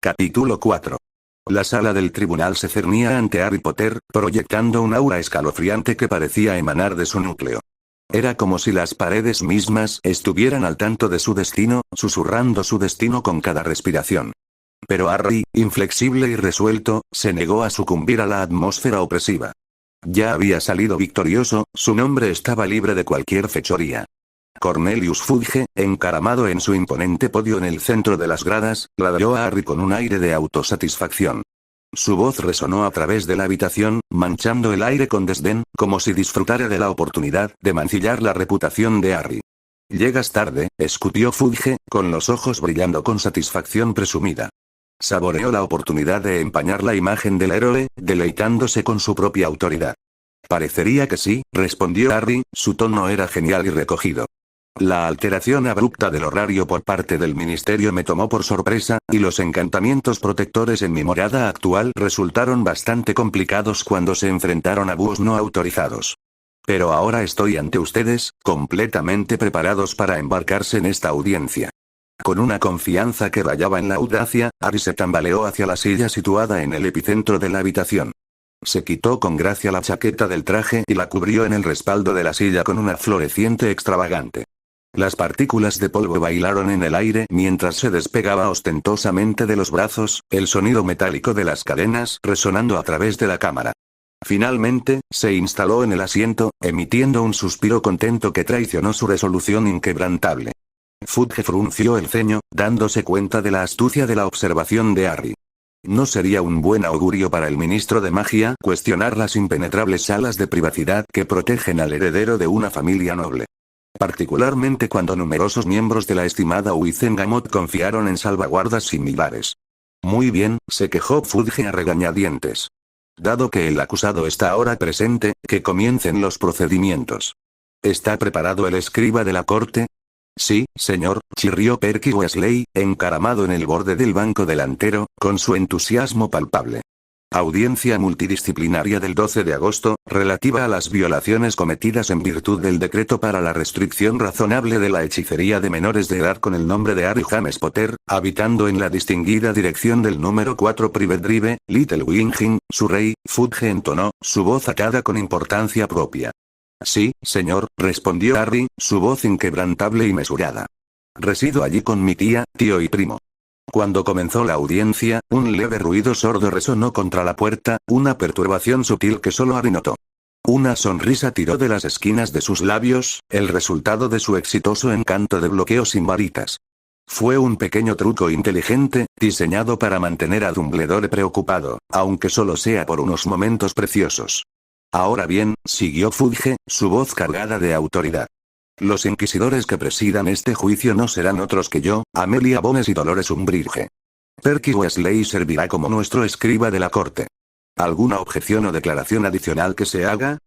Capítulo 4. La sala del tribunal se cernía ante Harry Potter, proyectando un aura escalofriante que parecía emanar de su núcleo. Era como si las paredes mismas estuvieran al tanto de su destino, susurrando su destino con cada respiración. Pero Harry, inflexible y resuelto, se negó a sucumbir a la atmósfera opresiva. Ya había salido victorioso, su nombre estaba libre de cualquier fechoría. Cornelius Fudge, encaramado en su imponente podio en el centro de las gradas, ladró a Harry con un aire de autosatisfacción. Su voz resonó a través de la habitación, manchando el aire con desdén, como si disfrutara de la oportunidad de mancillar la reputación de Harry. «Llegas tarde», escupió Fudge, con los ojos brillando con satisfacción presumida. Saboreó la oportunidad de empañar la imagen del héroe, deleitándose con su propia autoridad. «Parecería que sí», respondió Harry, su tono era genial y recogido. La alteración abrupta del horario por parte del ministerio me tomó por sorpresa, y los encantamientos protectores en mi morada actual resultaron bastante complicados cuando se enfrentaron a búhos no autorizados. Pero ahora estoy ante ustedes, completamente preparados para embarcarse en esta audiencia. Con una confianza que rayaba en la audacia, Harry se tambaleó hacia la silla situada en el epicentro de la habitación. Se quitó con gracia la chaqueta del traje y la cubrió en el respaldo de la silla con una floreciente extravagante. Las partículas de polvo bailaron en el aire mientras se despegaba ostentosamente de los brazos, el sonido metálico de las cadenas resonando a través de la cámara. Finalmente, se instaló en el asiento, emitiendo un suspiro contento que traicionó su resolución inquebrantable. Fudge frunció el ceño, dándose cuenta de la astucia de la observación de Harry. No sería un buen augurio para el ministro de magia cuestionar las impenetrables salas de privacidad que protegen al heredero de una familia noble. Particularmente cuando numerosos miembros de la estimada Wizengamot confiaron en salvaguardas similares. Muy bien, se quejó Fudge a regañadientes. Dado que el acusado está ahora presente, que comiencen los procedimientos. ¿Está preparado el escriba de la corte? Sí, señor, chirrió Perky Weasley, encaramado en el borde del banco delantero, con su entusiasmo palpable. Audiencia multidisciplinaria del 12 de agosto, relativa a las violaciones cometidas en virtud del decreto para la restricción razonable de la hechicería de menores de edad con el nombre de Harry James Potter, habitando en la distinguida dirección del número 4 Private Drive, Little Winging, Surrey. Fudge entonó, su voz atada con importancia propia. Sí, señor, respondió Harry, su voz inquebrantable y mesurada. Resido allí con mi tía, tío y primo. Cuando comenzó la audiencia, un leve ruido sordo resonó contra la puerta, una perturbación sutil que solo Harry notó. Una sonrisa tiró de las esquinas de sus labios, el resultado de su exitoso encanto de bloqueo sin varitas. Fue un pequeño truco inteligente, diseñado para mantener a Dumbledore preocupado, aunque solo sea por unos momentos preciosos. Ahora bien, siguió Fudge, su voz cargada de autoridad. Los inquisidores que presidan este juicio no serán otros que yo, Amelia Bones y Dolores Umbridge. Perky Weasley servirá como nuestro escriba de la corte. ¿Alguna objeción o declaración adicional que se haga?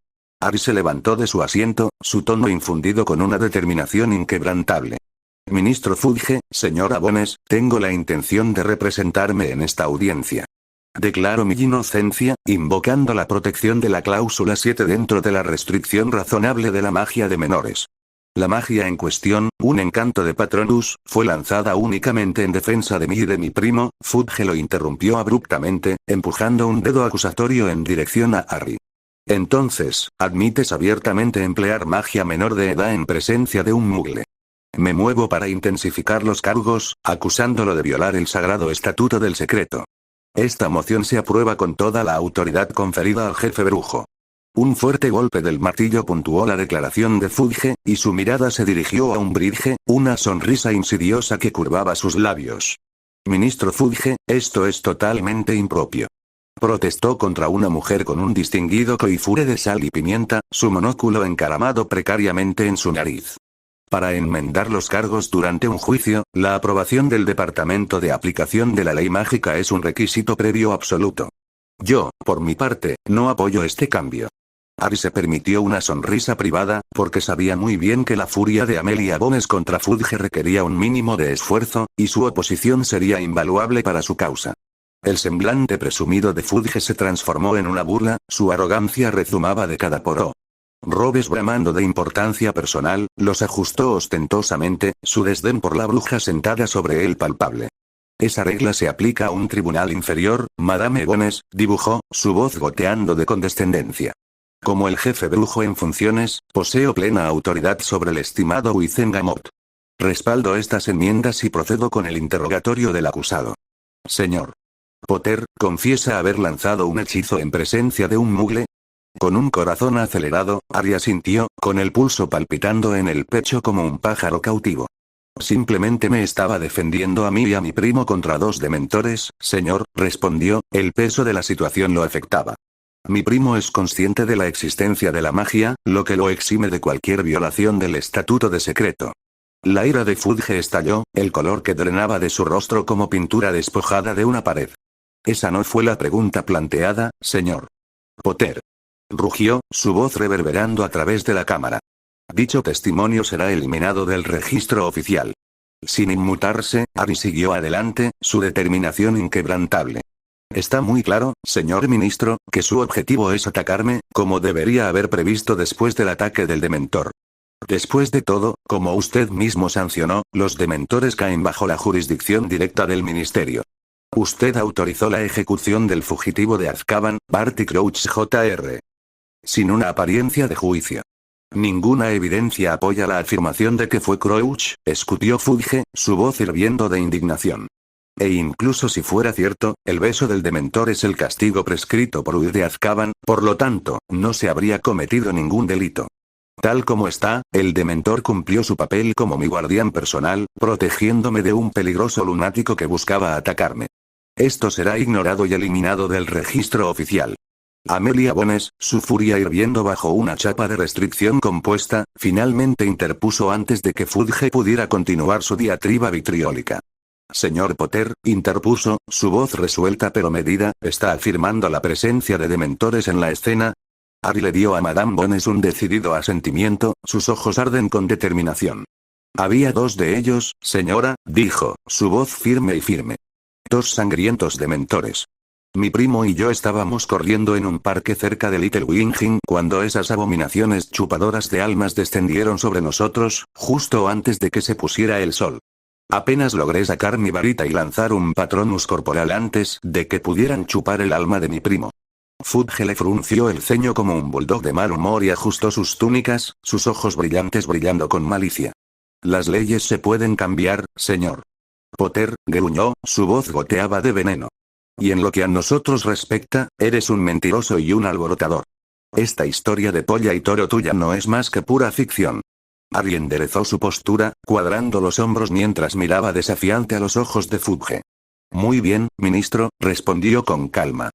Harry se levantó de su asiento, su tono infundido con una determinación inquebrantable. Ministro Fudge, señora Bones, tengo la intención de representarme en esta audiencia. Declaro mi inocencia, invocando la protección de la cláusula 7 dentro de la restricción razonable de la magia de menores. La magia en cuestión, un encanto de Patronus, fue lanzada únicamente en defensa de mí y de mi primo. Fudge lo interrumpió abruptamente, empujando un dedo acusatorio en dirección a Harry. Entonces, ¿admites abiertamente emplear magia menor de edad en presencia de un mugle? Me muevo para intensificar los cargos, acusándolo de violar el sagrado estatuto del secreto. Esta moción se aprueba con toda la autoridad conferida al jefe brujo. Un fuerte golpe del martillo puntuó la declaración de Fudge, y su mirada se dirigió a Umbridge, una sonrisa insidiosa que curvaba sus labios. Ministro Fudge, esto es totalmente impropio. Protestó contra una mujer con un distinguido coifure de sal y pimienta, su monóculo encaramado precariamente en su nariz. Para enmendar los cargos durante un juicio, la aprobación del Departamento de Aplicación de la Ley Mágica es un requisito previo absoluto. Yo, por mi parte, no apoyo este cambio. Harry se permitió una sonrisa privada, porque sabía muy bien que la furia de Amelia Bones contra Fudge requería un mínimo de esfuerzo, y su oposición sería invaluable para su causa. El semblante presumido de Fudge se transformó en una burla, su arrogancia rezumaba de cada poro. Robes bramando de importancia personal, los ajustó ostentosamente, su desdén por la bruja sentada sobre él palpable. Esa regla se aplica a un tribunal inferior, Madame Bones, dibujó, su voz goteando de condescendencia. Como el jefe brujo en funciones, poseo plena autoridad sobre el estimado Wizengamot. Respaldo estas enmiendas y procedo con el interrogatorio del acusado. Señor Potter, ¿confiesa haber lanzado un hechizo en presencia de un mugle? Con un corazón acelerado, Harry asintió, con el pulso palpitando en el pecho como un pájaro cautivo. Simplemente me estaba defendiendo a mí y a mi primo contra dos dementores, señor, respondió, el peso de la situación lo afectaba. Mi primo es consciente de la existencia de la magia, lo que lo exime de cualquier violación del estatuto de secreto. La ira de Fudge estalló, el color que drenaba de su rostro como pintura despojada de una pared. Esa no fue la pregunta planteada, señor Potter. Rugió, su voz reverberando a través de la cámara. Dicho testimonio será eliminado del registro oficial. Sin inmutarse, Harry siguió adelante, su determinación inquebrantable. Está muy claro, señor ministro, que su objetivo es atacarme, como debería haber previsto después del ataque del dementor. Después de todo, como usted mismo sancionó, los dementores caen bajo la jurisdicción directa del ministerio. Usted autorizó la ejecución del fugitivo de Azkaban, Barty Crouch Jr. Sin una apariencia de juicio. Ninguna evidencia apoya la afirmación de que fue Crouch, escutió Fudge, su voz hirviendo de indignación. E incluso si fuera cierto, el beso del dementor es el castigo prescrito por huir de Azkaban, por lo tanto, no se habría cometido ningún delito. Tal como está, el dementor cumplió su papel como mi guardián personal, protegiéndome de un peligroso lunático que buscaba atacarme. Esto será ignorado y eliminado del registro oficial. Amelia Bones, su furia hirviendo bajo una chapa de restricción compuesta, finalmente interpuso antes de que Fudge pudiera continuar su diatriba vitriólica. Señor Potter, interpuso, su voz resuelta pero medida, ¿está afirmando la presencia de dementores en la escena? Harry le dio a Madame Bones un decidido asentimiento, sus ojos arden con determinación. Había dos de ellos, señora, dijo, su voz firme y firme. Dos sangrientos dementores. Mi primo y yo estábamos corriendo en un parque cerca de Little Winging cuando esas abominaciones chupadoras de almas descendieron sobre nosotros, justo antes de que se pusiera el sol. Apenas logré sacar mi varita y lanzar un patronus corporal antes de que pudieran chupar el alma de mi primo. Fudge le frunció el ceño como un bulldog de mal humor y ajustó sus túnicas, sus ojos brillantes brillando con malicia. Las leyes se pueden cambiar, señor Potter, gruñó, su voz goteaba de veneno. Y en lo que a nosotros respecta, eres un mentiroso y un alborotador. Esta historia de polla y toro tuya no es más que pura ficción. Harry enderezó su postura, cuadrando los hombros mientras miraba desafiante a los ojos de Fudge. Muy bien, ministro, respondió con calma.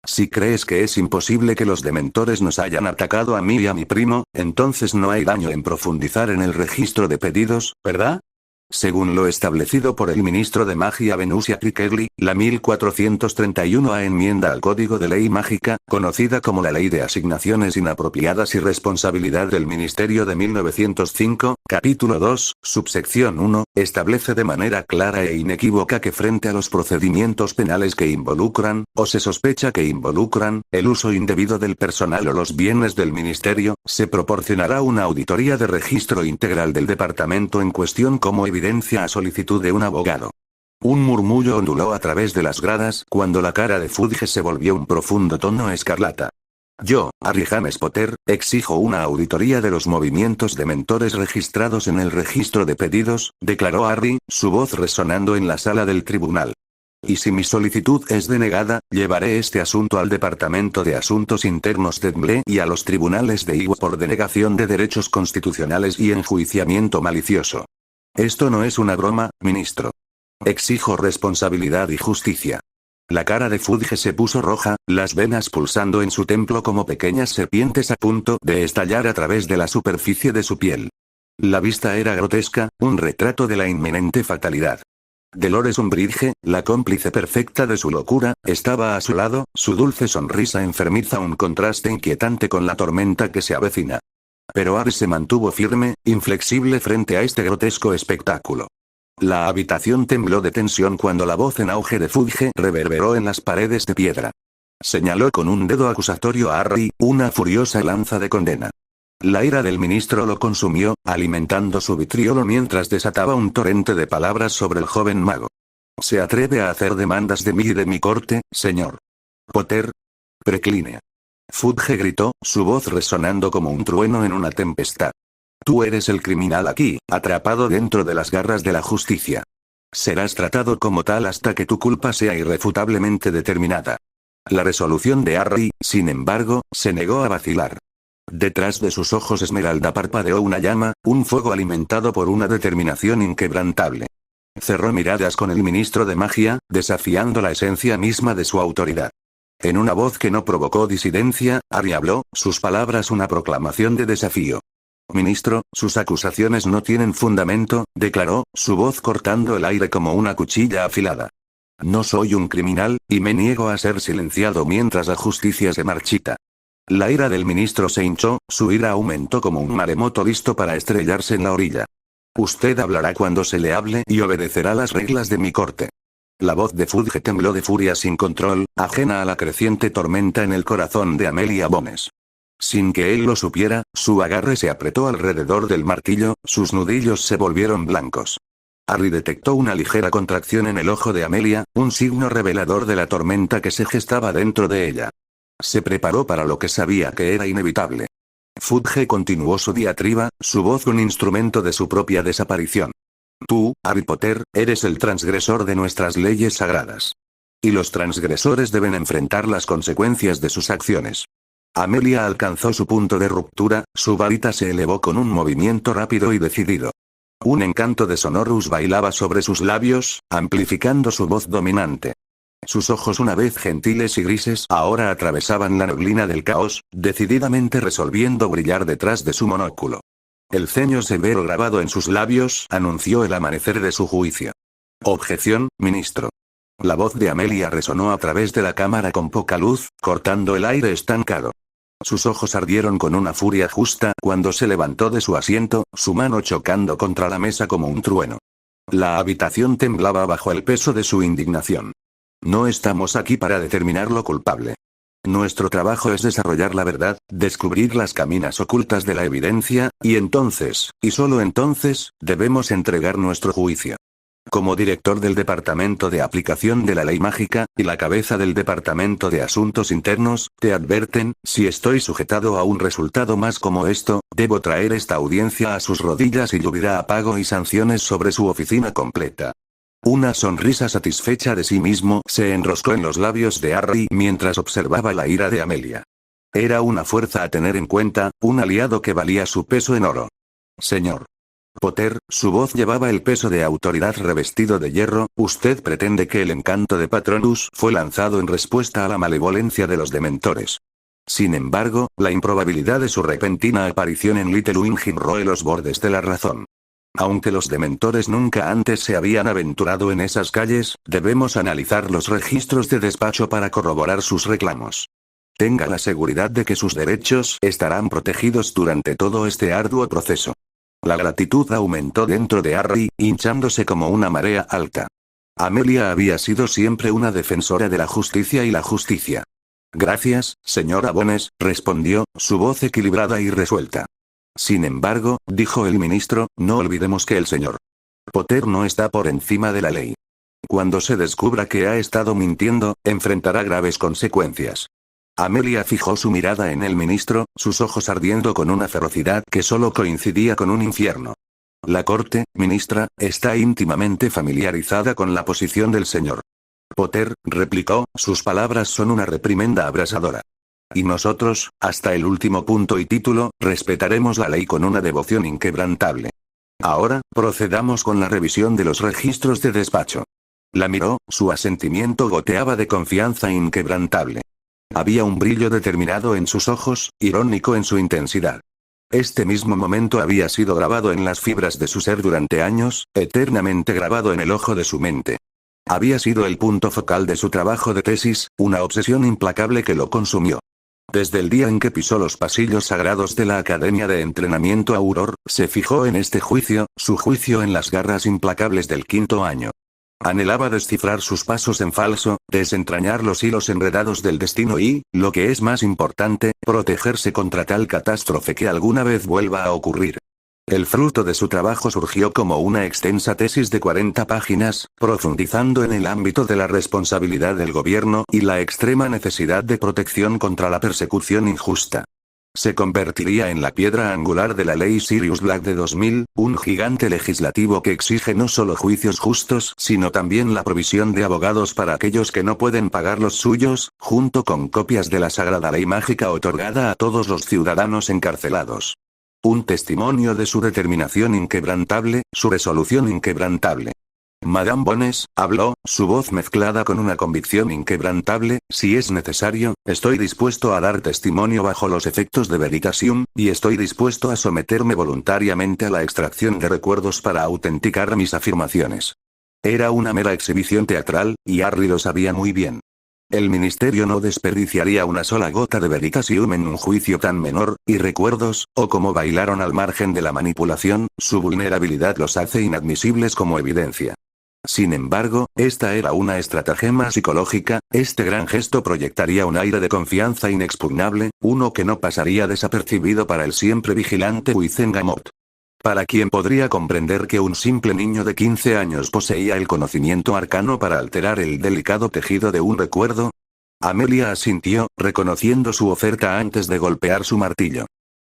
Si crees que es imposible que los dementores nos hayan atacado a mí y a mi primo, entonces no hay daño en profundizar en el registro de pedidos, ¿verdad? Según lo establecido por el ministro de Magia Venusia Crickerly, la 1431A enmienda al Código de Ley Mágica, conocida como la Ley de Asignaciones Inapropiadas y Responsabilidad del Ministerio de 1905, capítulo 2, subsección 1, establece de manera clara e inequívoca que frente a los procedimientos penales que involucran, o se sospecha que involucran, el uso indebido del personal o los bienes del ministerio, se proporcionará una auditoría de registro integral del departamento en cuestión como evidencia a solicitud de un abogado. Un murmullo onduló a través de las gradas cuando la cara de Fudge se volvió un profundo tono escarlata. Yo, Harry James Potter, exijo una auditoría de los movimientos de mentores registrados en el registro de pedidos, declaró Harry, su voz resonando en la sala del tribunal. Y si mi solicitud es denegada, llevaré este asunto al Departamento de Asuntos Internos de DMLE y a los tribunales de Iowa por denegación de derechos constitucionales y enjuiciamiento malicioso. Esto no es una broma, ministro. Exijo responsabilidad y justicia. La cara de Fudge se puso roja, las venas pulsando en su templo como pequeñas serpientes a punto de estallar a través de la superficie de su piel. La vista era grotesca, un retrato de la inminente fatalidad. Dolores Umbridge, la cómplice perfecta de su locura, estaba a su lado, su dulce sonrisa enfermiza un contraste inquietante con la tormenta que se avecina. Pero Harry se mantuvo firme, inflexible frente a este grotesco espectáculo. La habitación tembló de tensión cuando la voz en auge de Fudge reverberó en las paredes de piedra. Señaló con un dedo acusatorio a Harry, una furiosa lanza de condena. La ira del ministro lo consumió, alimentando su vitriolo mientras desataba un torrente de palabras sobre el joven mago. ¿Se atreve a hacer demandas de mí y de mi corte, señor Potter? Precline. Fudge gritó, su voz resonando como un trueno en una tempestad. Tú eres el criminal aquí, atrapado dentro de las garras de la justicia. Serás tratado como tal hasta que tu culpa sea irrefutablemente determinada. La resolución de Harry, sin embargo, se negó a vacilar. Detrás de sus ojos esmeralda parpadeó una llama, un fuego alimentado por una determinación inquebrantable. Cerró miradas con el ministro de magia, desafiando la esencia misma de su autoridad. En una voz que no provocó disidencia, Harry habló, sus palabras una proclamación de desafío. Ministro, sus acusaciones no tienen fundamento, declaró, su voz cortando el aire como una cuchilla afilada. No soy un criminal, y me niego a ser silenciado mientras la justicia se marchita. La ira del ministro se hinchó, su ira aumentó como un maremoto listo para estrellarse en la orilla. Usted hablará cuando se le hable y obedecerá las reglas de mi corte. La voz de Fudge tembló de furia sin control, ajena a la creciente tormenta en el corazón de Amelia Bones. Sin que él lo supiera, su agarre se apretó alrededor del martillo, sus nudillos se volvieron blancos. Harry detectó una ligera contracción en el ojo de Amelia, un signo revelador de la tormenta que se gestaba dentro de ella. Se preparó para lo que sabía que era inevitable. Fudge continuó su diatriba, su voz un instrumento de su propia desaparición. Tú, Harry Potter, eres el transgresor de nuestras leyes sagradas. Y los transgresores deben enfrentar las consecuencias de sus acciones. Amelia alcanzó su punto de ruptura, su varita se elevó con un movimiento rápido y decidido. Un encanto de Sonorus bailaba sobre sus labios, amplificando su voz dominante. Sus ojos una vez gentiles y grises ahora atravesaban la neblina del caos, decididamente resolviendo brillar detrás de su monóculo. El ceño severo grabado en sus labios anunció el amanecer de su juicio. Objeción, ministro. La voz de Amelia resonó a través de la cámara con poca luz, cortando el aire estancado. Sus ojos ardieron con una furia justa cuando se levantó de su asiento, su mano chocando contra la mesa como un trueno. La habitación temblaba bajo el peso de su indignación. No estamos aquí para determinar lo culpable. Nuestro trabajo es desarrollar la verdad, descubrir las caminas ocultas de la evidencia, y entonces, y solo entonces, debemos entregar nuestro juicio. Como director del Departamento de Aplicación de la Ley Mágica, y la cabeza del Departamento de Asuntos Internos, te advierten, si estoy sujetado a un resultado más como esto, debo traer esta audiencia a sus rodillas y lloverá a pago y sanciones sobre su oficina completa. Una sonrisa satisfecha de sí mismo se enroscó en los labios de Harry mientras observaba la ira de Amelia. Era una fuerza a tener en cuenta, un aliado que valía su peso en oro. Señor Potter, su voz llevaba el peso de autoridad revestido de hierro, usted pretende que el encanto de Patronus fue lanzado en respuesta a la malevolencia de los dementores. Sin embargo, la improbabilidad de su repentina aparición en Little Winged roe los bordes de la razón. Aunque los dementores nunca antes se habían aventurado en esas calles, debemos analizar los registros de despacho para corroborar sus reclamos. Tenga la seguridad de que sus derechos estarán protegidos durante todo este arduo proceso. La gratitud aumentó dentro de Harry, hinchándose como una marea alta. Amelia había sido siempre una defensora de la justicia y la justicia. Gracias, señora Bones, respondió, su voz equilibrada y resuelta. Sin embargo, dijo el ministro, no olvidemos que el señor Potter no está por encima de la ley. Cuando se descubra que ha estado mintiendo, enfrentará graves consecuencias. Amelia fijó su mirada en el ministro, sus ojos ardiendo con una ferocidad que solo coincidía con un infierno. La corte, ministra, está íntimamente familiarizada con la posición del señor Potter, replicó, sus palabras son una reprimenda abrasadora. Y nosotros, hasta el último punto y título, respetaremos la ley con una devoción inquebrantable. Ahora, procedamos con la revisión de los registros de despacho. La miró, su asentimiento goteaba de confianza inquebrantable. Había un brillo determinado en sus ojos, irónico en su intensidad. Este mismo momento había sido grabado en las fibras de su ser durante años, eternamente grabado en el ojo de su mente. Había sido el punto focal de su trabajo de tesis, una obsesión implacable que lo consumió. Desde el día en que pisó los pasillos sagrados de la Academia de Entrenamiento Auror, se fijó en este juicio, su juicio en las garras implacables del quinto año. Anhelaba descifrar sus pasos en falso, desentrañar los hilos enredados del destino y, lo que es más importante, protegerse contra tal catástrofe que alguna vez vuelva a ocurrir. El fruto de su trabajo surgió como una extensa tesis de 40 páginas, profundizando en el ámbito de la responsabilidad del gobierno y la extrema necesidad de protección contra la persecución injusta. Se convertiría en la piedra angular de la ley Sirius Black de 2000, un gigante legislativo que exige no solo juicios justos, sino también la provisión de abogados para aquellos que no pueden pagar los suyos, junto con copias de la sagrada ley mágica otorgada a todos los ciudadanos encarcelados. Un testimonio de su determinación inquebrantable, su resolución inquebrantable. Madame Bones, habló, su voz mezclada con una convicción inquebrantable: si es necesario, estoy dispuesto a dar testimonio bajo los efectos de Veritasium, y estoy dispuesto a someterme voluntariamente a la extracción de recuerdos para autenticar mis afirmaciones. Era una mera exhibición teatral, y Harry lo sabía muy bien. El ministerio no desperdiciaría una sola gota de Veritasium en un juicio tan menor, y recuerdos, o como bailaron al margen de la manipulación, su vulnerabilidad los hace inadmisibles como evidencia. Sin embargo, esta era una estratagema psicológica, este gran gesto proyectaría un aire de confianza inexpugnable, uno que no pasaría desapercibido para el siempre vigilante Wizengamot. Para quien podría comprender que un simple niño de 15 años poseía el conocimiento arcano para alterar el delicado tejido de un recuerdo. Amelia asintió, reconociendo su oferta antes de golpear su martillo.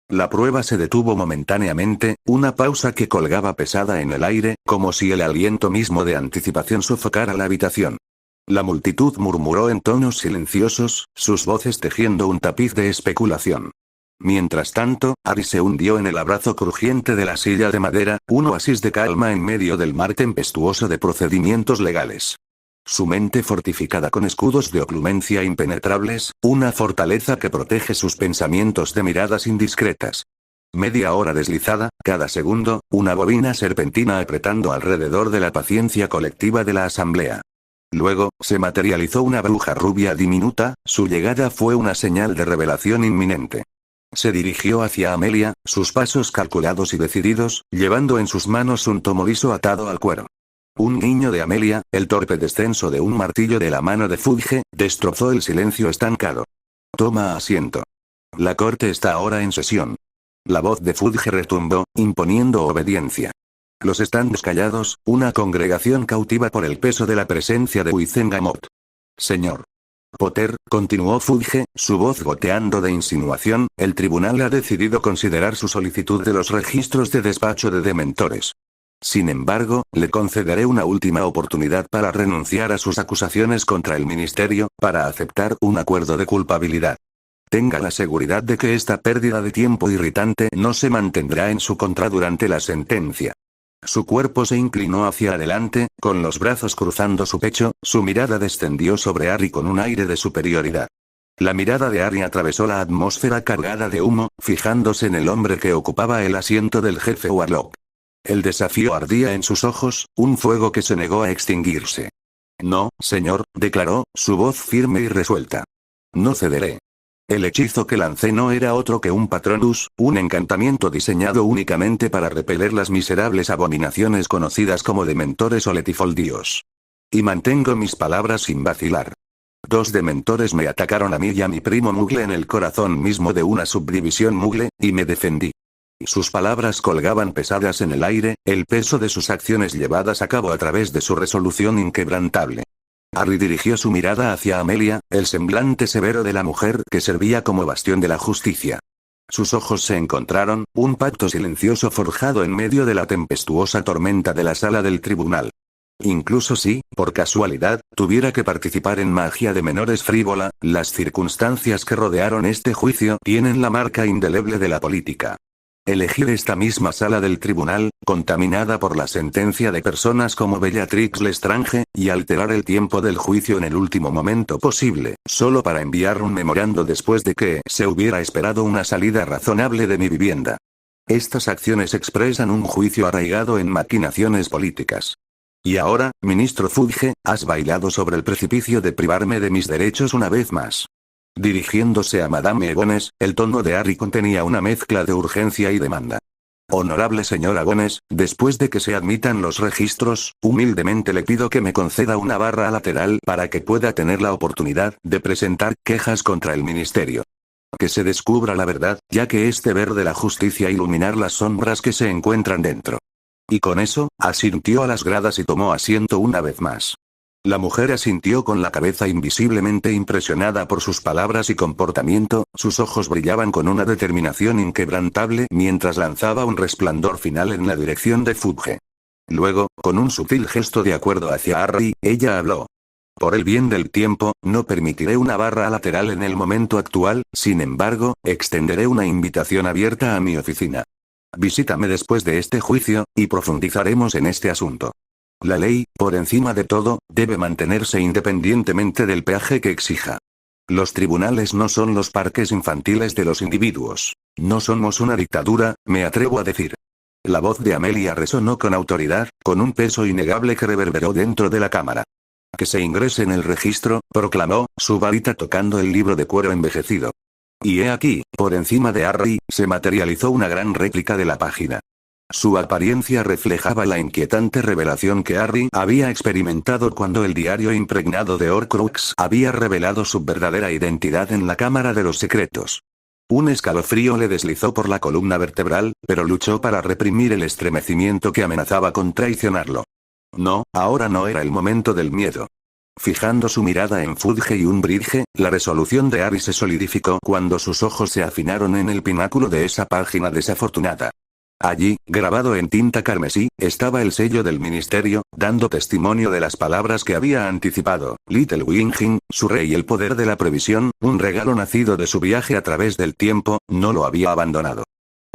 La prueba se detuvo momentáneamente, una pausa que colgaba pesada en el aire, como si el aliento mismo de anticipación sofocara la habitación. La multitud murmuró en tonos silenciosos, sus voces tejiendo un tapiz de especulación. Mientras tanto, Harry se hundió en el abrazo crujiente de la silla de madera, un oasis de calma en medio del mar tempestuoso de procedimientos legales. Su mente fortificada con escudos de oclumencia impenetrables, una fortaleza que protege sus pensamientos de miradas indiscretas. Media hora deslizada, cada segundo, una bobina serpentina apretando alrededor de la paciencia colectiva de la asamblea. Luego, se materializó una bruja rubia diminuta, su llegada fue una señal de revelación inminente. Se dirigió hacia Amelia, sus pasos calculados y decididos, llevando en sus manos un tomo liso atado al cuero. Un guiño de Amelia, el torpe descenso de un martillo de la mano de Fudge, destrozó el silencio estancado. Toma asiento. La corte está ahora en sesión. La voz de Fudge retumbó, imponiendo obediencia. Los estamos callados, una congregación cautiva por el peso de la presencia de Wizengamot. Señor Potter, continuó Fudge, su voz goteando de insinuación, el tribunal ha decidido considerar su solicitud de los registros de despacho de dementores. Sin embargo, le concederé una última oportunidad para renunciar a sus acusaciones contra el ministerio, para aceptar un acuerdo de culpabilidad. Tenga la seguridad de que esta pérdida de tiempo irritante no se mantendrá en su contra durante la sentencia. Su cuerpo se inclinó hacia adelante, con los brazos cruzando su pecho, su mirada descendió sobre Harry con un aire de superioridad. La mirada de Harry atravesó la atmósfera cargada de humo, fijándose en el hombre que ocupaba el asiento del jefe Warlock. El desafío ardía en sus ojos, un fuego que se negó a extinguirse. No, señor, declaró, su voz firme y resuelta. No cederé. El hechizo que lancé no era otro que un Patronus, un encantamiento diseñado únicamente para repeler las miserables abominaciones conocidas como dementores o letifoldios. Y mantengo mis palabras sin vacilar. 2 dementores me atacaron a mí y a mi primo Muggle en el corazón mismo de una subdivisión Muggle, y me defendí. Sus palabras colgaban pesadas en el aire, el peso de sus acciones llevadas a cabo a través de su resolución inquebrantable. Harry dirigió su mirada hacia Amelia, el semblante severo de la mujer que servía como bastión de la justicia. Sus ojos se encontraron, un pacto silencioso forjado en medio de la tempestuosa tormenta de la sala del tribunal. Incluso si, por casualidad, tuviera que participar en magia de menores frívola, las circunstancias que rodearon este juicio tienen la marca indeleble de la política. Elegir esta misma sala del tribunal, contaminada por la sentencia de personas como Bellatrix Lestrange, y alterar el tiempo del juicio en el último momento posible, solo para enviar un memorando después de que se hubiera esperado una salida razonable de mi vivienda. Estas acciones expresan un juicio arraigado en maquinaciones políticas. Y ahora, ministro Fudge, has bailado sobre el precipicio de privarme de mis derechos una vez más. Dirigiéndose a Madame Bones, el tono de Harry contenía una mezcla de urgencia y demanda. Honorable señora Bones, después de que se admitan los registros, humildemente le pido que me conceda una barra lateral para que pueda tener la oportunidad de presentar quejas contra el ministerio. Que se descubra la verdad, ya que es deber de la justicia iluminar las sombras que se encuentran dentro. Y con eso, asintió a las gradas y tomó asiento una vez más. La mujer asintió con la cabeza invisiblemente impresionada por sus palabras y comportamiento, sus ojos brillaban con una determinación inquebrantable mientras lanzaba un resplandor final en la dirección de Fudge. Luego, con un sutil gesto de acuerdo hacia Harry, ella habló. Por el bien del tiempo, no permitiré una barra lateral en el momento actual, sin embargo, extenderé una invitación abierta a mi oficina. Visítame después de este juicio, y profundizaremos en este asunto. La ley, por encima de todo, debe mantenerse independientemente del peaje que exija. Los tribunales no son los parques infantiles de los individuos. No somos una dictadura, me atrevo a decir. La voz de Amelia resonó con autoridad, con un peso innegable que reverberó dentro de la cámara. Que se ingrese en el registro, proclamó, su varita tocando el libro de cuero envejecido. Y he aquí, por encima de Harry, se materializó una gran réplica de la página. Su apariencia reflejaba la inquietante revelación que Harry había experimentado cuando el diario impregnado de Horcrux había revelado su verdadera identidad en la Cámara de los Secretos. Un escalofrío le deslizó por la columna vertebral, pero luchó para reprimir el estremecimiento que amenazaba con traicionarlo. No, ahora no era el momento del miedo. Fijando su mirada en Fudge y Umbridge, la resolución de Harry se solidificó cuando sus ojos se afinaron en el pináculo de esa página desafortunada. Allí, grabado en tinta carmesí, estaba el sello del ministerio, dando testimonio de las palabras que había anticipado. Little Winging, su rey y el poder de la previsión, un regalo nacido de su viaje a través del tiempo, no lo había abandonado.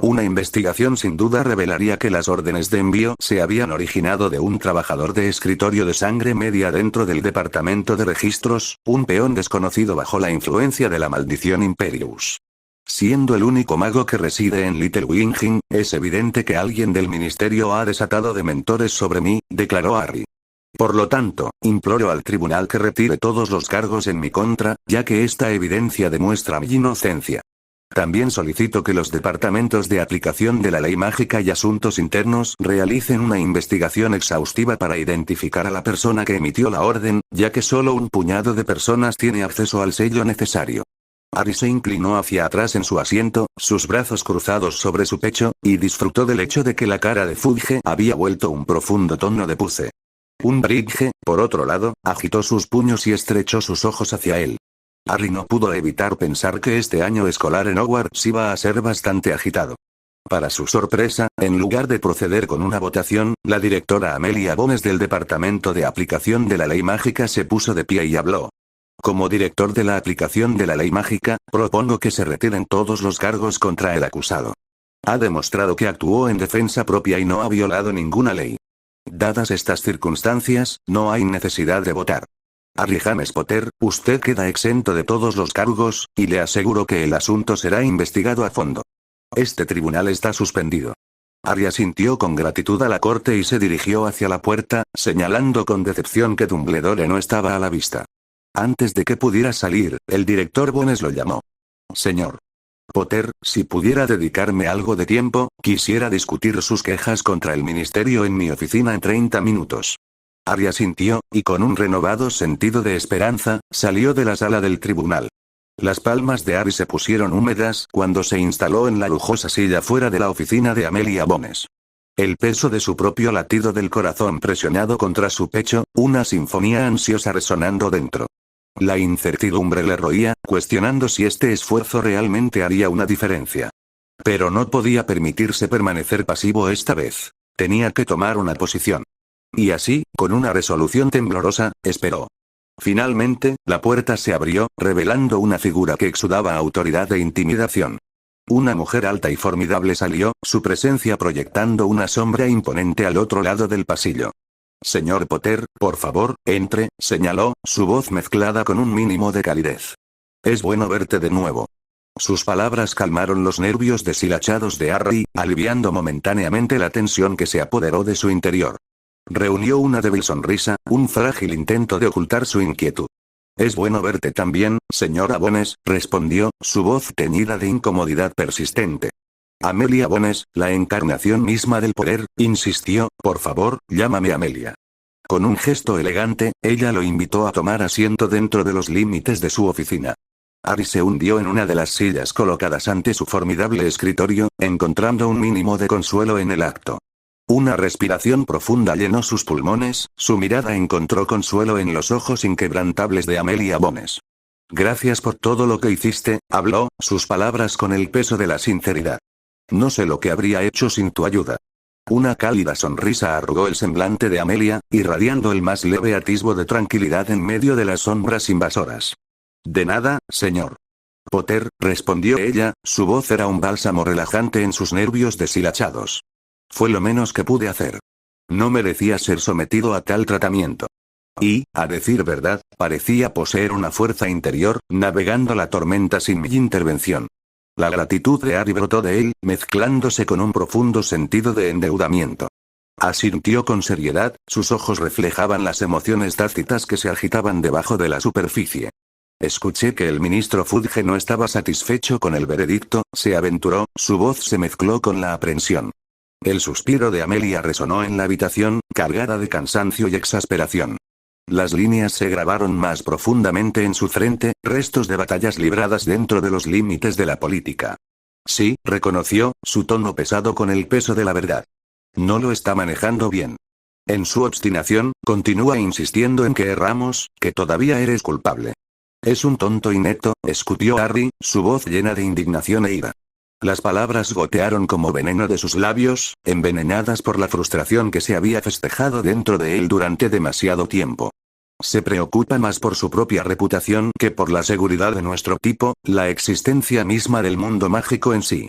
Una investigación sin duda revelaría que las órdenes de envío se habían originado de un trabajador de escritorio de sangre media dentro del departamento de registros, un peón desconocido bajo la influencia de la maldición Imperius. Siendo el único mago que reside en Little Winging, es evidente que alguien del ministerio ha desatado dementores sobre mí, declaró Harry. Por lo tanto, imploro al tribunal que retire todos los cargos en mi contra, ya que esta evidencia demuestra mi inocencia. También solicito que los departamentos de aplicación de la ley mágica y asuntos internos realicen una investigación exhaustiva para identificar a la persona que emitió la orden, ya que solo un puñado de personas tiene acceso al sello necesario. Harry se inclinó hacia atrás en su asiento, sus brazos cruzados sobre su pecho, y disfrutó del hecho de que la cara de Fudge había vuelto un profundo tono de puce. Umbridge, por otro lado, agitó sus puños y estrechó sus ojos hacia él. Harry no pudo evitar pensar que este año escolar en Hogwarts iba a ser bastante agitado. Para su sorpresa, en lugar de proceder con una votación, la directora Amelia Bones del Departamento de Aplicación de la Ley Mágica se puso de pie y habló. Como director de la aplicación de la ley mágica, propongo que se retiren todos los cargos contra el acusado. Ha demostrado que actuó en defensa propia y no ha violado ninguna ley. Dadas estas circunstancias, no hay necesidad de votar. Harry James Potter, usted queda exento de todos los cargos, y le aseguro que el asunto será investigado a fondo. Este tribunal está suspendido. Harry asintió con gratitud a la corte y se dirigió hacia la puerta, señalando con decepción que Dumbledore no estaba a la vista. Antes de que pudiera salir, el director Bones lo llamó. Señor Potter, si pudiera dedicarme algo de tiempo, quisiera discutir sus quejas contra el ministerio en mi oficina en 30 minutos. Harry asintió, y con un renovado sentido de esperanza, salió de la sala del tribunal. Las palmas de Harry se pusieron húmedas cuando se instaló en la lujosa silla fuera de la oficina de Amelia Bones. El peso de su propio latido del corazón presionado contra su pecho, una sinfonía ansiosa resonando dentro. La incertidumbre le roía, cuestionando si este esfuerzo realmente haría una diferencia. Pero no podía permitirse permanecer pasivo esta vez. Tenía que tomar una posición. Y así, con una resolución temblorosa, esperó. Finalmente, la puerta se abrió, revelando una figura que exudaba autoridad e intimidación. Una mujer alta y formidable salió, su presencia proyectando una sombra imponente al otro lado del pasillo. Señor Potter, por favor, entre, señaló, su voz mezclada con un mínimo de calidez. Es bueno verte de nuevo. Sus palabras calmaron los nervios deshilachados de Harry, aliviando momentáneamente la tensión que se apoderó de su interior. Reunió una débil sonrisa, un frágil intento de ocultar su inquietud. Es bueno verte también, señora Bones, respondió, su voz teñida de incomodidad persistente. Amelia Bones, la encarnación misma del poder, insistió, por favor, llámame Amelia. Con un gesto elegante, ella lo invitó a tomar asiento dentro de los límites de su oficina. Harry se hundió en una de las sillas colocadas ante su formidable escritorio, encontrando un mínimo de consuelo en el acto. Una respiración profunda llenó sus pulmones, su mirada encontró consuelo en los ojos inquebrantables de Amelia Bones. Gracias por todo lo que hiciste, habló, sus palabras con el peso de la sinceridad. No sé lo que habría hecho sin tu ayuda. Una cálida sonrisa arrugó el semblante de Amelia, irradiando el más leve atisbo de tranquilidad en medio de las sombras invasoras. De nada, señor Potter, respondió ella, su voz era un bálsamo relajante en sus nervios deshilachados. Fue lo menos que pude hacer. No merecía ser sometido a tal tratamiento. Y, a decir verdad, parecía poseer una fuerza interior, navegando la tormenta sin mi intervención. La gratitud de Harry brotó de él, mezclándose con un profundo sentido de endeudamiento. Asintió con seriedad, sus ojos reflejaban las emociones tácitas que se agitaban debajo de la superficie. Escuché que el ministro Fudge no estaba satisfecho con el veredicto, se aventuró, su voz se mezcló con la aprensión. El suspiro de Amelia resonó en la habitación, cargada de cansancio y exasperación. Las líneas se grabaron más profundamente en su frente, restos de batallas libradas dentro de los límites de la política. Sí, reconoció, su tono pesado con el peso de la verdad. No lo está manejando bien. En su obstinación, continúa insistiendo en que erramos, que todavía eres culpable. Es un tonto inepto, escupió Harry, su voz llena de indignación e ira. Las palabras gotearon como veneno de sus labios, envenenadas por la frustración que se había festejado dentro de él durante demasiado tiempo. Se preocupa más por su propia reputación que por la seguridad de nuestro tipo, la existencia misma del mundo mágico en sí.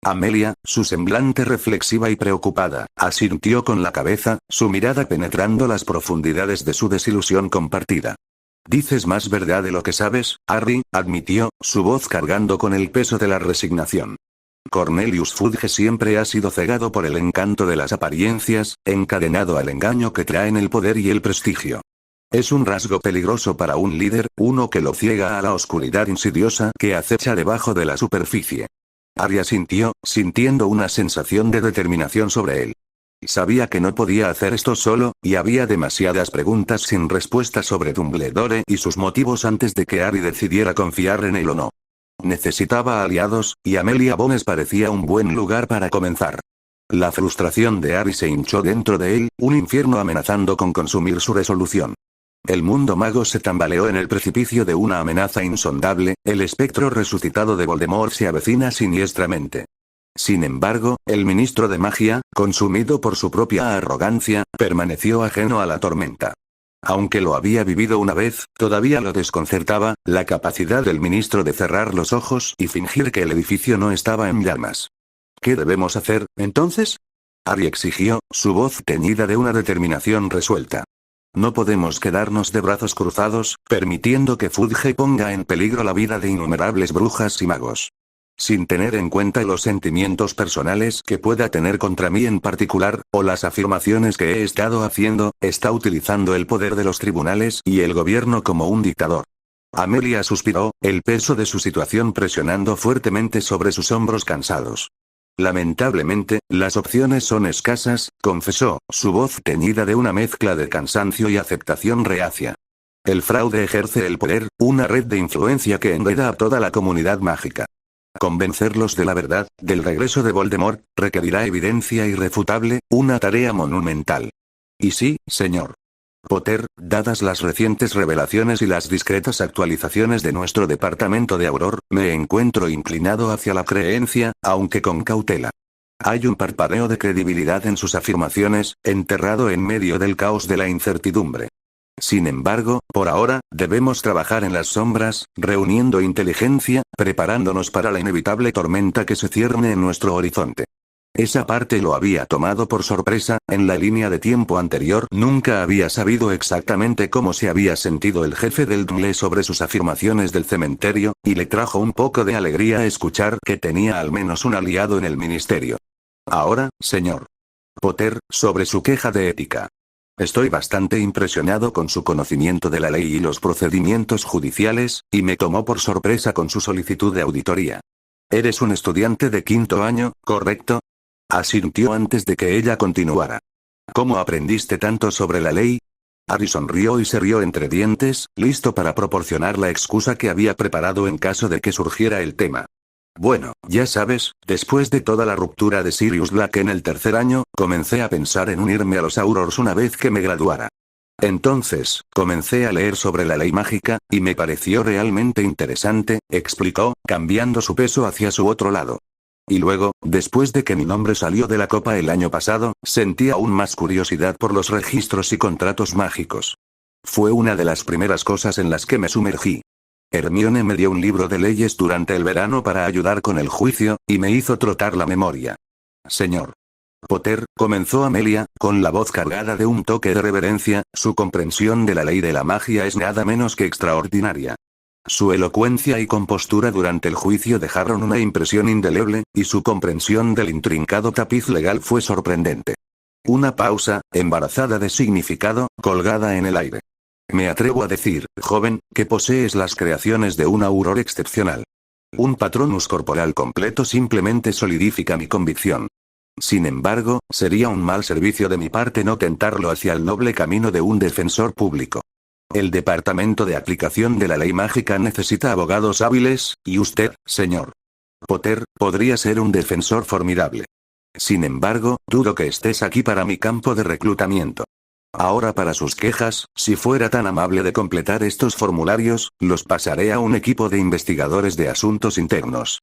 Amelia, su semblante reflexiva y preocupada, asintió con la cabeza, su mirada penetrando las profundidades de su desilusión compartida. Dices más verdad de lo que sabes, Harry, admitió, su voz cargando con el peso de la resignación. Cornelius Fudge siempre ha sido cegado por el encanto de las apariencias, encadenado al engaño que traen el poder y el prestigio. Es un rasgo peligroso para un líder, uno que lo ciega a la oscuridad insidiosa que acecha debajo de la superficie. Harry asintió, sintiendo una sensación de determinación sobre él. Sabía que no podía hacer esto solo, y había demasiadas preguntas sin respuesta sobre Dumbledore y sus motivos antes de que Harry decidiera confiar en él o no. Necesitaba aliados, y Amelia Bones parecía un buen lugar para comenzar. La frustración de Harry se hinchó dentro de él, un infierno amenazando con consumir su resolución. El mundo mago se tambaleó en el precipicio de una amenaza insondable, el espectro resucitado de Voldemort se avecina siniestramente. Sin embargo, el ministro de magia, consumido por su propia arrogancia, permaneció ajeno a la tormenta. Aunque lo había vivido una vez, todavía lo desconcertaba, la capacidad del ministro de cerrar los ojos y fingir que el edificio no estaba en llamas. ¿Qué debemos hacer, entonces? Harry exigió, su voz teñida de una determinación resuelta. No podemos quedarnos de brazos cruzados, permitiendo que Fudge ponga en peligro la vida de innumerables brujas y magos. Sin tener en cuenta los sentimientos personales que pueda tener contra mí en particular, o las afirmaciones que he estado haciendo, está utilizando el poder de los tribunales y el gobierno como un dictador. Amelia suspiró, el peso de su situación presionando fuertemente sobre sus hombros cansados. Lamentablemente, las opciones son escasas, confesó, su voz teñida de una mezcla de cansancio y aceptación reacia. El fraude ejerce el poder, una red de influencia que enreda a toda la comunidad mágica. Convencerlos de la verdad, del regreso de Voldemort, requerirá evidencia irrefutable, una tarea monumental. Y sí, señor Potter, dadas las recientes revelaciones y las discretas actualizaciones de nuestro departamento de Auror, me encuentro inclinado hacia la creencia, aunque con cautela. Hay un parpadeo de credibilidad en sus afirmaciones, enterrado en medio del caos de la incertidumbre. Sin embargo, por ahora, debemos trabajar en las sombras, reuniendo inteligencia, preparándonos para la inevitable tormenta que se cierne en nuestro horizonte. Esa parte lo había tomado por sorpresa, en la línea de tiempo anterior nunca había sabido exactamente cómo se había sentido el jefe del DMLE sobre sus afirmaciones del cementerio, y le trajo un poco de alegría escuchar que tenía al menos un aliado en el ministerio. Ahora, señor Potter, sobre su queja de ética. Estoy bastante impresionado con su conocimiento de la ley y los procedimientos judiciales, y me tomó por sorpresa con su solicitud de auditoría. Eres un estudiante de 5º año, ¿correcto? Asintió antes de que ella continuara. ¿Cómo aprendiste tanto sobre la ley? Harry sonrió y se rió entre dientes, listo para proporcionar la excusa que había preparado en caso de que surgiera el tema. Bueno, ya sabes, después de toda la ruptura de Sirius Black en el tercer año, comencé a pensar en unirme a los Aurors una vez que me graduara. Entonces, comencé a leer sobre la ley mágica, y me pareció realmente interesante, explicó, cambiando su peso hacia su otro lado. Y luego, después de que mi nombre salió de la copa el año pasado, sentí aún más curiosidad por los registros y contratos mágicos. Fue una de las primeras cosas en las que me sumergí. Hermione me dio un libro de leyes durante el verano para ayudar con el juicio, y me hizo trotar la memoria. Señor Potter, comenzó Amelia, con la voz cargada de un toque de reverencia, su comprensión de la ley de la magia es nada menos que extraordinaria. Su elocuencia y compostura durante el juicio dejaron una impresión indeleble, y su comprensión del intrincado tapiz legal fue sorprendente. Una pausa, embarazada de significado, colgada en el aire. Me atrevo a decir, joven, que posees las creaciones de un auror excepcional. Un patronus corporal completo simplemente solidifica mi convicción. Sin embargo, sería un mal servicio de mi parte no tentarlo hacia el noble camino de un defensor público. El Departamento de Aplicación de la Ley Mágica necesita abogados hábiles, y usted, señor Potter, podría ser un defensor formidable. Sin embargo, dudo que estés aquí para mi campo de reclutamiento. Ahora para sus quejas, si fuera tan amable de completar estos formularios, los pasaré a un equipo de investigadores de asuntos internos.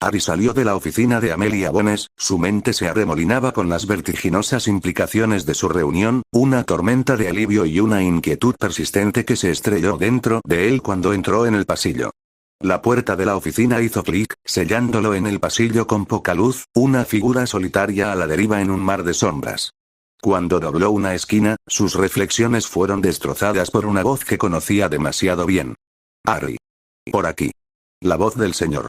Harry salió de la oficina de Amelia Bones, su mente se arremolinaba con las vertiginosas implicaciones de su reunión, una tormenta de alivio y una inquietud persistente que se estrelló dentro de él cuando entró en el pasillo. La puerta de la oficina hizo clic, sellándolo en el pasillo con poca luz, una figura solitaria a la deriva en un mar de sombras. Cuando dobló una esquina, sus reflexiones fueron destrozadas por una voz que conocía demasiado bien. Harry. Por aquí. La voz del señor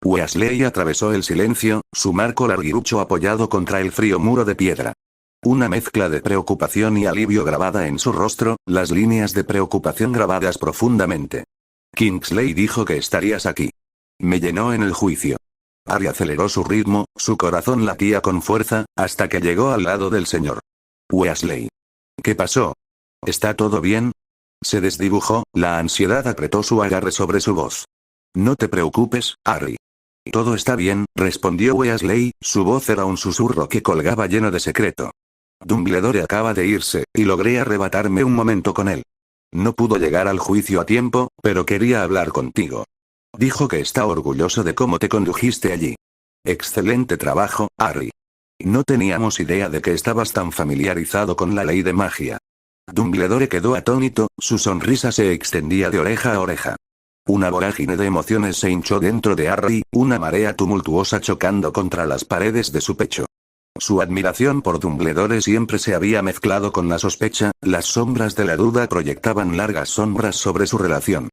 Weasley atravesó el silencio, su marco larguirucho apoyado contra el frío muro de piedra. Una mezcla de preocupación y alivio grabada en su rostro, las líneas de preocupación grabadas profundamente. Kingsley dijo que estarías aquí. Me llenó en el juicio. Harry aceleró su ritmo, su corazón latía con fuerza, hasta que llegó al lado del señor Weasley. ¿Qué pasó? ¿Está todo bien? Se desdibujó, la ansiedad apretó su agarre sobre su voz. No te preocupes, Harry. Todo está bien, respondió Weasley, su voz era un susurro que colgaba lleno de secreto. Dumbledore acaba de irse, y logré arrebatarme un momento con él. No pudo llegar al juicio a tiempo, pero quería hablar contigo. Dijo que está orgulloso de cómo te condujiste allí. Excelente trabajo, Harry. No teníamos idea de que estabas tan familiarizado con la ley de magia. Dumbledore quedó atónito, su sonrisa se extendía de oreja a oreja. Una vorágine de emociones se hinchó dentro de Harry, una marea tumultuosa chocando contra las paredes de su pecho. Su admiración por Dumbledore siempre se había mezclado con la sospecha, las sombras de la duda proyectaban largas sombras sobre su relación.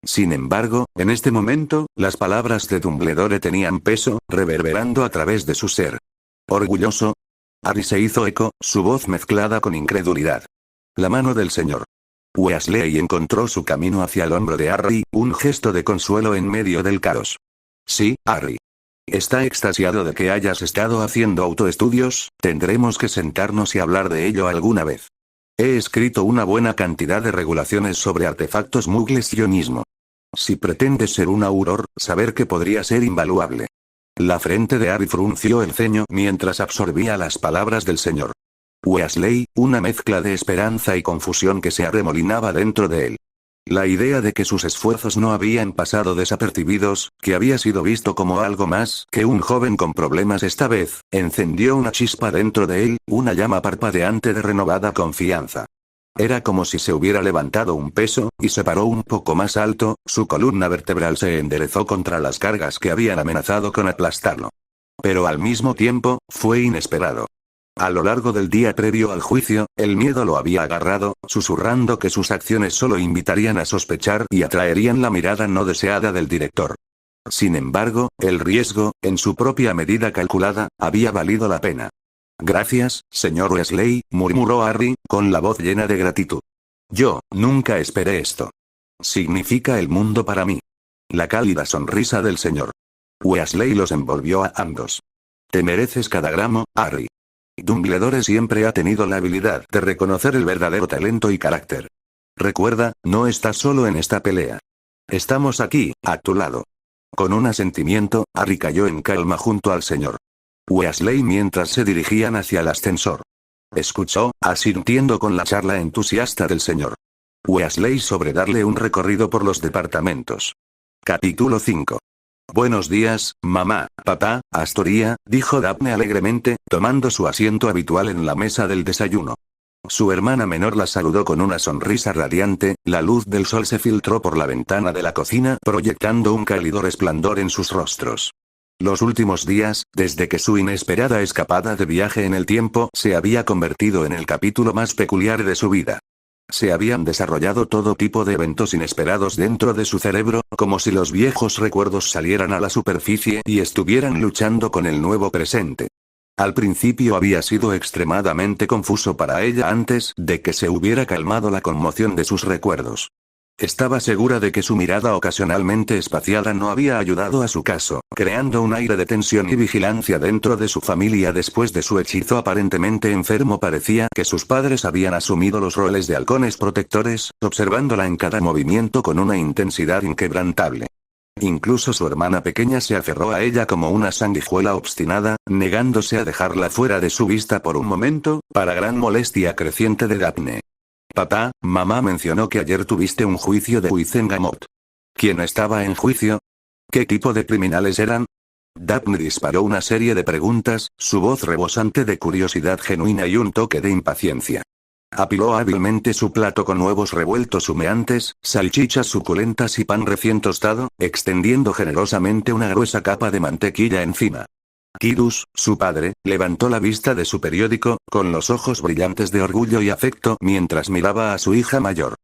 Sin embargo, en este momento, las palabras de Dumbledore tenían peso, reverberando a través de su ser. ¿Orgulloso? Harry se hizo eco, su voz mezclada con incredulidad. La mano del señor Weasley encontró su camino hacia el hombro de Harry, un gesto de consuelo en medio del caos. Sí, Harry. Está extasiado de que hayas estado haciendo autoestudios, tendremos que sentarnos y hablar de ello alguna vez. He escrito una buena cantidad de regulaciones sobre artefactos muggles yo mismo. Si pretendes ser un auror, saber que podría ser invaluable. La frente de Harry frunció el ceño mientras absorbía las palabras del señor Weasley, una mezcla de esperanza y confusión que se arremolinaba dentro de él. La idea de que sus esfuerzos no habían pasado desapercibidos, que había sido visto como algo más que un joven con problemas esta vez, encendió una chispa dentro de él, una llama parpadeante de renovada confianza. Era como si se hubiera levantado un peso, y se paró un poco más alto, su columna vertebral se enderezó contra las cargas que habían amenazado con aplastarlo. Pero al mismo tiempo, fue inesperado. A lo largo del día previo al juicio, el miedo lo había agarrado, susurrando que sus acciones solo invitarían a sospechar y atraerían la mirada no deseada del director. Sin embargo, el riesgo, en su propia medida calculada, había valido la pena. Gracias, señor Weasley, murmuró Harry, con la voz llena de gratitud. Yo, nunca esperé esto. Significa el mundo para mí. La cálida sonrisa del señor Weasley los envolvió a ambos. Te mereces cada gramo, Harry. Dumbledore siempre ha tenido la habilidad de reconocer el verdadero talento y carácter. Recuerda, no estás solo en esta pelea. Estamos aquí, a tu lado. Con un asentimiento, Harry cayó en calma junto al señor Weasley mientras se dirigían hacia el ascensor. Escuchó, asintiendo con la charla entusiasta del señor Weasley sobre darle un recorrido por los departamentos. Capítulo 5. Buenos días, mamá, papá, Astoria, dijo Daphne alegremente, tomando su asiento habitual en la mesa del desayuno. Su hermana menor la saludó con una sonrisa radiante, la luz del sol se filtró por la ventana de la cocina proyectando un cálido resplandor en sus rostros. Los últimos días, desde que su inesperada escapada de viaje en el tiempo se había convertido en el capítulo más peculiar de su vida. Se habían desarrollado todo tipo de eventos inesperados dentro de su cerebro, como si los viejos recuerdos salieran a la superficie y estuvieran luchando con el nuevo presente. Al principio había sido extremadamente confuso para ella antes de que se hubiera calmado la conmoción de sus recuerdos. Estaba segura de que su mirada ocasionalmente espaciada no había ayudado a su caso, creando un aire de tensión y vigilancia dentro de su familia después de su hechizo aparentemente enfermo. Parecía que sus padres habían asumido los roles de halcones protectores, observándola en cada movimiento con una intensidad inquebrantable. Incluso su hermana pequeña se aferró a ella como una sanguijuela obstinada, negándose a dejarla fuera de su vista por un momento, para gran molestia creciente de Daphne. Papá, mamá mencionó que ayer tuviste un juicio de Wizengamot. ¿Quién estaba en juicio? ¿Qué tipo de criminales eran? Daphne disparó una serie de preguntas, su voz rebosante de curiosidad genuina y un toque de impaciencia. Apiló hábilmente su plato con huevos revueltos humeantes, salchichas suculentas y pan recién tostado, extendiendo generosamente una gruesa capa de mantequilla encima. Kyrus, su padre, levantó la vista de su periódico, con los ojos brillantes de orgullo y afecto mientras miraba a su hija mayor.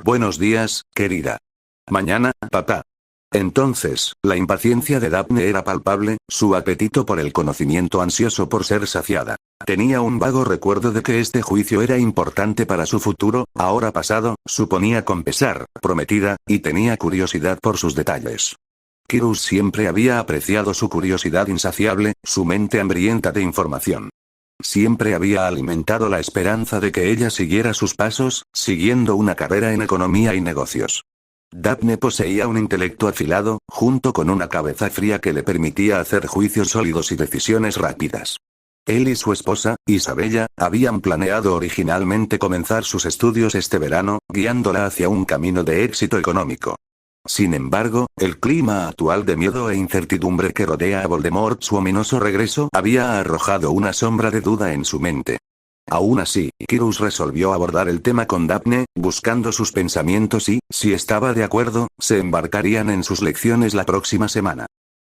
Buenos días, querida. Mañana, papá. Entonces, la impaciencia de Daphne era palpable, su apetito por el conocimiento ansioso por ser saciada. Tenía un vago recuerdo de que este juicio era importante para su futuro, ahora pasado, suponía con pesar, prometida, y tenía curiosidad por sus detalles. Kyrus siempre había apreciado su curiosidad insaciable, su mente hambrienta de información. Siempre había alimentado la esperanza de que ella siguiera sus pasos, siguiendo una carrera en economía y negocios. Daphne poseía un intelecto afilado, junto con una cabeza fría que le permitía hacer juicios sólidos y decisiones rápidas. Él y su esposa, Isabella, habían planeado originalmente comenzar sus estudios este verano, guiándola hacia un camino de éxito económico. Sin embargo, el clima actual de miedo e incertidumbre que rodea a Voldemort, su ominoso regreso, había arrojado una sombra de duda en su mente. Aún así, Kyrus resolvió abordar el tema con Daphne, buscando sus pensamientos y, si estaba de acuerdo, se embarcarían en sus lecciones la próxima semana.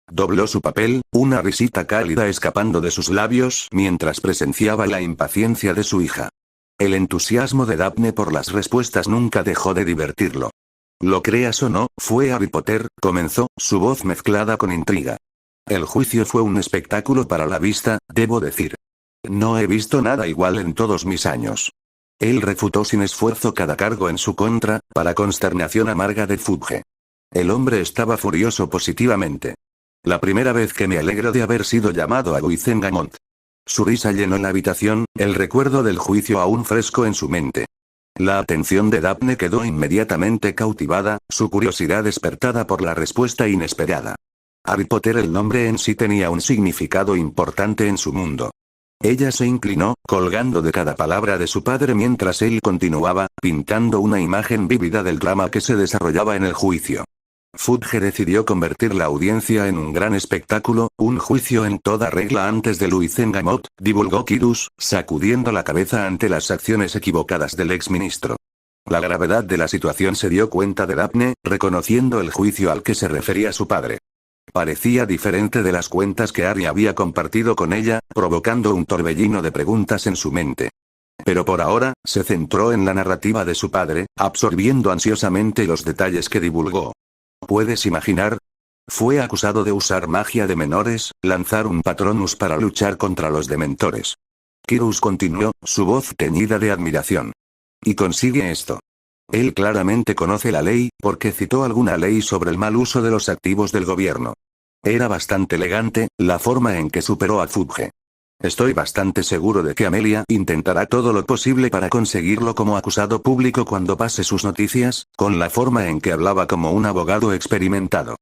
Dobló su papel, una risita cálida escapando de sus labios mientras presenciaba la impaciencia de su hija. El entusiasmo de Daphne por las respuestas nunca dejó de divertirlo. Lo creas o no, fue Harry Potter, comenzó, su voz mezclada con intriga. El juicio fue un espectáculo para la vista, debo decir. No he visto nada igual en todos mis años. Él refutó sin esfuerzo cada cargo en su contra, para consternación amarga de Fudge. El hombre estaba furioso positivamente. La primera vez que me alegro de haber sido llamado a Wizengamot. Su risa llenó la habitación, el recuerdo del juicio aún fresco en su mente. La atención de Daphne quedó inmediatamente cautivada, su curiosidad despertada por la respuesta inesperada. Harry Potter, el nombre en sí tenía un significado importante en su mundo. Ella se inclinó, colgando de cada palabra de su padre mientras él continuaba, pintando una imagen vívida del drama que se desarrollaba en el juicio. Fudge decidió convertir la audiencia en un gran espectáculo, un juicio en toda regla antes de Wizengamot, divulgó Kyrus, sacudiendo la cabeza ante las acciones equivocadas del exministro. La gravedad de la situación se dio cuenta de Daphne, reconociendo el juicio al que se refería su padre. Parecía diferente de las cuentas que Harry había compartido con ella, provocando un torbellino de preguntas en su mente. Pero por ahora, se centró en la narrativa de su padre, absorbiendo ansiosamente los detalles que divulgó. ¿Puedes imaginar? Fue acusado de usar magia de menores, lanzar un Patronus para luchar contra los dementores. Kyrus continuó, su voz teñida de admiración. Y consigue esto. Él claramente conoce la ley, porque citó alguna ley sobre el mal uso de los activos del gobierno. Era bastante elegante, la forma en que superó a Fudge. Estoy bastante seguro de que Amelia intentará todo lo posible para conseguirlo como acusado público cuando pase sus noticias, con la forma en que hablaba como un abogado experimentado.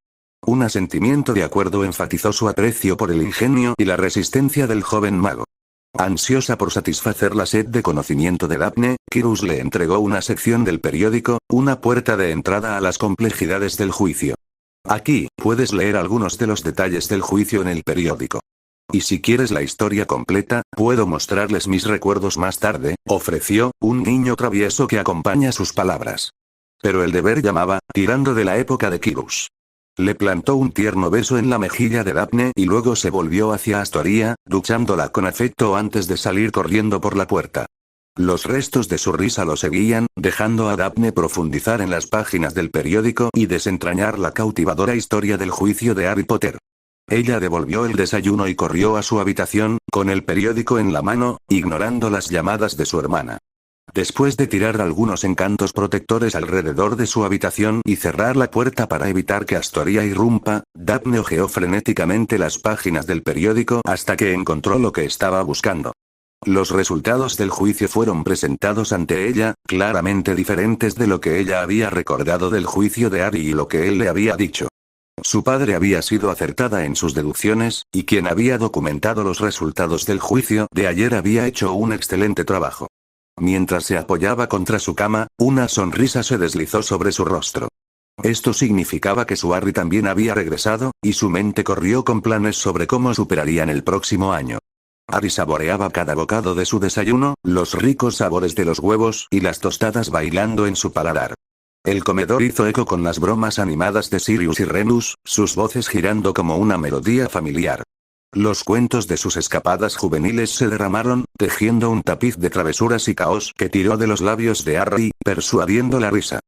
Un asentimiento de acuerdo enfatizó su aprecio por el ingenio y la resistencia del joven mago. Ansiosa por satisfacer la sed de conocimiento de Daphne, Kyrus le entregó una sección del periódico, una puerta de entrada a las complejidades del juicio. Aquí, puedes leer algunos de los detalles del juicio en el periódico. Y si quieres la historia completa, puedo mostrarles mis recuerdos más tarde, ofreció, un niño travieso que acompaña sus palabras. Pero el deber llamaba, tirando de la época de Kyrus. Le plantó un tierno beso en la mejilla de Daphne y luego se volvió hacia Astoria, duchándola con afecto antes de salir corriendo por la puerta. Los restos de su risa lo seguían, dejando a Daphne profundizar en las páginas del periódico y desentrañar la cautivadora historia del juicio de Harry Potter. Ella devolvió el desayuno y corrió a su habitación, con el periódico en la mano, ignorando las llamadas de su hermana. Después de tirar algunos encantos protectores alrededor de su habitación y cerrar la puerta para evitar que Astoria irrumpa, Daphne hojeó frenéticamente las páginas del periódico hasta que encontró lo que estaba buscando. Los resultados del juicio fueron presentados ante ella, claramente diferentes de lo que ella había recordado del juicio de Harry y lo que él le había dicho. Su padre había sido acertada en sus deducciones, y quien había documentado los resultados del juicio de ayer había hecho un excelente trabajo. Mientras se apoyaba contra su cama, una sonrisa se deslizó sobre su rostro. Esto significaba que su Harry también había regresado, y su mente corrió con planes sobre cómo superarían el próximo año. Harry saboreaba cada bocado de su desayuno, los ricos sabores de los huevos y las tostadas bailando en su paladar. El comedor hizo eco con las bromas animadas de Sirius y Remus, sus voces girando como una melodía familiar. Los cuentos de sus escapadas juveniles se derramaron, tejiendo un tapiz de travesuras y caos que tiró de los labios de Harry, persuadiendo la risa.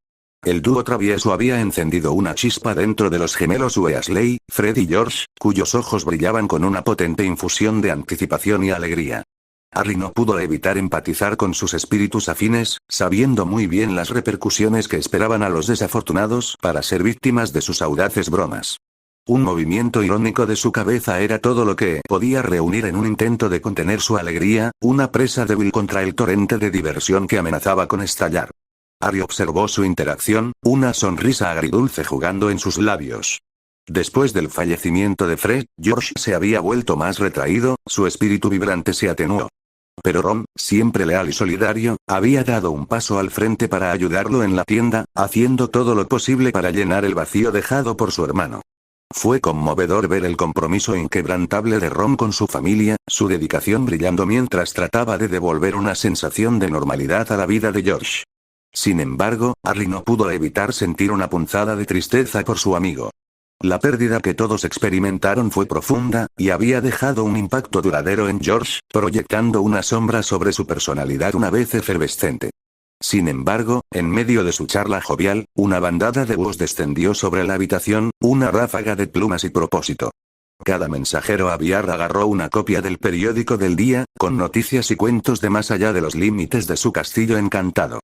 El dúo travieso había encendido una chispa dentro de los gemelos Weasley, Fred y George, cuyos ojos brillaban con una potente infusión de anticipación y alegría. Harry no pudo evitar empatizar con sus espíritus afines, sabiendo muy bien las repercusiones que esperaban a los desafortunados para ser víctimas de sus audaces bromas. Un movimiento irónico de su cabeza era todo lo que podía reunir en un intento de contener su alegría, una presa débil contra el torrente de diversión que amenazaba con estallar. Harry observó su interacción, una sonrisa agridulce jugando en sus labios. Después del fallecimiento de Fred, George se había vuelto más retraído, su espíritu vibrante se atenuó. Pero Ron, siempre leal y solidario, había dado un paso al frente para ayudarlo en la tienda, haciendo todo lo posible para llenar el vacío dejado por su hermano. Fue conmovedor ver el compromiso inquebrantable de Ron con su familia, su dedicación brillando mientras trataba de devolver una sensación de normalidad a la vida de George. Sin embargo, Harry no pudo evitar sentir una punzada de tristeza por su amigo. La pérdida que todos experimentaron fue profunda, y había dejado un impacto duradero en George, proyectando una sombra sobre su personalidad una vez efervescente. Sin embargo, en medio de su charla jovial, una bandada de búhos descendió sobre la habitación, una ráfaga de plumas y propósito. Cada mensajero aviar agarró una copia del periódico del día, con noticias y cuentos de más allá de los límites de su castillo encantado.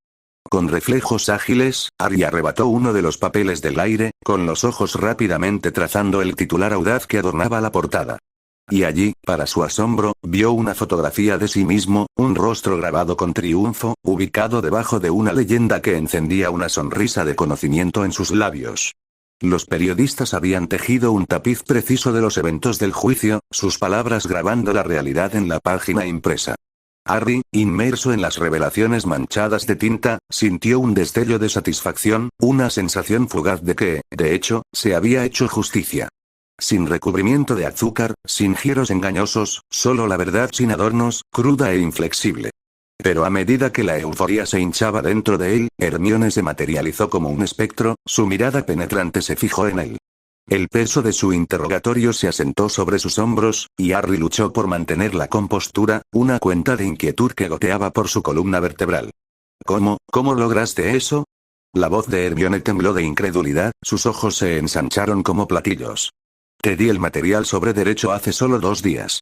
Con reflejos ágiles, Harry arrebató uno de los papeles del aire, con los ojos rápidamente trazando el titular audaz que adornaba la portada. Y allí, para su asombro, vio una fotografía de sí mismo, un rostro grabado con triunfo, ubicado debajo de una leyenda que encendía una sonrisa de conocimiento en sus labios. Los periodistas habían tejido un tapiz preciso de los eventos del juicio, sus palabras grabando la realidad en la página impresa. Harry, inmerso en las revelaciones manchadas de tinta, sintió un destello de satisfacción, una sensación fugaz de que, de hecho, se había hecho justicia. Sin recubrimiento de azúcar, sin giros engañosos, solo la verdad sin adornos, cruda e inflexible. Pero a medida que la euforia se hinchaba dentro de él, Hermione se materializó como un espectro, su mirada penetrante se fijó en él. El peso de su interrogatorio se asentó sobre sus hombros, y Harry luchó por mantener la compostura, una cuenta de inquietud que goteaba por su columna vertebral. ¿Cómo lograste eso? La voz de Hermione tembló de incredulidad, sus ojos se ensancharon como platillos. Te di el material sobre derecho hace solo 2 días.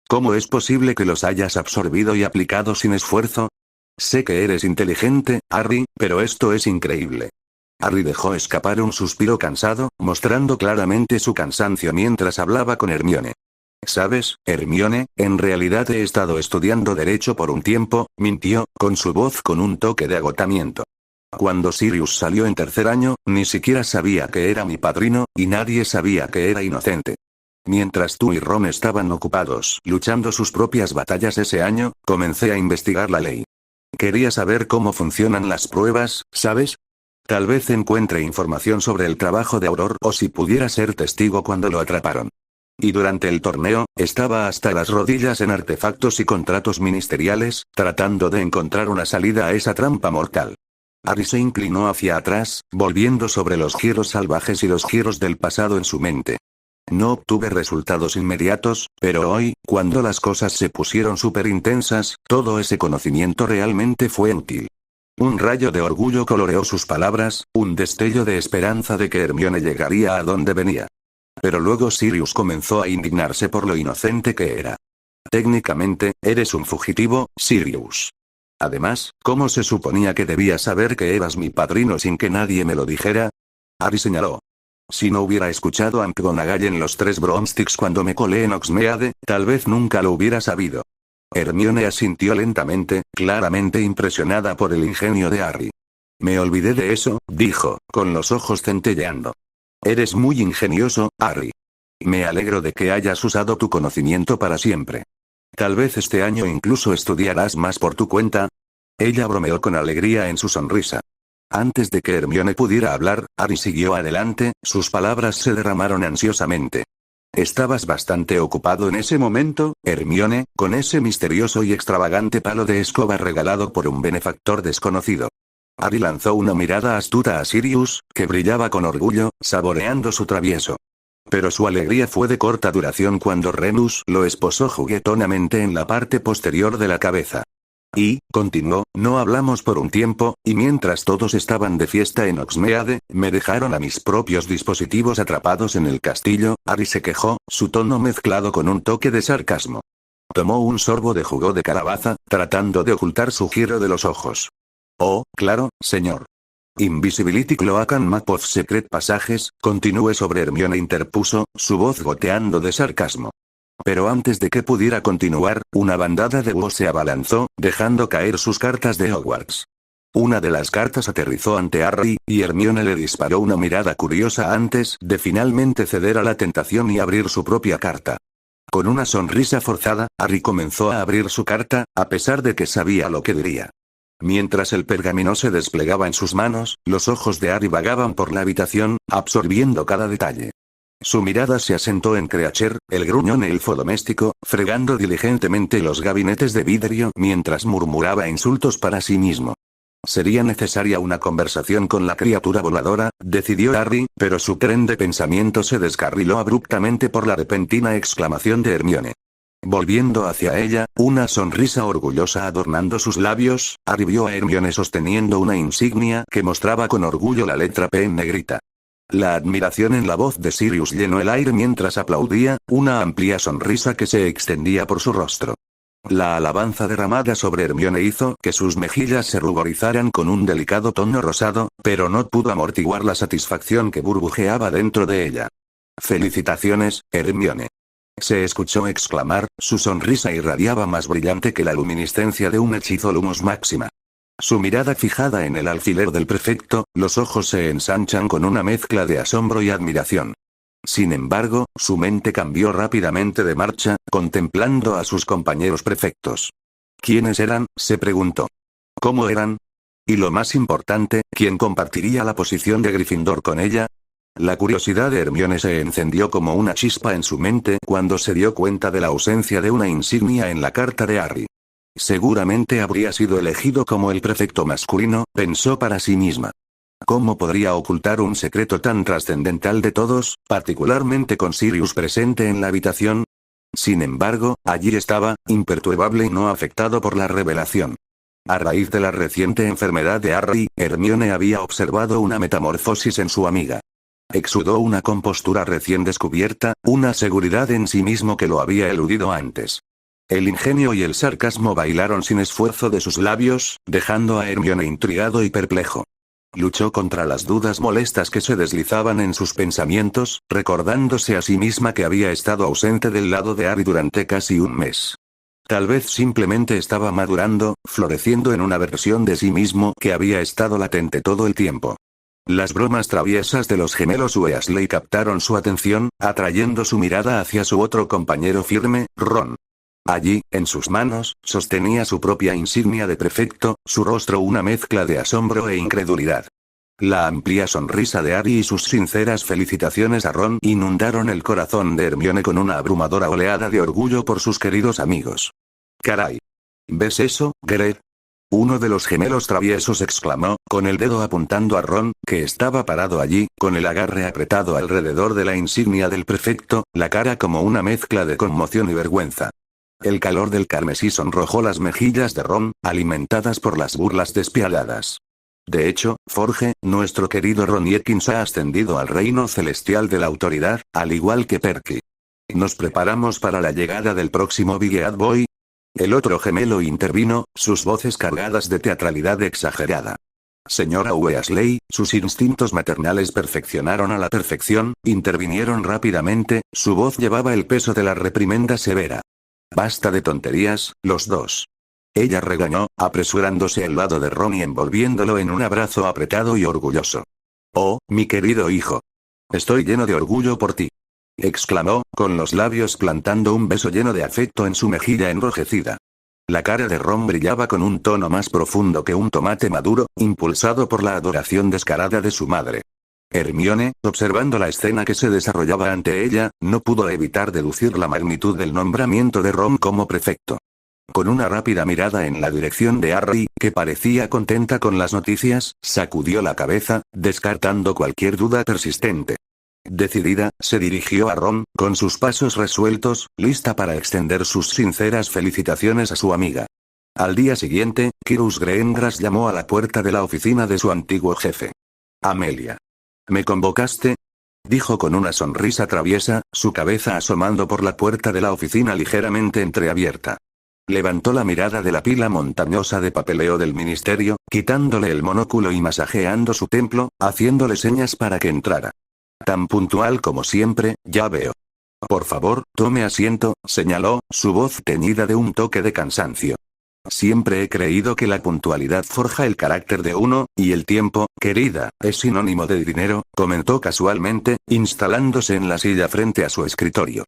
¿Cómo es posible que los hayas absorbido y aplicado sin esfuerzo? Sé que eres inteligente, Harry, pero esto es increíble. Harry dejó escapar un suspiro cansado, mostrando claramente su cansancio mientras hablaba con Hermione. ¿Sabes, Hermione? En realidad he estado estudiando derecho por un tiempo, mintió, con su voz con un toque de agotamiento. Cuando Sirius salió en tercer año, ni siquiera sabía que era mi padrino, y nadie sabía que era inocente. Mientras tú y Ron estaban ocupados luchando sus propias batallas ese año, comencé a investigar la ley. Quería saber cómo funcionan las pruebas, ¿sabes? Tal vez encuentre información sobre el trabajo de Auror o si pudiera ser testigo cuando lo atraparon. Y durante el torneo, estaba hasta las rodillas en artefactos y contratos ministeriales, tratando de encontrar una salida a esa trampa mortal. Harry se inclinó hacia atrás, volviendo sobre los giros salvajes y los giros del pasado en su mente. No obtuve resultados inmediatos, pero hoy, cuando las cosas se pusieron súper intensas, todo ese conocimiento realmente fue útil. Un rayo de orgullo coloreó sus palabras, un destello de esperanza de que Hermione llegaría a donde venía. Pero luego Sirius comenzó a indignarse por lo inocente que era. Técnicamente, eres un fugitivo, Sirius. Además, ¿cómo se suponía que debía saber que eras mi padrino sin que nadie me lo dijera? Harry señaló. Si no hubiera escuchado a McGonagall en los 3 Broomsticks cuando me colé en Hogsmeade, tal vez nunca lo hubiera sabido. Hermione asintió lentamente, claramente impresionada por el ingenio de Harry. Me olvidé de eso, dijo, con los ojos centelleando. Eres muy ingenioso, Harry. Me alegro de que hayas usado tu conocimiento para siempre. Tal vez este año incluso estudiarás más por tu cuenta. Ella bromeó con alegría en su sonrisa. Antes de que Hermione pudiera hablar, Harry siguió adelante, sus palabras se derramaron ansiosamente. Estabas bastante ocupado en ese momento, Hermione, con ese misterioso y extravagante palo de escoba regalado por un benefactor desconocido. Harry lanzó una mirada astuta a Sirius, que brillaba con orgullo, saboreando su travieso. Pero su alegría fue de corta duración cuando Remus lo esposó juguetonamente en la parte posterior de la cabeza. Y, continuó, no hablamos por un tiempo, y mientras todos estaban de fiesta en Hogsmeade, me dejaron a mis propios dispositivos atrapados en el castillo. Harry se quejó, su tono mezclado con un toque de sarcasmo. Tomó un sorbo de jugo de calabaza, tratando de ocultar su giro de los ojos. Oh, claro, señor. Invisibility Cloak and Map of Secret Passages, continúe sobre Hermione interpuso, su voz goteando de sarcasmo. Pero antes de que pudiera continuar, una bandada de búhos se abalanzó, dejando caer sus cartas de Hogwarts. Una de las cartas aterrizó ante Harry, y Hermione le disparó una mirada curiosa antes de finalmente ceder a la tentación y abrir su propia carta. Con una sonrisa forzada, Harry comenzó a abrir su carta, a pesar de que sabía lo que diría. Mientras el pergamino se desplegaba en sus manos, los ojos de Harry vagaban por la habitación, absorbiendo cada detalle. Su mirada se asentó en Creacher, el gruñón elfo doméstico, fregando diligentemente los gabinetes de vidrio mientras murmuraba insultos para sí mismo. Sería necesaria una conversación con la criatura voladora, decidió Harry, pero su tren de pensamiento se descarriló abruptamente por la repentina exclamación de Hermione. Volviendo hacia ella, una sonrisa orgullosa adornando sus labios, Harry vio a Hermione sosteniendo una insignia que mostraba con orgullo la letra P en negrita. La admiración en la voz de Sirius llenó el aire mientras aplaudía, una amplia sonrisa que se extendía por su rostro. La alabanza derramada sobre Hermione hizo que sus mejillas se ruborizaran con un delicado tono rosado, pero no pudo amortiguar la satisfacción que burbujeaba dentro de ella. «Felicitaciones, Hermione». Se escuchó exclamar, su sonrisa irradiaba más brillante que la luminiscencia de un hechizo Lumos Máxima. Su mirada fijada en el alfiler del prefecto, los ojos se ensanchan con una mezcla de asombro y admiración. Sin embargo, su mente cambió rápidamente de marcha, contemplando a sus compañeros prefectos. ¿Quiénes eran?, se preguntó. ¿Cómo eran? Y lo más importante, ¿quién compartiría la posición de Gryffindor con ella? La curiosidad de Hermione se encendió como una chispa en su mente cuando se dio cuenta de la ausencia de una insignia en la carta de Harry. Seguramente habría sido elegido como el prefecto masculino, pensó para sí misma. ¿Cómo podría ocultar un secreto tan trascendental de todos, particularmente con Sirius presente en la habitación? Sin embargo, allí estaba, imperturbable y no afectado por la revelación. A raíz de la reciente enfermedad de Harry, Hermione había observado una metamorfosis en su amiga. Exudó una compostura recién descubierta, una seguridad en sí mismo que lo había eludido antes. El ingenio y el sarcasmo bailaron sin esfuerzo de sus labios, dejando a Hermione intrigado y perplejo. Luchó contra las dudas molestas que se deslizaban en sus pensamientos, recordándose a sí misma que había estado ausente del lado de Harry durante casi un mes. Tal vez simplemente estaba madurando, floreciendo en una versión de sí mismo que había estado latente todo el tiempo. Las bromas traviesas de los gemelos Weasley captaron su atención, atrayendo su mirada hacia su otro compañero firme, Ron. Allí, en sus manos, sostenía su propia insignia de prefecto, su rostro una mezcla de asombro e incredulidad. La amplia sonrisa de Harry y sus sinceras felicitaciones a Ron inundaron el corazón de Hermione con una abrumadora oleada de orgullo por sus queridos amigos. «Caray. ¿Ves eso, Greg?», uno de los gemelos traviesos exclamó, con el dedo apuntando a Ron, que estaba parado allí, con el agarre apretado alrededor de la insignia del prefecto, la cara como una mezcla de conmoción y vergüenza. El calor del carmesí sonrojó las mejillas de Ron, alimentadas por las burlas despiadadas. De hecho, Forge, nuestro querido Ron Jenkins ha ascendido al reino celestial de la autoridad, al igual que Perky. ¿Nos preparamos para la llegada del próximo Big Bad Boy? El otro gemelo intervino, sus voces cargadas de teatralidad exagerada. Señora Weasley, sus instintos maternales perfeccionaron a la perfección, intervinieron rápidamente, su voz llevaba el peso de la reprimenda severa. Basta de tonterías, los dos. Ella regañó, apresurándose al lado de Ron y envolviéndolo en un abrazo apretado y orgulloso. «Oh, mi querido hijo. Estoy lleno de orgullo por ti», exclamó, con los labios plantando un beso lleno de afecto en su mejilla enrojecida. La cara de Ron brillaba con un tono más profundo que un tomate maduro, impulsado por la adoración descarada de su madre. Hermione, observando la escena que se desarrollaba ante ella, no pudo evitar deducir la magnitud del nombramiento de Ron como prefecto. Con una rápida mirada en la dirección de Harry, que parecía contenta con las noticias, sacudió la cabeza, descartando cualquier duda persistente. Decidida, se dirigió a Ron, con sus pasos resueltos, lista para extender sus sinceras felicitaciones a su amiga. Al día siguiente, Kyrus Greengrass llamó a la puerta de la oficina de su antiguo jefe. «Amelia. ¿Me convocaste?», dijo con una sonrisa traviesa, su cabeza asomando por la puerta de la oficina ligeramente entreabierta. Levantó la mirada de la pila montañosa de papeleo del ministerio, quitándole el monóculo y masajeando su templo, haciéndole señas para que entrara. «Tan puntual como siempre, ya veo. Por favor, tome asiento», señaló, su voz teñida de un toque de cansancio. «Siempre he creído que la puntualidad forja el carácter de uno, y el tiempo, querida, es sinónimo de dinero», comentó casualmente, instalándose en la silla frente a su escritorio.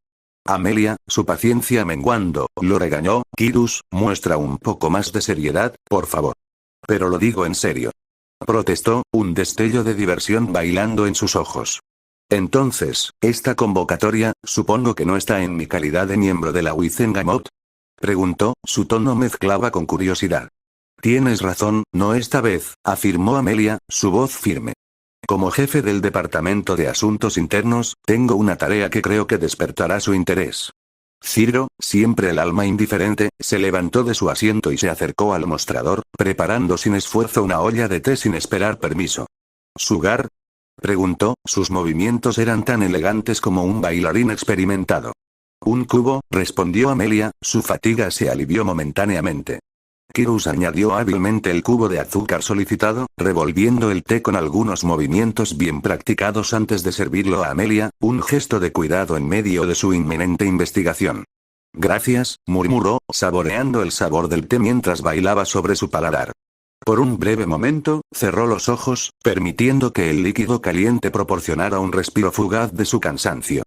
«Amelia, su paciencia menguando», lo regañó, «Kyrus, muestra un poco más de seriedad, por favor». «Pero lo digo en serio», protestó, un destello de diversión bailando en sus ojos. «Entonces, esta convocatoria, supongo que no está en mi calidad de miembro de la Wizengamot», preguntó, su tono mezclaba con curiosidad. «Tienes razón, no esta vez», afirmó Amelia, su voz firme. «Como jefe del Departamento de Asuntos Internos, tengo una tarea que creo que despertará su interés». Ciro, siempre el alma indiferente, se levantó de su asiento y se acercó al mostrador, preparando sin esfuerzo una olla de té sin esperar permiso. «¿Sugar?», preguntó, sus movimientos eran tan elegantes como un bailarín experimentado. «Un cubo», respondió Amelia, su fatiga se alivió momentáneamente. Kyrus añadió hábilmente el cubo de azúcar solicitado, revolviendo el té con algunos movimientos bien practicados antes de servirlo a Amelia, un gesto de cuidado en medio de su inminente investigación. «Gracias», murmuró, saboreando el sabor del té mientras bailaba sobre su paladar. Por un breve momento, cerró los ojos, permitiendo que el líquido caliente proporcionara un respiro fugaz de su cansancio.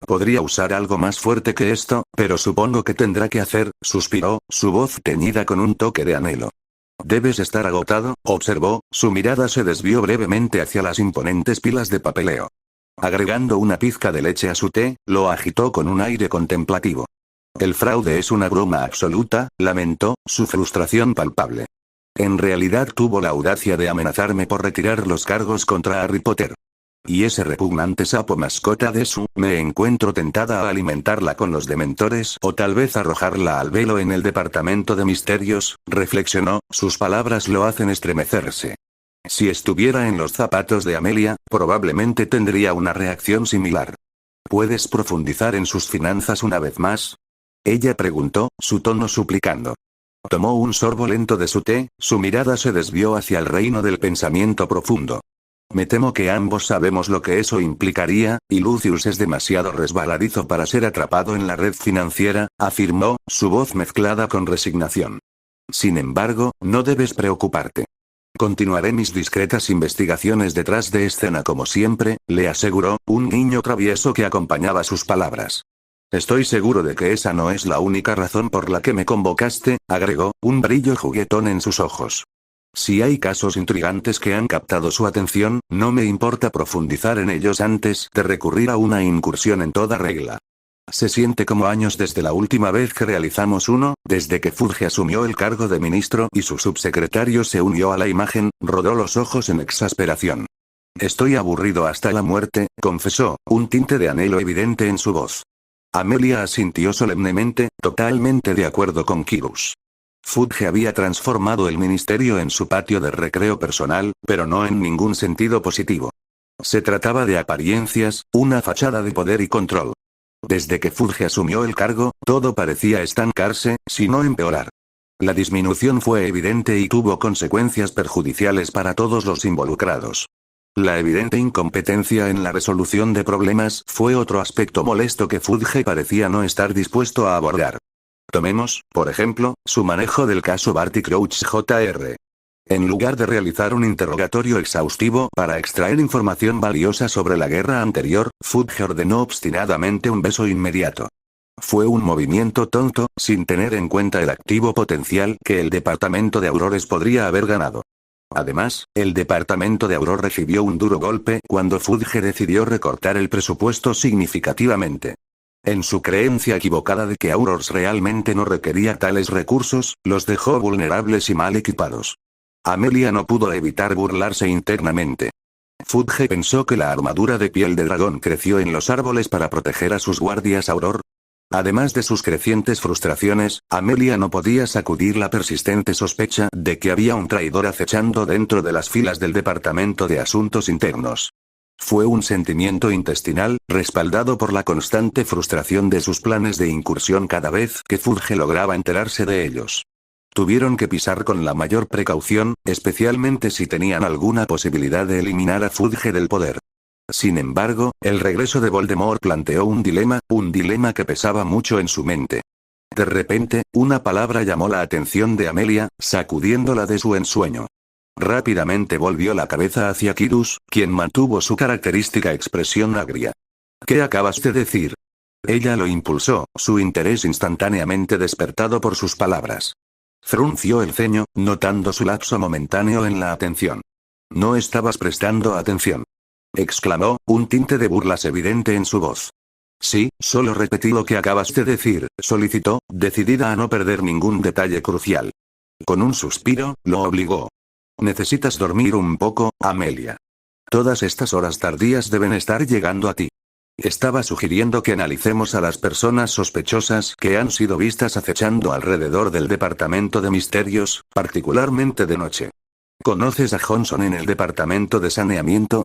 «Podría usar algo más fuerte que esto, pero supongo que tendrá que hacer», suspiró, su voz teñida con un toque de anhelo. «Debes estar agotado», observó, su mirada se desvió brevemente hacia las imponentes pilas de papeleo. Agregando una pizca de leche a su té, lo agitó con un aire contemplativo. «El fraude es una broma absoluta», lamentó, su frustración palpable. «En realidad tuvo la audacia de amenazarme por retirar los cargos contra Harry Potter. Y ese repugnante sapo mascota de su, me encuentro tentada a alimentarla con los dementores o tal vez arrojarla al velo en el departamento de misterios», reflexionó, sus palabras lo hacen estremecerse. Si estuviera en los zapatos de Amelia, probablemente tendría una reacción similar. «¿Puedes profundizar en sus finanzas una vez más?», ella preguntó, su tono suplicando. Tomó un sorbo lento de su té, su mirada se desvió hacia el reino del pensamiento profundo. Me temo que ambos sabemos lo que eso implicaría, y Lucius es demasiado resbaladizo para ser atrapado en la red financiera, afirmó, su voz mezclada con resignación. Sin embargo, no debes preocuparte. Continuaré mis discretas investigaciones detrás de escena como siempre, le aseguró, un niño travieso que acompañaba sus palabras. Estoy seguro de que esa no es la única razón por la que me convocaste, agregó, un brillo juguetón en sus ojos. Si hay casos intrigantes que han captado su atención, no me importa profundizar en ellos antes de recurrir a una incursión en toda regla. Se siente como años desde la última vez que realizamos uno, desde que Fudge asumió el cargo de ministro y su subsecretario se unió a la imagen, rodó los ojos en exasperación. Estoy aburrido hasta la muerte, confesó, un tinte de anhelo evidente en su voz. Amelia asintió solemnemente, totalmente de acuerdo con Kyrus. Fudge había transformado el ministerio en su patio de recreo personal, pero no en ningún sentido positivo. Se trataba de apariencias, una fachada de poder y control. Desde que Fudge asumió el cargo, todo parecía estancarse, si no empeorar. La disminución fue evidente y tuvo consecuencias perjudiciales para todos los involucrados. La evidente incompetencia en la resolución de problemas fue otro aspecto molesto que Fudge parecía no estar dispuesto a abordar. Tomemos, por ejemplo, su manejo del caso Barty Crouch Jr. En lugar de realizar un interrogatorio exhaustivo para extraer información valiosa sobre la guerra anterior, Fudge ordenó obstinadamente un beso inmediato. Fue un movimiento tonto, sin tener en cuenta el activo potencial que el departamento de Aurores podría haber ganado. Además, el departamento de Auror recibió un duro golpe cuando Fudge decidió recortar el presupuesto significativamente. En su creencia equivocada de que Aurors realmente no requería tales recursos, los dejó vulnerables y mal equipados. Amelia no pudo evitar burlarse internamente. Fudge pensó que la armadura de piel de dragón creció en los árboles para proteger a sus guardias Auror. Además de sus crecientes frustraciones, Amelia no podía sacudir la persistente sospecha de que había un traidor acechando dentro de las filas del Departamento de Asuntos Internos. Fue un sentimiento intestinal, respaldado por la constante frustración de sus planes de incursión cada vez que Fudge lograba enterarse de ellos. Tuvieron que pisar con la mayor precaución, especialmente si tenían alguna posibilidad de eliminar a Fudge del poder. Sin embargo, el regreso de Voldemort planteó un dilema que pesaba mucho en su mente. De repente, una palabra llamó la atención de Amelia, sacudiéndola de su ensueño. Rápidamente volvió la cabeza hacia Kyrus, quien mantuvo su característica expresión agria. ¿Qué acabas de decir? Ella lo impulsó, su interés instantáneamente despertado por sus palabras. Frunció el ceño, notando su lapso momentáneo en la atención. No estabas prestando atención. Exclamó, un tinte de burlas evidente en su voz. Sí, solo repetí lo que acabas de decir, solicitó, decidida a no perder ningún detalle crucial. Con un suspiro, lo obligó. Necesitas dormir un poco, Amelia. Todas estas horas tardías deben estar llegando a ti. Estaba sugiriendo que analicemos a las personas sospechosas que han sido vistas acechando alrededor del departamento de misterios, particularmente de noche. ¿Conoces a Johnson en el departamento de saneamiento?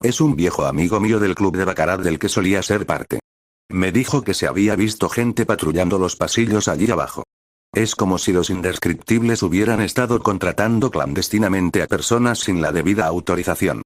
Es un viejo amigo mío del club de Baccarat del que solía ser parte. Me dijo que se había visto gente patrullando los pasillos allí abajo. Es como si los indescriptibles hubieran estado contratando clandestinamente a personas sin la debida autorización.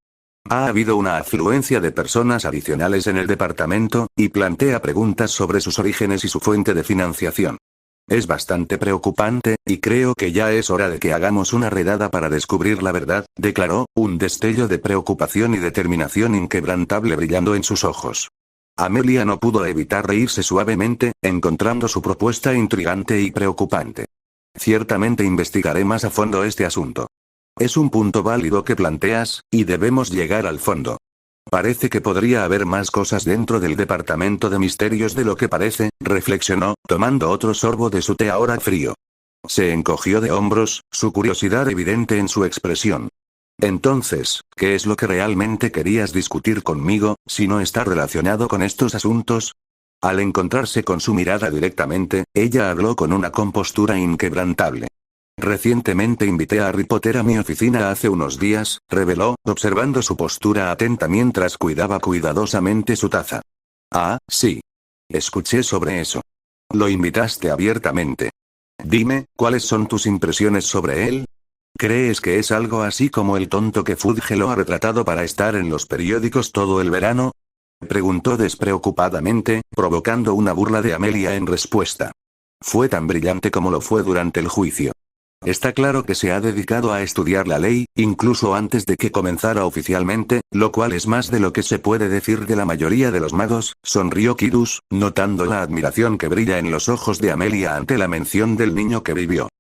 Ha habido una afluencia de personas adicionales en el departamento, y plantea preguntas sobre sus orígenes y su fuente de financiación. Es bastante preocupante, y creo que ya es hora de que hagamos una redada para descubrir la verdad, declaró, un destello de preocupación y determinación inquebrantable brillando en sus ojos. Amelia no pudo evitar reírse suavemente, encontrando su propuesta intrigante y preocupante. Ciertamente investigaré más a fondo este asunto. Es un punto válido que planteas, y debemos llegar al fondo. Parece que podría haber más cosas dentro del departamento de misterios de lo que parece, reflexionó, tomando otro sorbo de su té ahora frío. Se encogió de hombros, su curiosidad evidente en su expresión. Entonces, ¿qué es lo que realmente querías discutir conmigo, si no está relacionado con estos asuntos? Al encontrarse con su mirada directamente, ella habló con una compostura inquebrantable. Recientemente invité a Harry Potter a mi oficina hace unos días, reveló, observando su postura atenta mientras cuidaba cuidadosamente su taza. Ah, sí. Escuché sobre eso. Lo invitaste abiertamente. Dime, ¿cuáles son tus impresiones sobre él? ¿Crees que es algo así como el tonto que Fudge lo ha retratado para estar en los periódicos todo el verano? Preguntó despreocupadamente, provocando una burla de Amelia en respuesta. Fue tan brillante como lo fue durante el juicio. Está claro que se ha dedicado a estudiar la ley, incluso antes de que comenzara oficialmente, lo cual es más de lo que se puede decir de la mayoría de los magos, sonrió Kyrus, notando la admiración que brilla en los ojos de Amelia ante la mención del niño que vivió.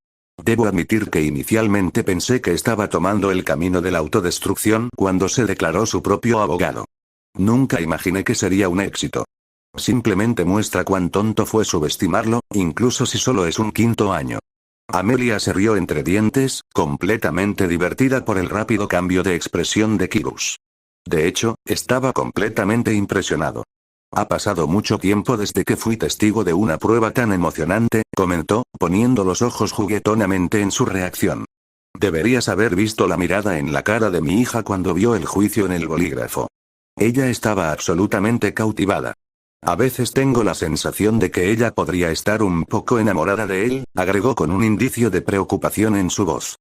Debo admitir que inicialmente pensé que estaba tomando el camino de la autodestrucción cuando se declaró su propio abogado. Nunca imaginé que sería un éxito. Simplemente muestra cuán tonto fue subestimarlo, incluso si solo es un quinto año. Amelia se rió entre dientes, completamente divertida por el rápido cambio de expresión de Kyrus. De hecho, estaba completamente impresionado. Ha pasado mucho tiempo desde que fui testigo de una prueba tan emocionante, comentó, poniendo los ojos juguetonamente en su reacción. Deberías haber visto la mirada en la cara de mi hija cuando vio el juicio en el bolígrafo. Ella estaba absolutamente cautivada. A veces tengo la sensación de que ella podría estar un poco enamorada de él, agregó con un indicio de preocupación en su voz.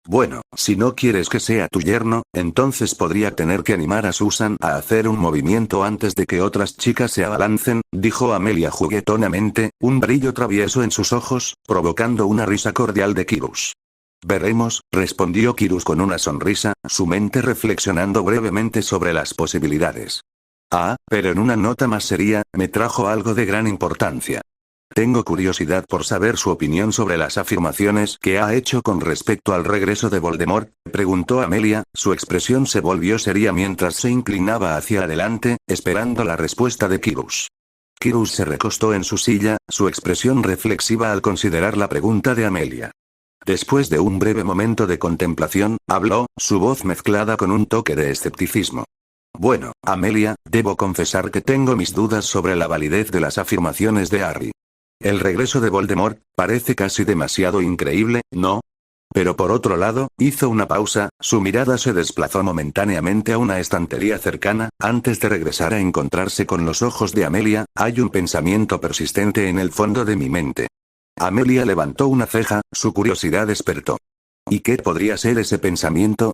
Bueno, si no quieres que sea tu yerno, entonces podría tener que animar a Susan a hacer un movimiento antes de que otras chicas se abalancen, dijo Amelia juguetonamente, un brillo travieso en sus ojos, provocando una risa cordial de Kyrus. Veremos, respondió Kyrus con una sonrisa, su mente reflexionando brevemente sobre las posibilidades. Ah, pero en una nota más seria, me trajo algo de gran importancia. Tengo curiosidad por saber su opinión sobre las afirmaciones que ha hecho con respecto al regreso de Voldemort, preguntó Amelia, su expresión se volvió seria mientras se inclinaba hacia adelante, esperando la respuesta de Kyrus. Kyrus se recostó en su silla, su expresión reflexiva al considerar la pregunta de Amelia. Después de un breve momento de contemplación, habló, su voz mezclada con un toque de escepticismo. Bueno, Amelia, debo confesar que tengo mis dudas sobre la validez de las afirmaciones de Harry. El regreso de Voldemort, parece casi demasiado increíble, ¿no? Pero por otro lado, hizo una pausa, su mirada se desplazó momentáneamente a una estantería cercana, antes de regresar a encontrarse con los ojos de Amelia, hay un pensamiento persistente en el fondo de mi mente. Amelia levantó una ceja, su curiosidad despertó. ¿Y qué podría ser ese pensamiento?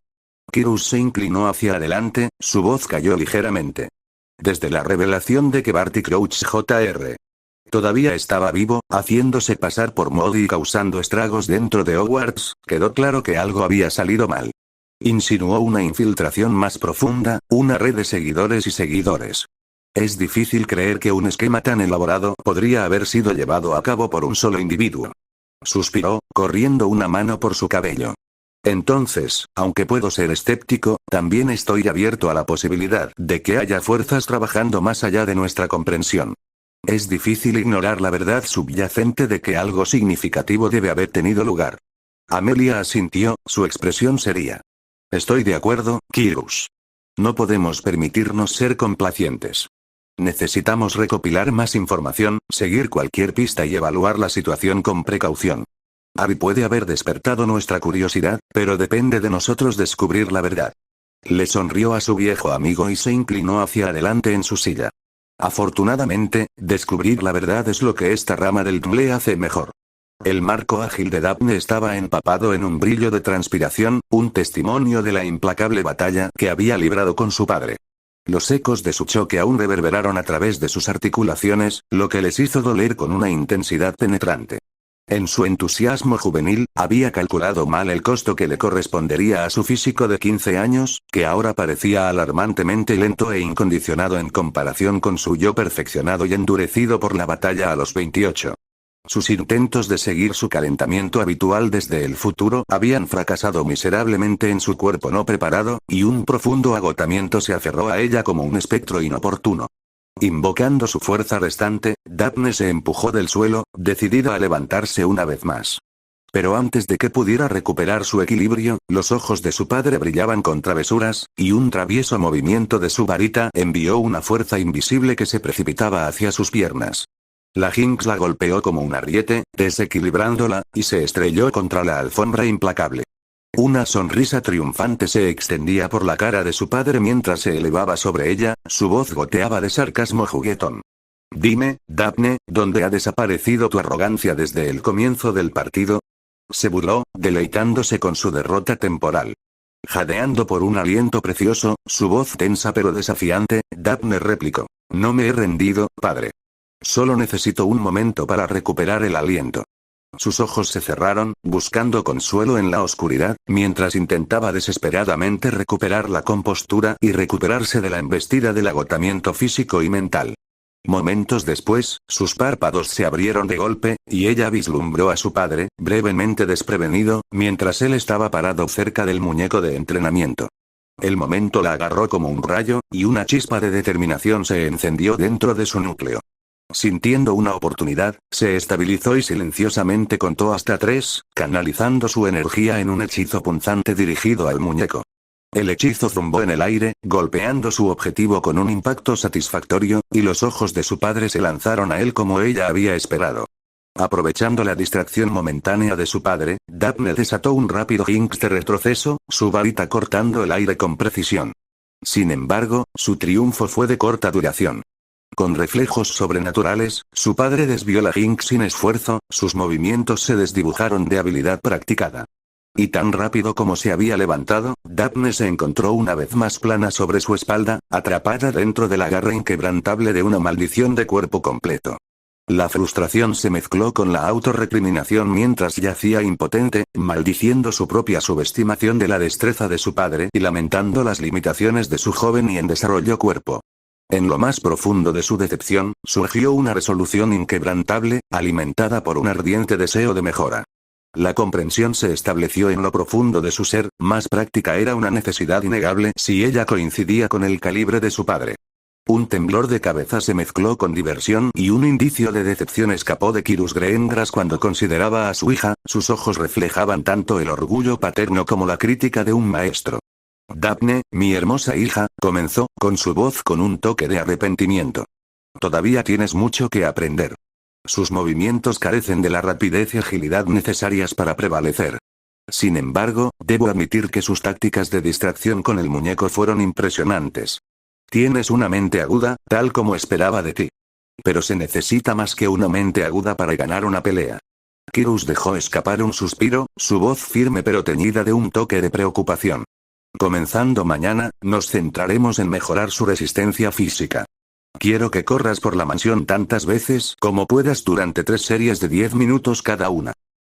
Kyrus se inclinó hacia adelante, su voz cayó ligeramente. Desde la revelación de que Barty Crouch Jr. todavía estaba vivo, haciéndose pasar por Moody y causando estragos dentro de Hogwarts, quedó claro que algo había salido mal. Insinuó una infiltración más profunda, una red de seguidores y seguidores. Es difícil creer que un esquema tan elaborado podría haber sido llevado a cabo por un solo individuo. Suspiró, corriendo una mano por su cabello. Entonces, aunque puedo ser escéptico, también estoy abierto a la posibilidad de que haya fuerzas trabajando más allá de nuestra comprensión. Es difícil ignorar la verdad subyacente de que algo significativo debe haber tenido lugar. Amelia asintió, su expresión seria. Estoy de acuerdo, Kyrus. No podemos permitirnos ser complacientes. Necesitamos recopilar más información, seguir cualquier pista y evaluar la situación con precaución. Harry puede haber despertado nuestra curiosidad, pero depende de nosotros descubrir la verdad. Le sonrió a su viejo amigo y se inclinó hacia adelante en su silla. Afortunadamente, descubrir la verdad es lo que esta rama del Tumble hace mejor. El marco ágil de Daphne estaba empapado en un brillo de transpiración, un testimonio de la implacable batalla que había librado con su padre. Los ecos de su choque aún reverberaron a través de sus articulaciones, lo que les hizo doler con una intensidad penetrante. En su entusiasmo juvenil, había calculado mal el costo que le correspondería a su físico de 15 años, que ahora parecía alarmantemente lento e incondicionado en comparación con su yo perfeccionado y endurecido por la batalla a los 28. Sus intentos de seguir su calentamiento habitual desde el futuro habían fracasado miserablemente en su cuerpo no preparado, y un profundo agotamiento se aferró a ella como un espectro inoportuno. Invocando su fuerza restante, Daphne se empujó del suelo, decidida a levantarse una vez más. Pero antes de que pudiera recuperar su equilibrio, los ojos de su padre brillaban con travesuras, y un travieso movimiento de su varita envió una fuerza invisible que se precipitaba hacia sus piernas. La Jinx la golpeó como un ariete, desequilibrándola, y se estrelló contra la alfombra implacable. Una sonrisa triunfante se extendía por la cara de su padre mientras se elevaba sobre ella, su voz goteaba de sarcasmo juguetón. Dime, Daphne, ¿dónde ha desaparecido tu arrogancia desde el comienzo del partido? Se burló, deleitándose con su derrota temporal. Jadeando por un aliento precioso, su voz tensa pero desafiante, Daphne replicó. No me he rendido, padre. Solo necesito un momento para recuperar el aliento. Sus ojos se cerraron, buscando consuelo en la oscuridad, mientras intentaba desesperadamente recuperar la compostura y recuperarse de la embestida del agotamiento físico y mental. Momentos después, sus párpados se abrieron de golpe, y ella vislumbró a su padre, brevemente desprevenido, mientras él estaba parado cerca del muñeco de entrenamiento. El momento la agarró como un rayo, y una chispa de determinación se encendió dentro de su núcleo. Sintiendo una oportunidad, se estabilizó y silenciosamente contó hasta 3, canalizando su energía en un hechizo punzante dirigido al muñeco. El hechizo zumbó en el aire, golpeando su objetivo con un impacto satisfactorio, y los ojos de su padre se lanzaron a él como ella había esperado. Aprovechando la distracción momentánea de su padre, Daphne desató un rápido jinx de retroceso, su varita cortando el aire con precisión. Sin embargo, su triunfo fue de corta duración. Con reflejos sobrenaturales, su padre desvió la jinx sin esfuerzo, sus movimientos se desdibujaron de habilidad practicada. Y tan rápido como se había levantado, Daphne se encontró una vez más plana sobre su espalda, atrapada dentro de la garra inquebrantable de una maldición de cuerpo completo. La frustración se mezcló con la autorrecriminación mientras yacía impotente, maldiciendo su propia subestimación de la destreza de su padre y lamentando las limitaciones de su joven y en desarrollo cuerpo. En lo más profundo de su decepción, surgió una resolución inquebrantable, alimentada por un ardiente deseo de mejora. La comprensión se estableció en lo profundo de su ser, más práctica era una necesidad innegable si ella coincidía con el calibre de su padre. Un temblor de cabeza se mezcló con diversión y un indicio de decepción escapó de Kyrus Greengras cuando consideraba a su hija, sus ojos reflejaban tanto el orgullo paterno como la crítica de un maestro. Daphne, mi hermosa hija, comenzó, con su voz con un toque de arrepentimiento. Todavía tienes mucho que aprender. Sus movimientos carecen de la rapidez y agilidad necesarias para prevalecer. Sin embargo, debo admitir que sus tácticas de distracción con el muñeco fueron impresionantes. Tienes una mente aguda, tal como esperaba de ti. Pero se necesita más que una mente aguda para ganar una pelea. Kyrus dejó escapar un suspiro, su voz firme pero teñida de un toque de preocupación. Comenzando mañana, nos centraremos en mejorar su resistencia física. Quiero que corras por la mansión tantas veces como puedas durante 3 series de 10 minutos cada una.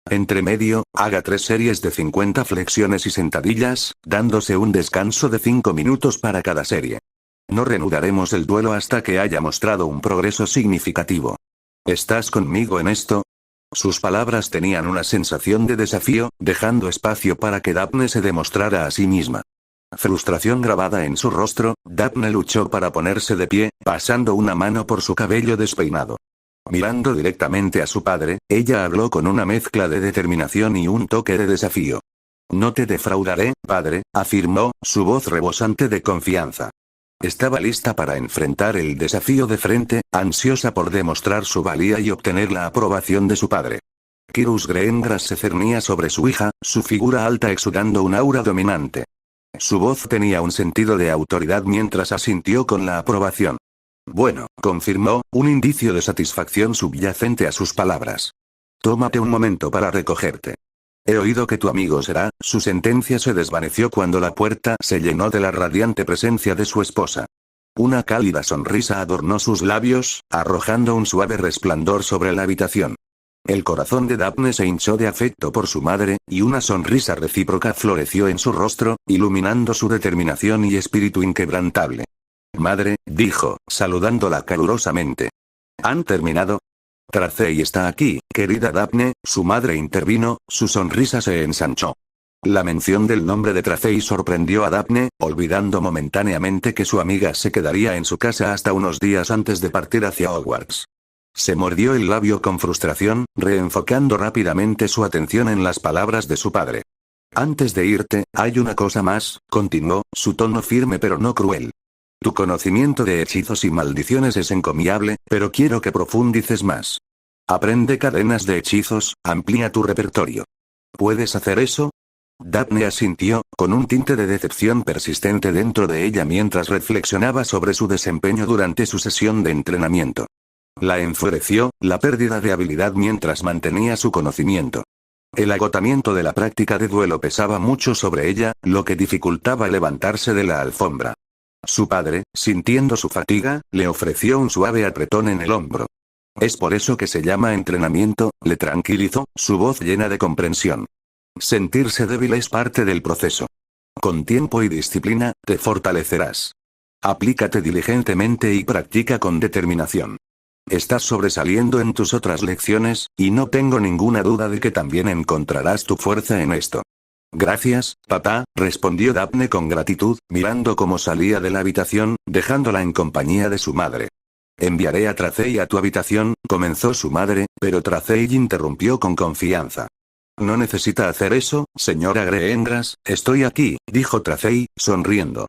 Entre medio, haga 3 series de 50 flexiones y sentadillas, dándose un descanso de 5 minutos para cada serie. No reanudaremos el duelo hasta que haya mostrado un progreso significativo. ¿Estás conmigo en esto? Sus palabras tenían una sensación de desafío, dejando espacio para que Daphne se demostrara a sí misma. Frustración grabada en su rostro, Daphne luchó para ponerse de pie, pasando una mano por su cabello despeinado. Mirando directamente a su padre, ella habló con una mezcla de determinación y un toque de desafío. No te defraudaré, padre, afirmó, su voz rebosante de confianza. Estaba lista para enfrentar el desafío de frente, ansiosa por demostrar su valía y obtener la aprobación de su padre. Kyrus Greengras se cernía sobre su hija, su figura alta exudando un aura dominante. Su voz tenía un sentido de autoridad mientras asintió con la aprobación. Bueno, confirmó, un indicio de satisfacción subyacente a sus palabras. Tómate un momento para recogerte. He oído que tu amigo será, su sentencia se desvaneció cuando la puerta se llenó de la radiante presencia de su esposa. Una cálida sonrisa adornó sus labios, arrojando un suave resplandor sobre la habitación. El corazón de Daphne se hinchó de afecto por su madre, y una sonrisa recíproca floreció en su rostro, iluminando su determinación y espíritu inquebrantable. Madre, dijo, saludándola calurosamente. ¿Han terminado? Tracey está aquí, querida Daphne, su madre intervino, su sonrisa se ensanchó. La mención del nombre de Tracey sorprendió a Daphne, olvidando momentáneamente que su amiga se quedaría en su casa hasta unos días antes de partir hacia Hogwarts. Se mordió el labio con frustración, reenfocando rápidamente su atención en las palabras de su padre. Antes de irte, hay una cosa más, continuó, su tono firme pero no cruel. Tu conocimiento de hechizos y maldiciones es encomiable, pero quiero que profundices más. Aprende cadenas de hechizos, amplía tu repertorio. ¿Puedes hacer eso? Daphne asintió, con un tinte de decepción persistente dentro de ella mientras reflexionaba sobre su desempeño durante su sesión de entrenamiento. La enfureció la pérdida de habilidad mientras mantenía su conocimiento. El agotamiento de la práctica de duelo pesaba mucho sobre ella, lo que dificultaba levantarse de la alfombra. Su padre, sintiendo su fatiga, le ofreció un suave apretón en el hombro. Es por eso que se llama entrenamiento, le tranquilizó, su voz llena de comprensión. Sentirse débil es parte del proceso. Con tiempo y disciplina, te fortalecerás. Aplícate diligentemente y practica con determinación. Estás sobresaliendo en tus otras lecciones, y no tengo ninguna duda de que también encontrarás tu fuerza en esto. Gracias, papá, respondió Daphne con gratitud, mirando cómo salía de la habitación, dejándola en compañía de su madre. Enviaré a Tracey a tu habitación, comenzó su madre, pero Tracey interrumpió con confianza. No necesita hacer eso, señora Greengrass, estoy aquí, dijo Tracey, sonriendo.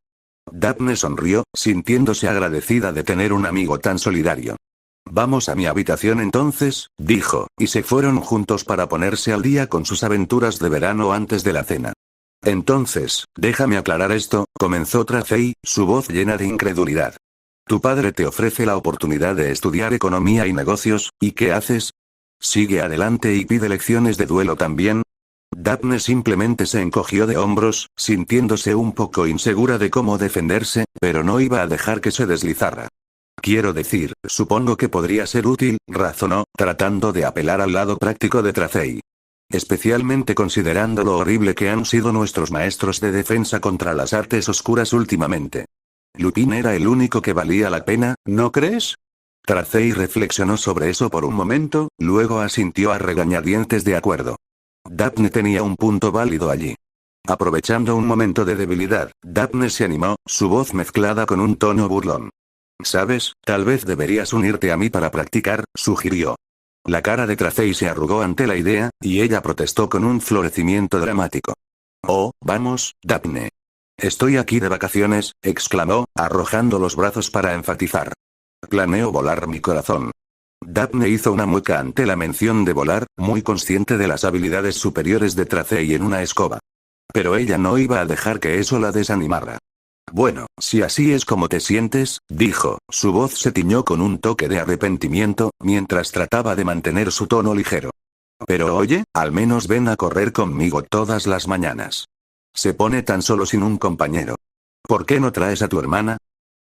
Daphne sonrió, sintiéndose agradecida de tener un amigo tan solidario. Vamos a mi habitación entonces, dijo, y se fueron juntos para ponerse al día con sus aventuras de verano antes de la cena. Entonces, déjame aclarar esto, comenzó Tracey, su voz llena de incredulidad. Tu padre te ofrece la oportunidad de estudiar economía y negocios, ¿y qué haces? ¿Sigue adelante y pide lecciones de duelo también? Daphne simplemente se encogió de hombros, sintiéndose un poco insegura de cómo defenderse, pero no iba a dejar que se deslizara. Quiero decir, supongo que podría ser útil, razonó, tratando de apelar al lado práctico de Tracey. Especialmente considerando lo horrible que han sido nuestros maestros de defensa contra las artes oscuras últimamente. Lupin era el único que valía la pena, ¿no crees? Tracey reflexionó sobre eso por un momento, luego asintió a regañadientes de acuerdo. Daphne tenía un punto válido allí. Aprovechando un momento de debilidad, Daphne se animó, su voz mezclada con un tono burlón. ¿Sabes? Tal vez deberías unirte a mí para practicar, sugirió. La cara de Tracey se arrugó ante la idea, y ella protestó con un florecimiento dramático. Oh, vamos, Daphne. Estoy aquí de vacaciones, exclamó, arrojando los brazos para enfatizar. Planeo volar mi corazón. Daphne hizo una mueca ante la mención de volar, muy consciente de las habilidades superiores de Tracey en una escoba. Pero ella no iba a dejar que eso la desanimara. Bueno, si así es como te sientes, dijo, su voz se tiñó con un toque de arrepentimiento, mientras trataba de mantener su tono ligero. Pero oye, al menos ven a correr conmigo todas las mañanas. Se pone tan solo sin un compañero. ¿Por qué no traes a tu hermana?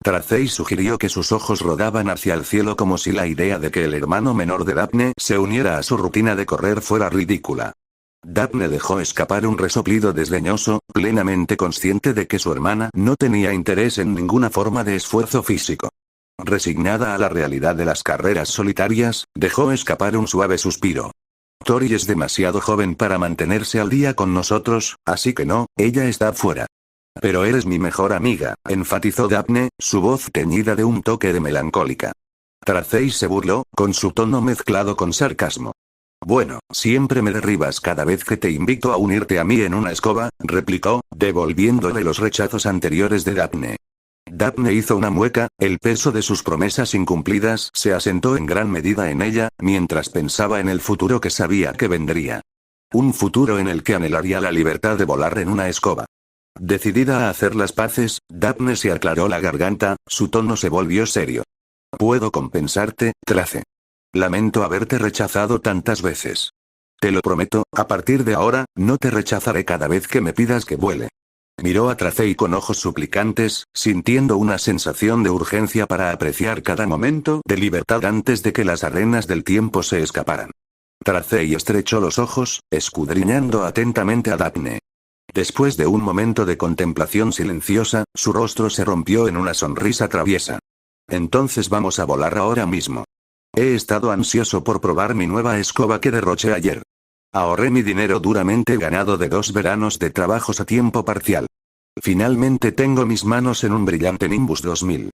Tracey sugirió que sus ojos rodaban hacia el cielo como si la idea de que el hermano menor de Daphne se uniera a su rutina de correr fuera ridícula. Daphne dejó escapar un resoplido desdeñoso, plenamente consciente de que su hermana no tenía interés en ninguna forma de esfuerzo físico. Resignada a la realidad de las carreras solitarias, dejó escapar un suave suspiro. Tori es demasiado joven para mantenerse al día con nosotros, así que no, ella está fuera. Pero eres mi mejor amiga, enfatizó Daphne, su voz teñida de un toque de melancólica. Tracey se burló, con su tono mezclado con sarcasmo. Bueno, siempre me derribas cada vez que te invito a unirte a mí en una escoba, replicó, devolviéndole los rechazos anteriores de Daphne. Daphne hizo una mueca, el peso de sus promesas incumplidas se asentó en gran medida en ella, mientras pensaba en el futuro que sabía que vendría. Un futuro en el que anhelaría la libertad de volar en una escoba. Decidida a hacer las paces, Daphne se aclaró la garganta, su tono se volvió serio. Puedo compensarte, Trace. Lamento haberte rechazado tantas veces. Te lo prometo, a partir de ahora, no te rechazaré cada vez que me pidas que vuele. Miró a Tracey con ojos suplicantes, sintiendo una sensación de urgencia para apreciar cada momento de libertad antes de que las arenas del tiempo se escaparan. Tracey estrechó los ojos, escudriñando atentamente a Daphne. Después de un momento de contemplación silenciosa, su rostro se rompió en una sonrisa traviesa. Entonces vamos a volar ahora mismo. He estado ansioso por probar mi nueva escoba que derroché ayer. Ahorré mi dinero duramente ganado de 2 veranos de trabajos a tiempo parcial. Finalmente tengo mis manos en un brillante Nimbus 2000.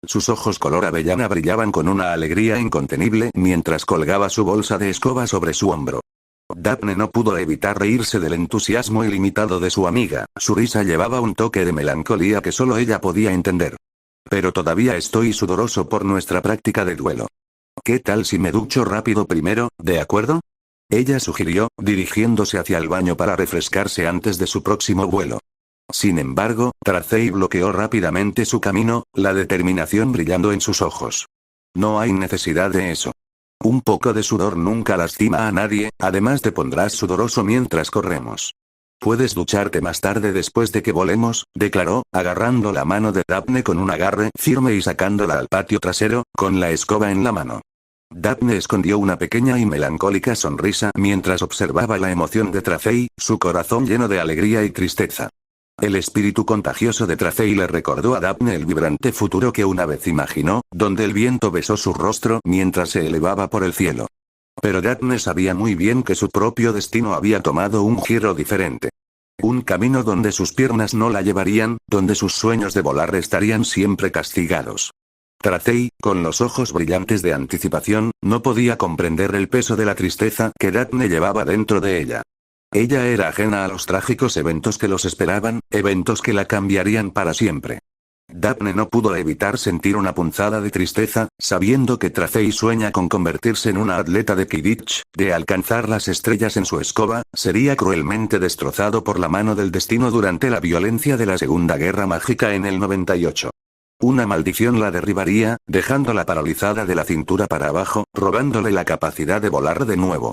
Sus ojos color avellana brillaban con una alegría incontenible mientras colgaba su bolsa de escoba sobre su hombro. Daphne no pudo evitar reírse del entusiasmo ilimitado de su amiga, su risa llevaba un toque de melancolía que solo ella podía entender. Pero todavía estoy sudoroso por nuestra práctica de duelo. ¿Qué tal si me ducho rápido primero, de acuerdo? Ella sugirió, dirigiéndose hacia el baño para refrescarse antes de su próximo vuelo. Sin embargo, Tracey bloqueó rápidamente su camino, la determinación brillando en sus ojos. No hay necesidad de eso. Un poco de sudor nunca lastima a nadie, además te pondrás sudoroso mientras corremos. Puedes ducharte más tarde después de que volemos, declaró, agarrando la mano de Daphne con un agarre firme y sacándola al patio trasero, con la escoba en la mano. Daphne escondió una pequeña y melancólica sonrisa mientras observaba la emoción de Tracey, su corazón lleno de alegría y tristeza. El espíritu contagioso de Tracey le recordó a Daphne el vibrante futuro que una vez imaginó, donde el viento besó su rostro mientras se elevaba por el cielo. Pero Daphne sabía muy bien que su propio destino había tomado un giro diferente. Un camino donde sus piernas no la llevarían, donde sus sueños de volar estarían siempre castigados. Tracey, con los ojos brillantes de anticipación, no podía comprender el peso de la tristeza que Daphne llevaba dentro de ella. Ella era ajena a los trágicos eventos que los esperaban, eventos que la cambiarían para siempre. Daphne no pudo evitar sentir una punzada de tristeza, sabiendo que Tracey sueña con convertirse en una atleta de Quidditch, de alcanzar las estrellas en su escoba, sería cruelmente destrozado por la mano del destino durante la violencia de la Segunda Guerra Mágica en el 98. Una maldición la derribaría, dejándola paralizada de la cintura para abajo, robándole la capacidad de volar de nuevo.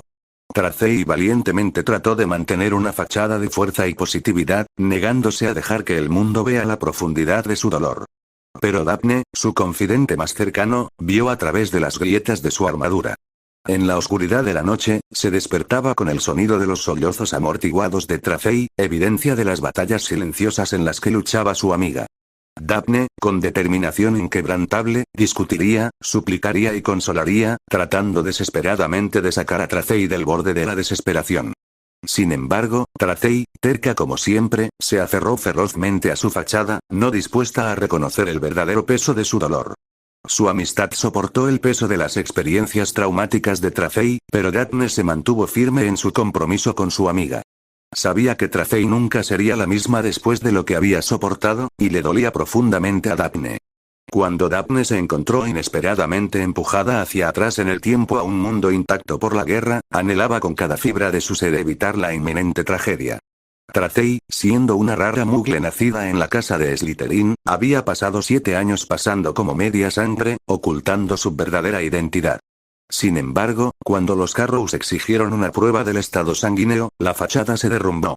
Tracey valientemente trató de mantener una fachada de fuerza y positividad, negándose a dejar que el mundo vea la profundidad de su dolor. Pero Daphne, su confidente más cercano, vio a través de las grietas de su armadura. En la oscuridad de la noche, se despertaba con el sonido de los sollozos amortiguados de Tracey, evidencia de las batallas silenciosas en las que luchaba su amiga. Daphne, con determinación inquebrantable, discutiría, suplicaría y consolaría, tratando desesperadamente de sacar a Tracey del borde de la desesperación. Sin embargo, Tracey, terca como siempre, se aferró ferozmente a su fachada, no dispuesta a reconocer el verdadero peso de su dolor. Su amistad soportó el peso de las experiencias traumáticas de Tracey, pero Daphne se mantuvo firme en su compromiso con su amiga. Sabía que Tracey nunca sería la misma después de lo que había soportado, y le dolía profundamente a Daphne. Cuando Daphne se encontró inesperadamente empujada hacia atrás en el tiempo a un mundo intacto por la guerra, anhelaba con cada fibra de su ser evitar la inminente tragedia. Tracey, siendo una rara mugle nacida en la casa de Slytherin, había pasado 7 años pasando como media sangre, ocultando su verdadera identidad. Sin embargo, cuando los Carrows exigieron una prueba del estado sanguíneo, la fachada se derrumbó.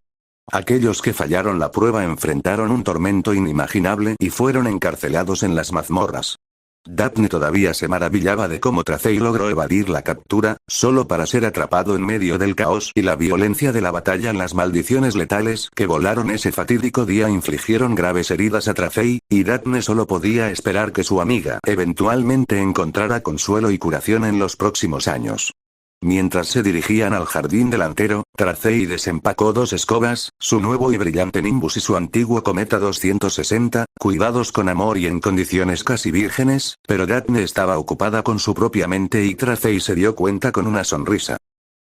Aquellos que fallaron la prueba enfrentaron un tormento inimaginable y fueron encarcelados en las mazmorras. Daphne todavía se maravillaba de cómo Tracey logró evadir la captura, solo para ser atrapado en medio del caos y la violencia de la batalla. Las maldiciones letales que volaron ese fatídico día infligieron graves heridas a Tracey, y Daphne solo podía esperar que su amiga eventualmente encontrara consuelo y curación en los próximos años. Mientras se dirigían al jardín delantero, Tracey desempacó 2 escobas, su nuevo y brillante Nimbus y su antiguo Cometa 260, cuidados con amor y en condiciones casi vírgenes, pero Daphne estaba ocupada con su propia mente y Tracey se dio cuenta con una sonrisa.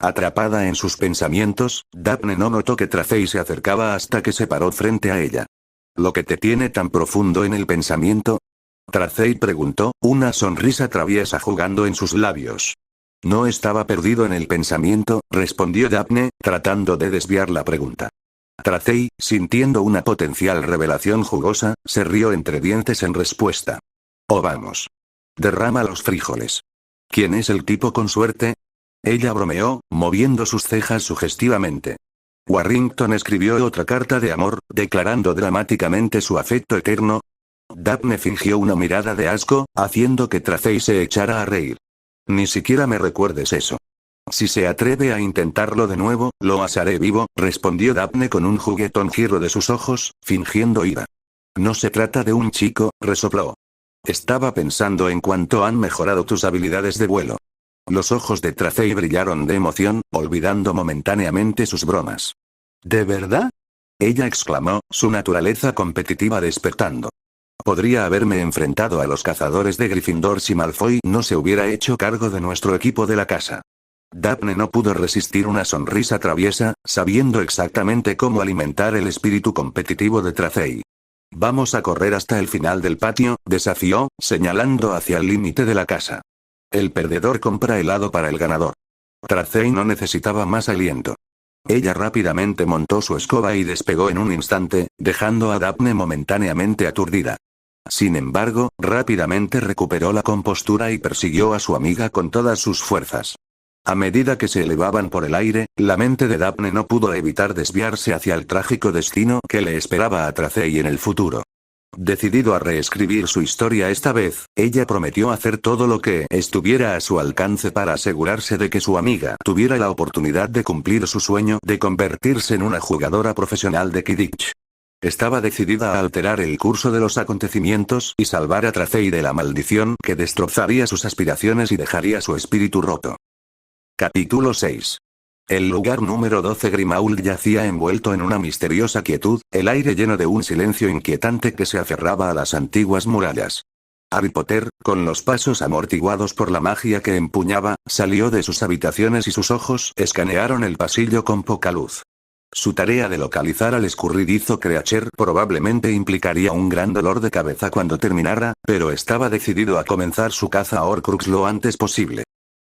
Atrapada en sus pensamientos, Daphne no notó que Tracey se acercaba hasta que se paró frente a ella. ¿Lo que te tiene tan profundo en el pensamiento? Tracey preguntó, una sonrisa traviesa jugando en sus labios. No estaba perdido en el pensamiento, respondió Daphne, tratando de desviar la pregunta. Tracey, sintiendo una potencial revelación jugosa, se rió entre dientes en respuesta. Oh vamos. Derrama los frijoles. ¿Quién es el tipo con suerte? Ella bromeó, moviendo sus cejas sugestivamente. Warrington escribió otra carta de amor, declarando dramáticamente su afecto eterno. Daphne fingió una mirada de asco, haciendo que Tracey se echara a reír. Ni siquiera me recuerdes eso. Si se atreve a intentarlo de nuevo, lo asaré vivo, respondió Daphne con un juguetón giro de sus ojos, fingiendo ira. No se trata de un chico, resopló. Estaba pensando en cuánto han mejorado tus habilidades de vuelo. Los ojos de Tracey brillaron de emoción, olvidando momentáneamente sus bromas. ¿De verdad? Ella exclamó, su naturaleza competitiva despertando. Podría haberme enfrentado a los cazadores de Gryffindor si Malfoy no se hubiera hecho cargo de nuestro equipo de la casa. Daphne no pudo resistir una sonrisa traviesa, sabiendo exactamente cómo alimentar el espíritu competitivo de Tracey. Vamos a correr hasta el final del patio, desafió, señalando hacia el límite de la casa. El perdedor compra helado para el ganador. Tracey no necesitaba más aliento. Ella rápidamente montó su escoba y despegó en un instante, dejando a Daphne momentáneamente aturdida. Sin embargo, rápidamente recuperó la compostura y persiguió a su amiga con todas sus fuerzas. A medida que se elevaban por el aire, la mente de Daphne no pudo evitar desviarse hacia el trágico destino que le esperaba a Tracey en el futuro. Decidido a reescribir su historia esta vez, ella prometió hacer todo lo que estuviera a su alcance para asegurarse de que su amiga tuviera la oportunidad de cumplir su sueño de convertirse en una jugadora profesional de Quidditch. Estaba decidida a alterar el curso de los acontecimientos y salvar a Tracey de la maldición que destrozaría sus aspiraciones y dejaría su espíritu roto. Capítulo 6. El lugar número 12 Grimmauld yacía envuelto en una misteriosa quietud, el aire lleno de un silencio inquietante que se aferraba a las antiguas murallas. Harry Potter, con los pasos amortiguados por la magia que empuñaba, salió de sus habitaciones y sus ojos escanearon el pasillo con poca luz. Su tarea de localizar al escurridizo Creature probablemente implicaría un gran dolor de cabeza cuando terminara, pero estaba decidido a comenzar su caza a Horcrux lo antes posible.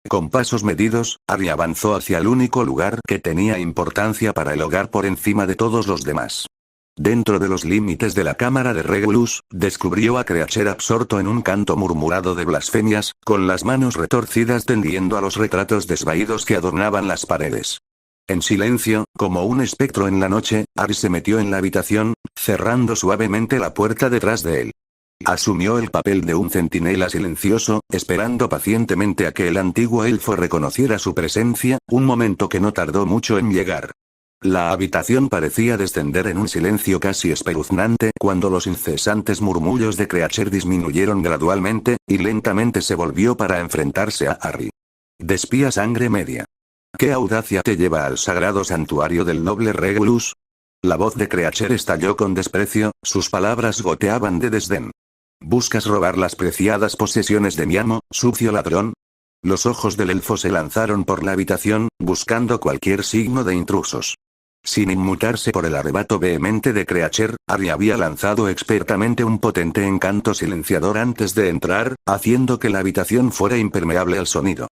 Con pasos medidos, Harry avanzó hacia el único lugar que tenía importancia para el hogar por encima de todos los demás. Dentro de los límites de la cámara de Regulus, descubrió a Creature absorto en un canto murmurado de blasfemias, con las manos retorcidas tendiendo a los retratos desvaídos que adornaban las paredes. En silencio, como un espectro en la noche, Harry se metió en la habitación, cerrando suavemente la puerta detrás de él. Asumió el papel de un centinela silencioso, esperando pacientemente a que el antiguo elfo reconociera su presencia, un momento que no tardó mucho en llegar. La habitación parecía descender en un silencio casi espeluznante cuando los incesantes murmullos de Creature disminuyeron gradualmente, y lentamente se volvió para enfrentarse a Harry. Despía sangre media. ¿Qué audacia te lleva al sagrado santuario del noble Regulus? La voz de Creature estalló con desprecio, sus palabras goteaban de desdén. ¿Buscas robar las preciadas posesiones de mi amo, sucio ladrón? Los ojos del elfo se lanzaron por la habitación, buscando cualquier signo de intrusos. Sin inmutarse por el arrebato vehemente de Creature, Harry había lanzado expertamente un potente encanto silenciador antes de entrar, haciendo que la habitación fuera impermeable al sonido.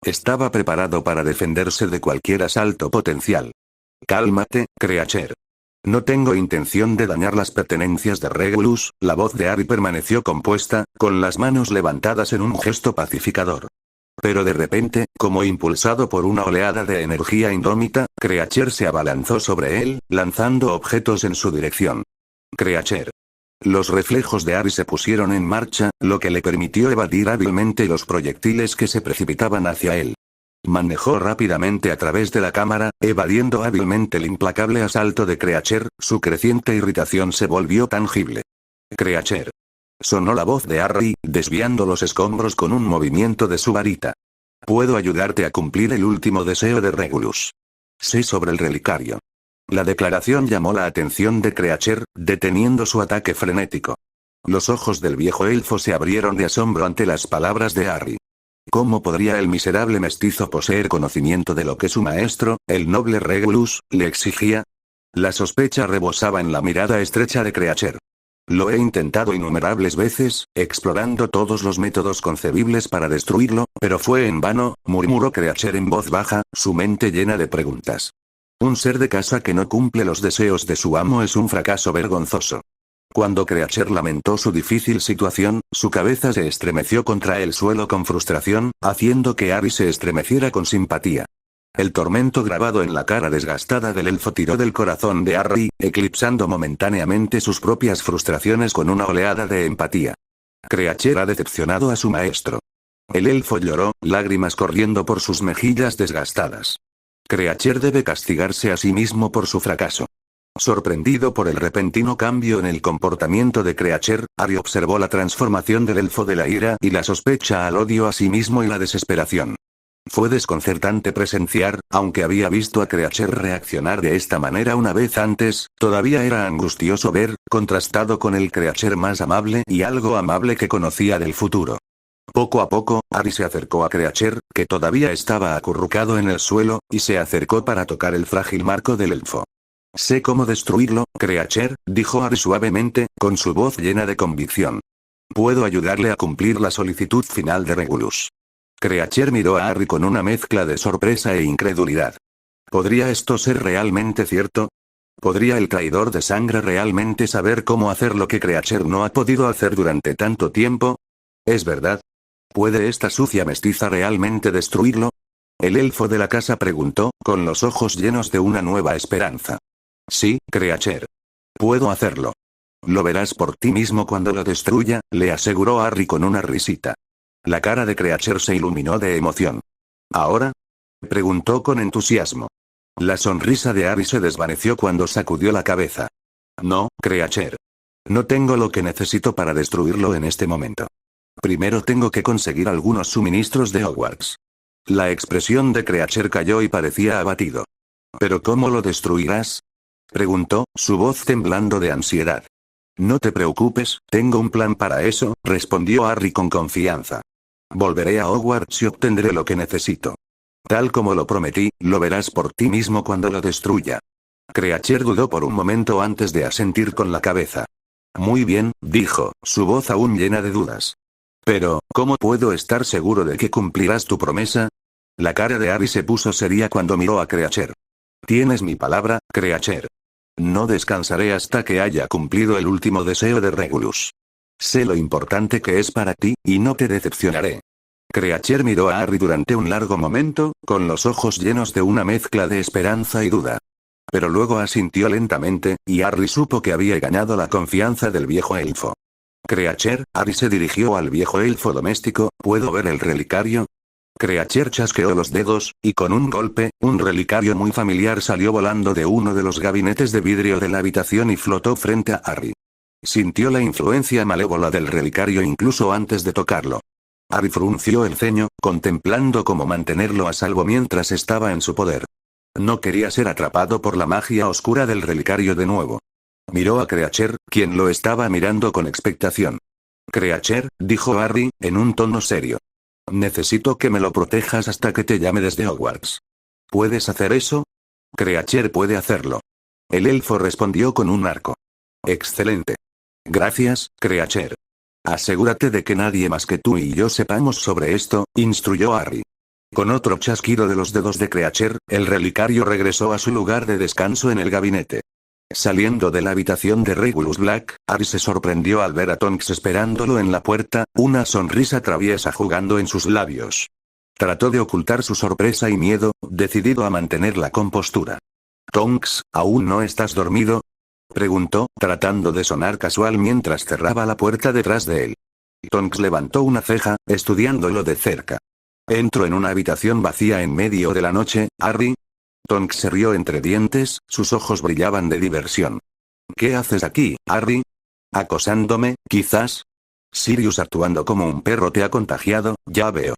Estaba preparado para defenderse de cualquier asalto potencial. Cálmate, Creature. No tengo intención de dañar las pertenencias de Regulus. La voz de Harry permaneció compuesta, con las manos levantadas en un gesto pacificador. Pero de repente, como impulsado por una oleada de energía indómita, Creature se abalanzó sobre él, lanzando objetos en su dirección. Creature. Los reflejos de Harry se pusieron en marcha, lo que le permitió evadir hábilmente los proyectiles que se precipitaban hacia él. Manejó rápidamente a través de la cámara, evadiendo hábilmente el implacable asalto de Creature, su creciente irritación se volvió tangible. Creature. Sonó la voz de Harry, desviando los escombros con un movimiento de su varita. Puedo ayudarte a cumplir el último deseo de Regulus. Sé sobre el relicario. La declaración llamó la atención de Creature, deteniendo su ataque frenético. Los ojos del viejo elfo se abrieron de asombro ante las palabras de Harry. ¿Cómo podría el miserable mestizo poseer conocimiento de lo que su maestro, el noble Regulus, le exigía? La sospecha rebosaba en la mirada estrecha de Creature. Lo he intentado innumerables veces, explorando todos los métodos concebibles para destruirlo, pero fue en vano, murmuró Creature en voz baja, su mente llena de preguntas. Un ser de casa que no cumple los deseos de su amo es un fracaso vergonzoso. Cuando Creature lamentó su difícil situación, su cabeza se estremeció contra el suelo con frustración, haciendo que Harry se estremeciera con simpatía. El tormento grabado en la cara desgastada del elfo tiró del corazón de Harry, eclipsando momentáneamente sus propias frustraciones con una oleada de empatía. Creature ha decepcionado a su maestro. El elfo lloró, lágrimas corriendo por sus mejillas desgastadas. Creature debe castigarse a sí mismo por su fracaso. Sorprendido por el repentino cambio en el comportamiento de Creature, Harry observó la transformación del elfo de la ira y la sospecha al odio a sí mismo y la desesperación. Fue desconcertante presenciar, aunque había visto a Creature reaccionar de esta manera una vez antes, todavía era angustioso ver, contrastado con el Creature más amable y algo amable que conocía del futuro. Poco a poco, Harry se acercó a Creature, que todavía estaba acurrucado en el suelo, y se acercó para tocar el frágil marco del elfo. Sé cómo destruirlo, Creature, dijo Harry suavemente, con su voz llena de convicción. Puedo ayudarle a cumplir la solicitud final de Regulus. Creature miró a Harry con una mezcla de sorpresa e incredulidad. ¿Podría esto ser realmente cierto? ¿Podría el traidor de sangre realmente saber cómo hacer lo que Creature no ha podido hacer durante tanto tiempo? ¿Es verdad? ¿Puede esta sucia mestiza realmente destruirlo? El elfo de la casa preguntó, con los ojos llenos de una nueva esperanza. Sí, Creature. Puedo hacerlo. Lo verás por ti mismo cuando lo destruya, le aseguró Harry con una risita. La cara de Creature se iluminó de emoción. ¿Ahora? Preguntó con entusiasmo. La sonrisa de Harry se desvaneció cuando sacudió la cabeza. No, Creature. No tengo lo que necesito para destruirlo en este momento. Primero tengo que conseguir algunos suministros de Hogwarts. La expresión de Creature cayó y parecía abatido. ¿Pero cómo lo destruirás? Preguntó, su voz temblando de ansiedad. No te preocupes, tengo un plan para eso, respondió Harry con confianza. Volveré a Hogwarts y obtendré lo que necesito. Tal como lo prometí, lo verás por ti mismo cuando lo destruya. Creature dudó por un momento antes de asentir con la cabeza. Muy bien, dijo, su voz aún llena de dudas. Pero, ¿cómo puedo estar seguro de que cumplirás tu promesa? La cara de Harry se puso seria cuando miró a Creature. Tienes mi palabra, Creature. No descansaré hasta que haya cumplido el último deseo de Regulus. Sé lo importante que es para ti, y no te decepcionaré. Creature miró a Harry durante un largo momento, con los ojos llenos de una mezcla de esperanza y duda. Pero luego asintió lentamente, y Harry supo que había ganado la confianza del viejo elfo. Creature, Harry se dirigió al viejo elfo doméstico, ¿puedo ver el relicario? Creature chasqueó los dedos, y con un golpe, un relicario muy familiar salió volando de uno de los gabinetes de vidrio de la habitación y flotó frente a Harry. Sintió la influencia malévola del relicario incluso antes de tocarlo. Harry frunció el ceño, contemplando cómo mantenerlo a salvo mientras estaba en su poder. No quería ser atrapado por la magia oscura del relicario de nuevo. Miró a Creature, quien lo estaba mirando con expectación. Creature, dijo Harry, en un tono serio. Necesito que me lo protejas hasta que te llame desde Hogwarts. ¿Puedes hacer eso? Creature puede hacerlo. El elfo respondió con un arco. Excelente. Gracias, Creature. Asegúrate de que nadie más que tú y yo sepamos sobre esto, instruyó Harry. Con otro chasquido de los dedos de Creature, el relicario regresó a su lugar de descanso en el gabinete. Saliendo de la habitación de Regulus Black, Harry se sorprendió al ver a Tonks esperándolo en la puerta, una sonrisa traviesa jugando en sus labios. Trató de ocultar su sorpresa y miedo, decidido a mantener la compostura. «Tonks, ¿aún no estás dormido?», preguntó, tratando de sonar casual mientras cerraba la puerta detrás de él. Tonks levantó una ceja, estudiándolo de cerca. «¿Entro en una habitación vacía en medio de la noche, Harry?». Tonks se rió entre dientes, sus ojos brillaban de diversión. «¿Qué haces aquí, Harry? ¿Acosándome, quizás? Sirius actuando como un perro te ha contagiado, ya veo».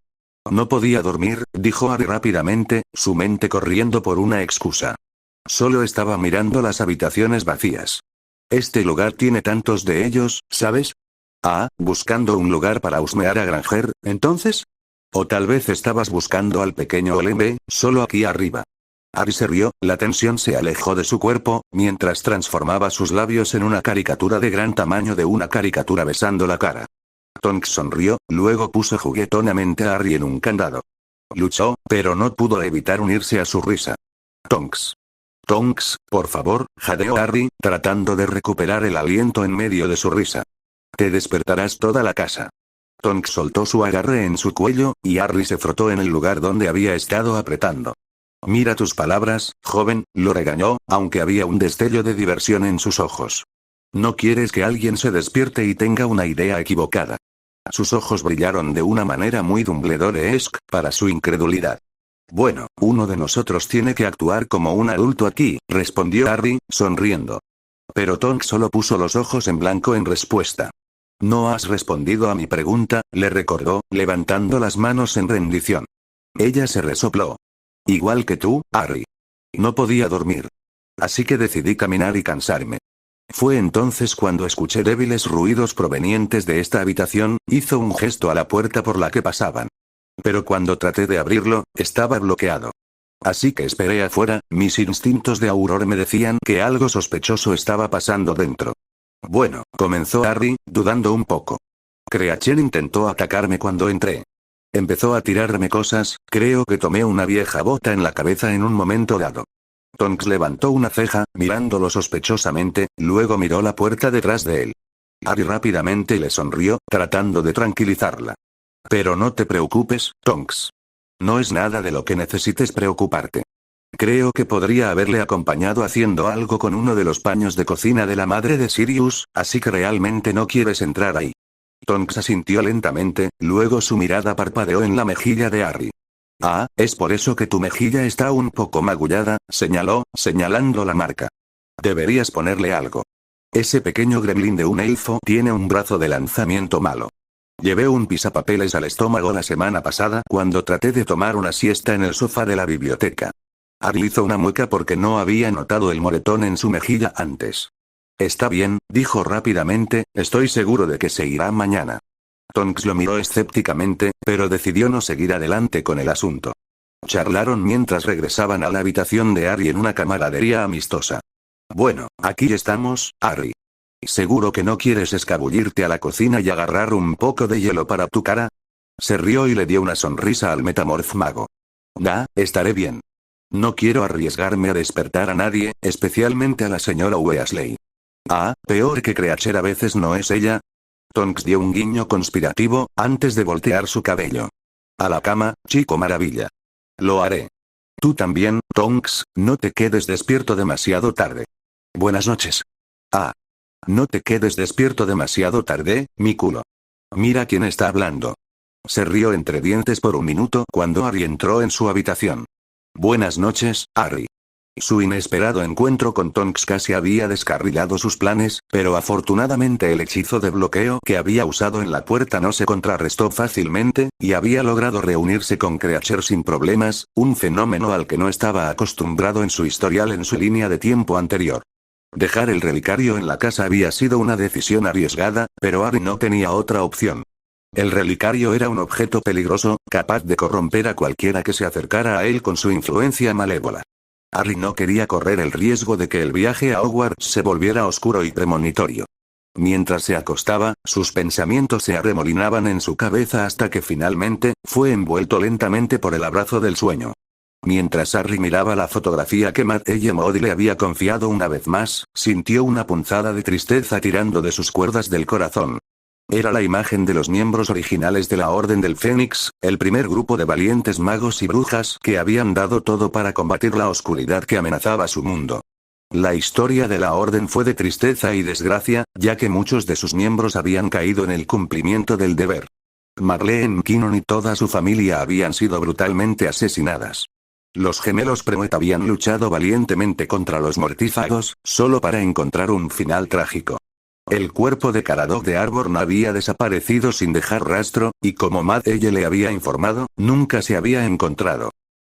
No podía dormir, dijo Harry rápidamente, su mente corriendo por una excusa. Solo estaba mirando las habitaciones vacías. Este lugar tiene tantos de ellos, ¿sabes? Ah, buscando un lugar para husmear a Granger, ¿entonces? O tal vez estabas buscando al pequeño Olembe, solo aquí arriba. Harry se rió, la tensión se alejó de su cuerpo, mientras transformaba sus labios en una caricatura de gran tamaño de una caricatura besando la cara. Tonks sonrió, luego puso juguetonamente a Harry en un candado. Luchó, pero no pudo evitar unirse a su risa. Tonks. Tonks, por favor, jadeó Harry, tratando de recuperar el aliento en medio de su risa. Te despertarás toda la casa. Tonks soltó su agarre en su cuello, y Harry se frotó en el lugar donde había estado apretando. Mira tus palabras, joven, lo regañó, aunque había un destello de diversión en sus ojos. No quieres que alguien se despierte y tenga una idea equivocada. Sus ojos brillaron de una manera muy Dumbledore-esque, para su incredulidad. Bueno, uno de nosotros tiene que actuar como un adulto aquí, respondió Harry, sonriendo. Pero Tonks solo puso los ojos en blanco en respuesta. No has respondido a mi pregunta, le recordó, levantando las manos en rendición. Ella se resopló. Igual que tú, Harry. No podía dormir. Así que decidí caminar y cansarme. Fue entonces cuando escuché débiles ruidos provenientes de esta habitación, hizo un gesto a la puerta por la que pasaban. Pero cuando traté de abrirlo, estaba bloqueado. Así que esperé afuera, mis instintos de Auror me decían que algo sospechoso estaba pasando dentro. Bueno, comenzó Harry, dudando un poco. Creature intentó atacarme cuando entré. Empezó a tirarme cosas, creo que tomé una vieja bota en la cabeza en un momento dado. Tonks levantó una ceja, mirándolo sospechosamente, luego miró la puerta detrás de él. Harry rápidamente le sonrió, tratando de tranquilizarla. Pero no te preocupes, Tonks. No es nada de lo que necesites preocuparte. Creo que podría haberle acompañado haciendo algo con uno de los paños de cocina de la madre de Sirius, así que realmente no quieres entrar ahí. Tonks asintió lentamente, luego su mirada parpadeó en la mejilla de Harry. Ah, es por eso que tu mejilla está un poco magullada, señaló, señalando la marca. Deberías ponerle algo. Ese pequeño gremlin de un elfo tiene un brazo de lanzamiento malo. Llevé un pisapapeles al estómago la semana pasada cuando traté de tomar una siesta en el sofá de la biblioteca. Harry hizo una mueca porque no había notado el moretón en su mejilla antes. Está bien, dijo rápidamente, estoy seguro de que se irá mañana. Tonks lo miró escépticamente, pero decidió no seguir adelante con el asunto. Charlaron mientras regresaban a la habitación de Harry en una camaradería amistosa. Bueno, aquí estamos, Harry. ¿Seguro que no quieres escabullirte a la cocina y agarrar un poco de hielo para tu cara? Se rió y le dio una sonrisa al metamorf mago. Estaré bien. No quiero arriesgarme a despertar a nadie, especialmente a la señora Weasley. Peor que Creacher a veces no es ella. Tonks dio un guiño conspirativo, antes de voltear su cabello. A la cama, chico maravilla. Lo haré. Tú también, Tonks, no te quedes despierto demasiado tarde. Buenas noches. No te quedes despierto demasiado tarde, mi culo. Mira quién está hablando. Se rió entre dientes por un minuto cuando Harry entró en su habitación. Buenas noches, Harry. Su inesperado encuentro con Tonks casi había descarrilado sus planes, pero afortunadamente el hechizo de bloqueo que había usado en la puerta no se contrarrestó fácilmente, y había logrado reunirse con Creacher sin problemas, un fenómeno al que no estaba acostumbrado en su historial en su línea de tiempo anterior. Dejar el relicario en la casa había sido una decisión arriesgada, pero Harry no tenía otra opción. El relicario era un objeto peligroso, capaz de corromper a cualquiera que se acercara a él con su influencia malévola. Harry no quería correr el riesgo de que el viaje a Hogwarts se volviera oscuro y premonitorio. Mientras se acostaba, sus pensamientos se arremolinaban en su cabeza hasta que finalmente, fue envuelto lentamente por el abrazo del sueño. Mientras Harry miraba la fotografía que Matt Moody le había confiado una vez más, sintió una punzada de tristeza tirando de sus cuerdas del corazón. Era la imagen de los miembros originales de la Orden del Fénix, el primer grupo de valientes magos y brujas que habían dado todo para combatir la oscuridad que amenazaba su mundo. La historia de la Orden fue de tristeza y desgracia, ya que muchos de sus miembros habían caído en el cumplimiento del deber. Marlene McKinnon y toda su familia habían sido brutalmente asesinadas. Los gemelos Premuet habían luchado valientemente contra los mortífagos, solo para encontrar un final trágico. El cuerpo de Caradoc de Arborn había desaparecido sin dejar rastro, y como Matt le había informado, nunca se había encontrado.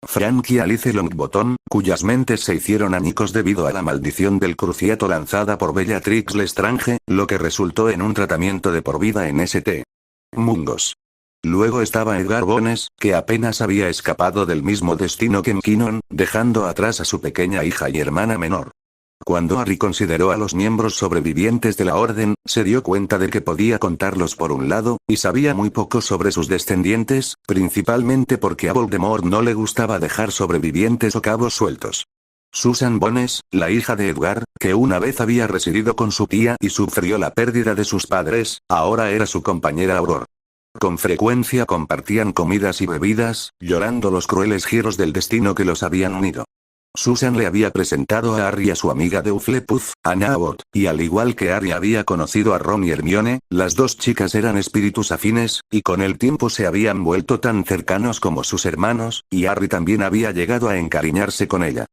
Frank y Alice Longbottom, cuyas mentes se hicieron añicos debido a la maldición del cruciato lanzada por Bellatrix Lestrange, lo que resultó en un tratamiento de por vida en St. Mungos. Luego estaba Edgar Bones, que apenas había escapado del mismo destino que McKinnon, dejando atrás a su pequeña hija y hermana menor. Cuando Harry consideró a los miembros sobrevivientes de la Orden, se dio cuenta de que podía contarlos por un lado, y sabía muy poco sobre sus descendientes, principalmente porque a Voldemort no le gustaba dejar sobrevivientes o cabos sueltos. Susan Bones, la hija de Edgar, que una vez había residido con su tía y sufrió la pérdida de sus padres, ahora era su compañera Aurora. Con frecuencia compartían comidas y bebidas, llorando los crueles giros del destino que los habían unido. Susan le había presentado a Harry a su amiga de Hufflepuff, Anna Abbott, y al igual que Harry había conocido a Ron y Hermione, las dos chicas eran espíritus afines, y con el tiempo se habían vuelto tan cercanos como sus hermanos, y Harry también había llegado a encariñarse con ella.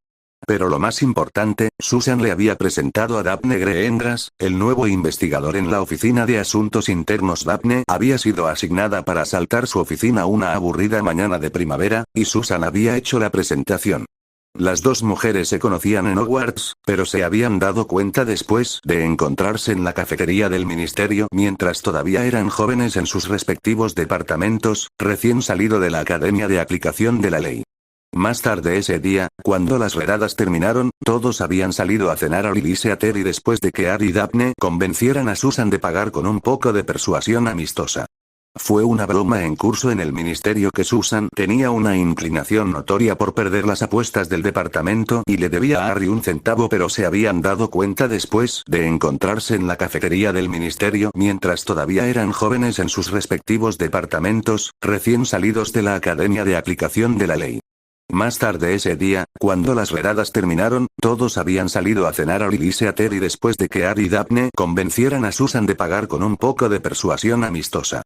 Pero lo más importante, Susan le había presentado a Daphne Greengrass, el nuevo investigador en la Oficina de Asuntos Internos. Daphne había sido asignada para asaltar su oficina una aburrida mañana de primavera, y Susan había hecho la presentación. Las dos mujeres se conocían en Hogwarts, pero se habían dado cuenta después de encontrarse en la cafetería del ministerio mientras todavía eran jóvenes en sus respectivos departamentos, recién salido de la Academia de Aplicación de la Ley. Más tarde ese día, cuando las redadas terminaron, todos habían salido a cenar a Lily Seater y después de que Harry y Daphne convencieran a Susan de pagar con un poco de persuasión amistosa. Fue una broma en curso en el ministerio que Susan tenía una inclinación notoria por perder las apuestas del departamento y le debía a Harry un centavo, pero se habían dado cuenta después de encontrarse en la cafetería del ministerio mientras todavía eran jóvenes en sus respectivos departamentos, recién salidos de la Academia de Aplicación de la Ley. Más tarde ese día, cuando las redadas terminaron, todos habían salido a cenar a Lily a Terry después de que Harry y Daphne convencieran a Susan de pagar con un poco de persuasión amistosa.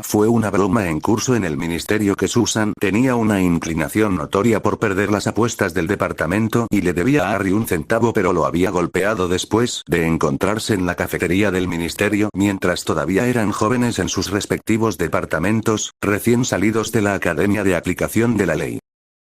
Fue una broma en curso en el ministerio que Susan tenía una inclinación notoria por perder las apuestas del departamento y le debía a Harry un centavo, pero lo había golpeado después de encontrarse en la cafetería del ministerio mientras todavía eran jóvenes en sus respectivos departamentos, recién salidos de la Academia de Aplicación de la Ley.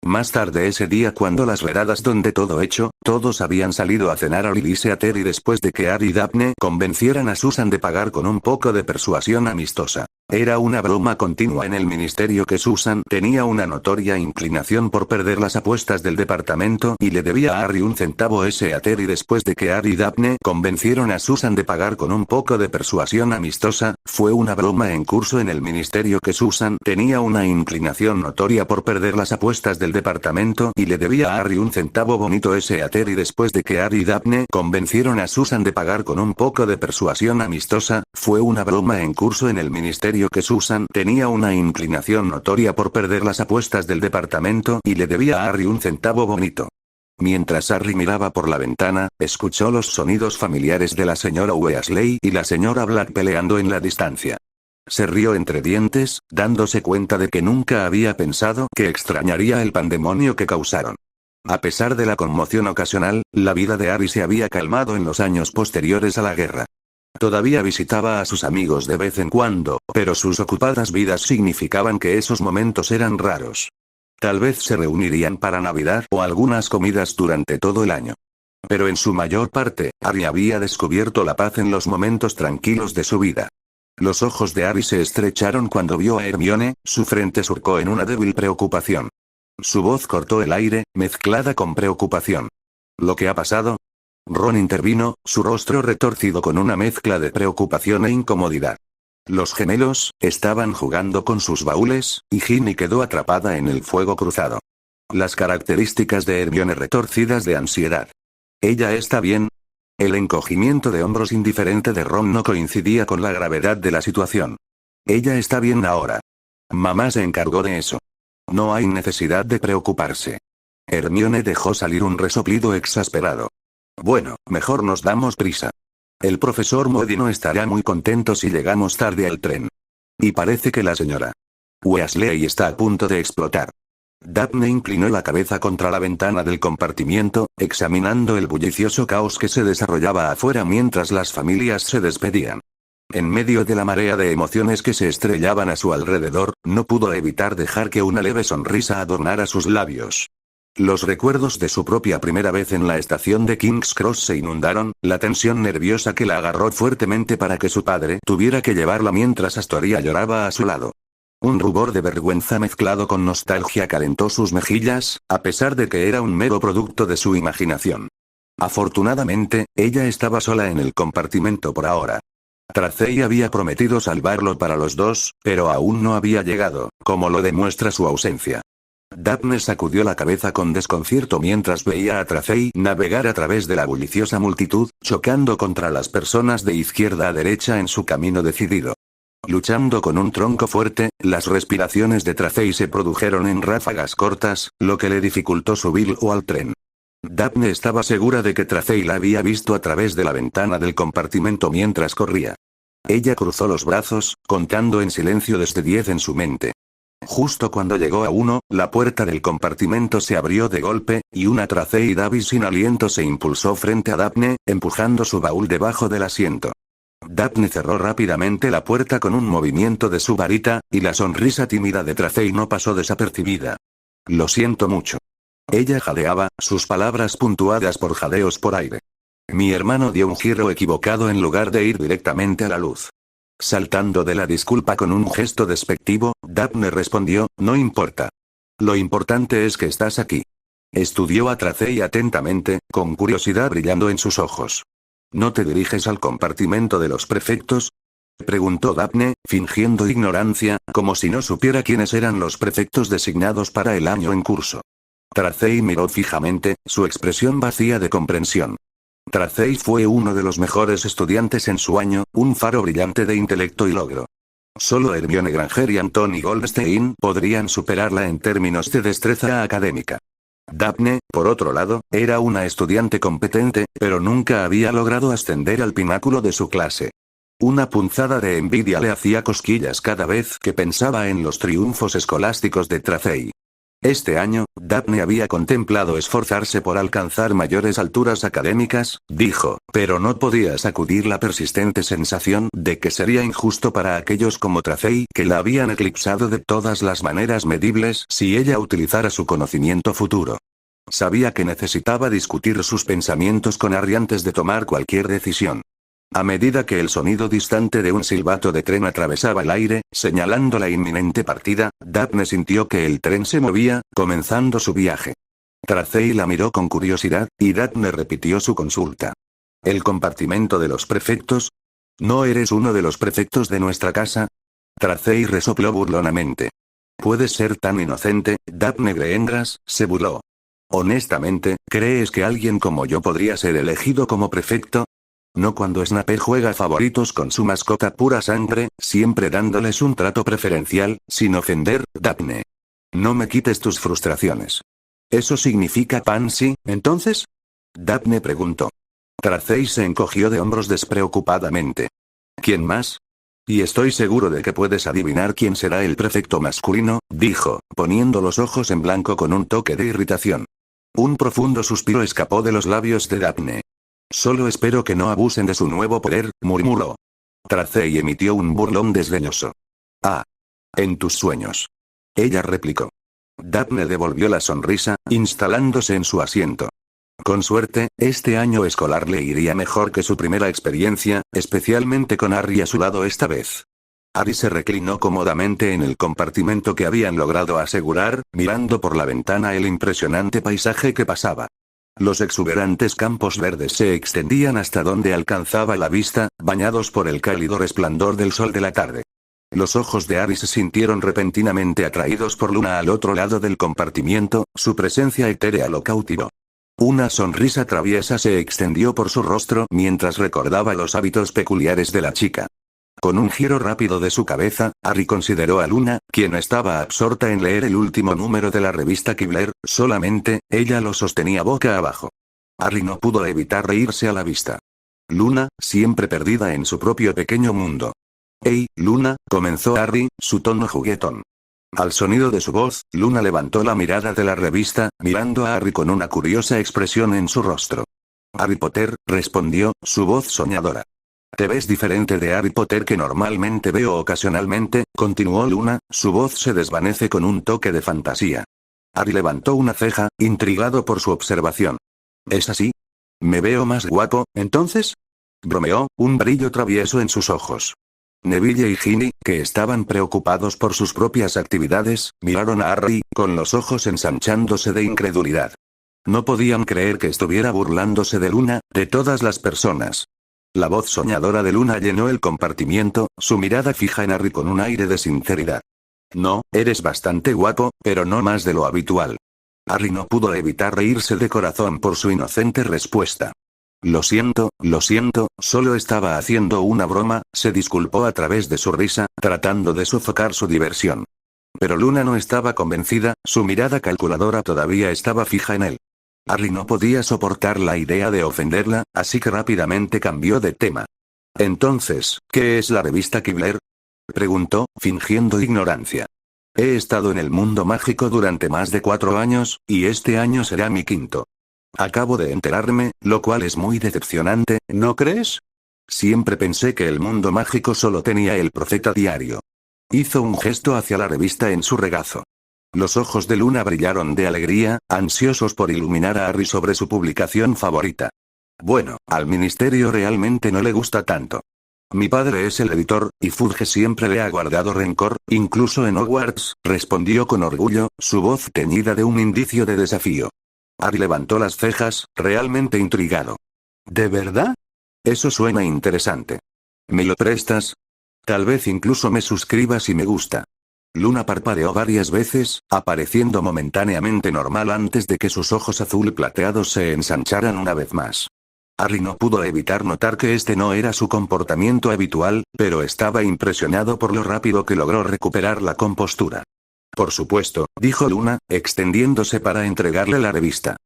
Más tarde ese día, cuando las redadas donde todo hecho, todos habían salido a cenar a Lily y a Terry después de que Harry y Daphne convencieran a Susan de pagar con un poco de persuasión amistosa. Era una broma continua en el ministerio que Susan tenía una notoria inclinación por perder las apuestas del departamento y le debía a Harry un centavo a Terry después de que Harry y Daphne convencieron a Susan de pagar con un poco de persuasión amistosa. Fue una broma en curso en el ministerio que Susan tenía una inclinación notoria por perder las apuestas del departamento y le debía a Harry un centavo bonito a Terry después de que Harry y Daphne convencieron a Susan de pagar con un poco de persuasión amistosa. Fue una broma en curso en el ministerio que Susan tenía una inclinación notoria por perder las apuestas del departamento y le debía a Harry un centavo bonito. Mientras Harry miraba por la ventana, escuchó los sonidos familiares de la señora Weasley y la señora Black peleando en la distancia. Se rió entre dientes, dándose cuenta de que nunca había pensado que extrañaría el pandemonio que causaron. A pesar de la conmoción ocasional, la vida de Harry se había calmado en los años posteriores a la guerra. Todavía visitaba a sus amigos de vez en cuando, pero sus ocupadas vidas significaban que esos momentos eran raros. Tal vez se reunirían para Navidad o algunas comidas durante todo el año. Pero en su mayor parte, Harry había descubierto la paz en los momentos tranquilos de su vida. Los ojos de Harry se estrecharon cuando vio a Hermione, su frente surcó en una débil preocupación. Su voz cortó el aire, mezclada con preocupación. ¿Lo que ha pasado? Ron intervino, su rostro retorcido con una mezcla de preocupación e incomodidad. Los gemelos estaban jugando con sus baúles, y Ginny quedó atrapada en el fuego cruzado. Las características de Hermione retorcidas de ansiedad. ¿Ella está bien? El encogimiento de hombros indiferente de Ron no coincidía con la gravedad de la situación. Ella está bien ahora. Mamá se encargó de eso. No hay necesidad de preocuparse. Hermione dejó salir un resoplido exasperado. Bueno, mejor nos damos prisa. El profesor Moody no estará muy contento si llegamos tarde al tren. Y parece que la señora Weasley está a punto de explotar. Daphne inclinó la cabeza contra la ventana del compartimiento, examinando el bullicioso caos que se desarrollaba afuera mientras las familias se despedían. En medio de la marea de emociones que se estrellaban a su alrededor, no pudo evitar dejar que una leve sonrisa adornara sus labios. Los recuerdos de su propia primera vez en la estación de King's Cross se inundaron, la tensión nerviosa que la agarró fuertemente para que su padre tuviera que llevarla mientras Astoria lloraba a su lado. Un rubor de vergüenza mezclado con nostalgia calentó sus mejillas, a pesar de que era un mero producto de su imaginación. Afortunadamente, ella estaba sola en el compartimento por ahora. Tracey había prometido salvarlo para los dos, pero aún no había llegado, como lo demuestra su ausencia. Daphne sacudió la cabeza con desconcierto mientras veía a Tracey navegar a través de la bulliciosa multitud, chocando contra las personas de izquierda a derecha en su camino decidido. Luchando con un tronco fuerte, las respiraciones de Tracey se produjeron en ráfagas cortas, lo que le dificultó subir al tren. Daphne estaba segura de que Tracey la había visto a través de la ventana del compartimento mientras corría. Ella cruzó los brazos, contando en silencio desde 10 en su mente. Justo cuando llegó a 1, la puerta del compartimento se abrió de golpe, y una Tracey Davis sin aliento se impulsó frente a Daphne, empujando su baúl debajo del asiento. Daphne cerró rápidamente la puerta con un movimiento de su varita, y la sonrisa tímida de Tracey no pasó desapercibida. Lo siento mucho. Ella jadeaba, sus palabras puntuadas por jadeos por aire. Mi hermano dio un giro equivocado en lugar de ir directamente a la luz. Saltando de la disculpa con un gesto despectivo, Daphne respondió, no importa. Lo importante es que estás aquí. Estudió a Tracey atentamente, con curiosidad brillando en sus ojos. ¿No te diriges al compartimento de los prefectos? Preguntó Daphne, fingiendo ignorancia, como si no supiera quiénes eran los prefectos designados para el año en curso. Tracey miró fijamente, su expresión vacía de comprensión. Tracey fue uno de los mejores estudiantes en su año, un faro brillante de intelecto y logro. Solo Hermione Granger y Anthony Goldstein podrían superarla en términos de destreza académica. Daphne, por otro lado, era una estudiante competente, pero nunca había logrado ascender al pináculo de su clase. Una punzada de envidia le hacía cosquillas cada vez que pensaba en los triunfos escolásticos de Tracey. Este año, Daphne había contemplado esforzarse por alcanzar mayores alturas académicas, dijo, pero no podía sacudir la persistente sensación de que sería injusto para aquellos como Tracey que la habían eclipsado de todas las maneras medibles si ella utilizara su conocimiento futuro. Sabía que necesitaba discutir sus pensamientos con Harry antes de tomar cualquier decisión. A medida que el sonido distante de un silbato de tren atravesaba el aire, señalando la inminente partida, Daphne sintió que el tren se movía, comenzando su viaje. Tracey la miró con curiosidad, y Daphne repitió su consulta. ¿El compartimento de los prefectos? ¿No eres uno de los prefectos de nuestra casa? Tracey resopló burlonamente. ¿Puedes ser tan inocente, Daphne Greengrass?, se burló. Honestamente, ¿crees que alguien como yo podría ser elegido como prefecto? No cuando Snape juega favoritos con su mascota pura sangre, siempre dándoles un trato preferencial, sin ofender, Daphne. No me quites tus frustraciones. ¿Eso significa Pansy, entonces? Daphne preguntó. Tracey se encogió de hombros despreocupadamente. ¿Quién más? Y estoy seguro de que puedes adivinar quién será el prefecto masculino, dijo, poniendo los ojos en blanco con un toque de irritación. Un profundo suspiro escapó de los labios de Daphne. Solo espero que no abusen de su nuevo poder, murmuró. Tracey emitió un burlón desdeñoso. Ah. En tus sueños. Ella replicó. Daphne devolvió la sonrisa, instalándose en su asiento. Con suerte, este año escolar le iría mejor que su primera experiencia, especialmente con Harry a su lado esta vez. Harry se reclinó cómodamente en el compartimento que habían logrado asegurar, mirando por la ventana el impresionante paisaje que pasaba. Los exuberantes campos verdes se extendían hasta donde alcanzaba la vista, bañados por el cálido resplandor del sol de la tarde. Los ojos de Harry se sintieron repentinamente atraídos por Luna al otro lado del compartimiento, su presencia etérea lo cautivó. Una sonrisa traviesa se extendió por su rostro mientras recordaba los hábitos peculiares de la chica. Con un giro rápido de su cabeza, Harry consideró a Luna, quien estaba absorta en leer el último número de la revista Kibler, solamente, ella lo sostenía boca abajo. Harry no pudo evitar reírse a la vista. Luna, siempre perdida en su propio pequeño mundo. «Hey, Luna», comenzó Harry, su tono juguetón. Al sonido de su voz, Luna levantó la mirada de la revista, mirando a Harry con una curiosa expresión en su rostro. «Harry Potter», respondió, su voz soñadora. «Te ves diferente de Harry Potter que normalmente veo ocasionalmente», continuó Luna, su voz se desvanece con un toque de fantasía. Harry levantó una ceja, intrigado por su observación. «¿Es así? ¿Me veo más guapo, entonces?», bromeó, un brillo travieso en sus ojos. Neville y Ginny, que estaban preocupados por sus propias actividades, miraron a Harry, con los ojos ensanchándose de incredulidad. No podían creer que estuviera burlándose de Luna, de todas las personas. La voz soñadora de Luna llenó el compartimiento, su mirada fija en Harry con un aire de sinceridad. «No, eres bastante guapo, pero no más de lo habitual». Harry no pudo evitar reírse de corazón por su inocente respuesta. Lo siento, solo estaba haciendo una broma», se disculpó a través de su risa, tratando de sofocar su diversión. Pero Luna no estaba convencida, su mirada calculadora todavía estaba fija en él. Harry no podía soportar la idea de ofenderla, así que rápidamente cambió de tema. «Entonces, ¿qué es la revista Kibler?», preguntó, fingiendo ignorancia. «He estado en el mundo mágico durante más de 4 años, y este año será mi 5º. Acabo de enterarme, lo cual es muy decepcionante, ¿no crees? Siempre pensé que el mundo mágico solo tenía el Profeta Diario». Hizo un gesto hacia la revista en su regazo. Los ojos de Luna brillaron de alegría, ansiosos por iluminar a Harry sobre su publicación favorita. «Bueno, al ministerio realmente no le gusta tanto. Mi padre es el editor, y Fudge siempre le ha guardado rencor, incluso en Hogwarts», respondió con orgullo, su voz teñida de un indicio de desafío. Harry levantó las cejas, realmente intrigado. «¿De verdad? Eso suena interesante. ¿Me lo prestas?». Tal vez incluso me suscriba si me gusta. Luna parpadeó varias veces, apareciendo momentáneamente normal antes de que sus ojos azul plateados se ensancharan una vez más. Harry no pudo evitar notar que este no era su comportamiento habitual, pero estaba impresionado por lo rápido que logró recuperar la compostura. Por supuesto, dijo Luna, extendiéndose para entregarle la revista.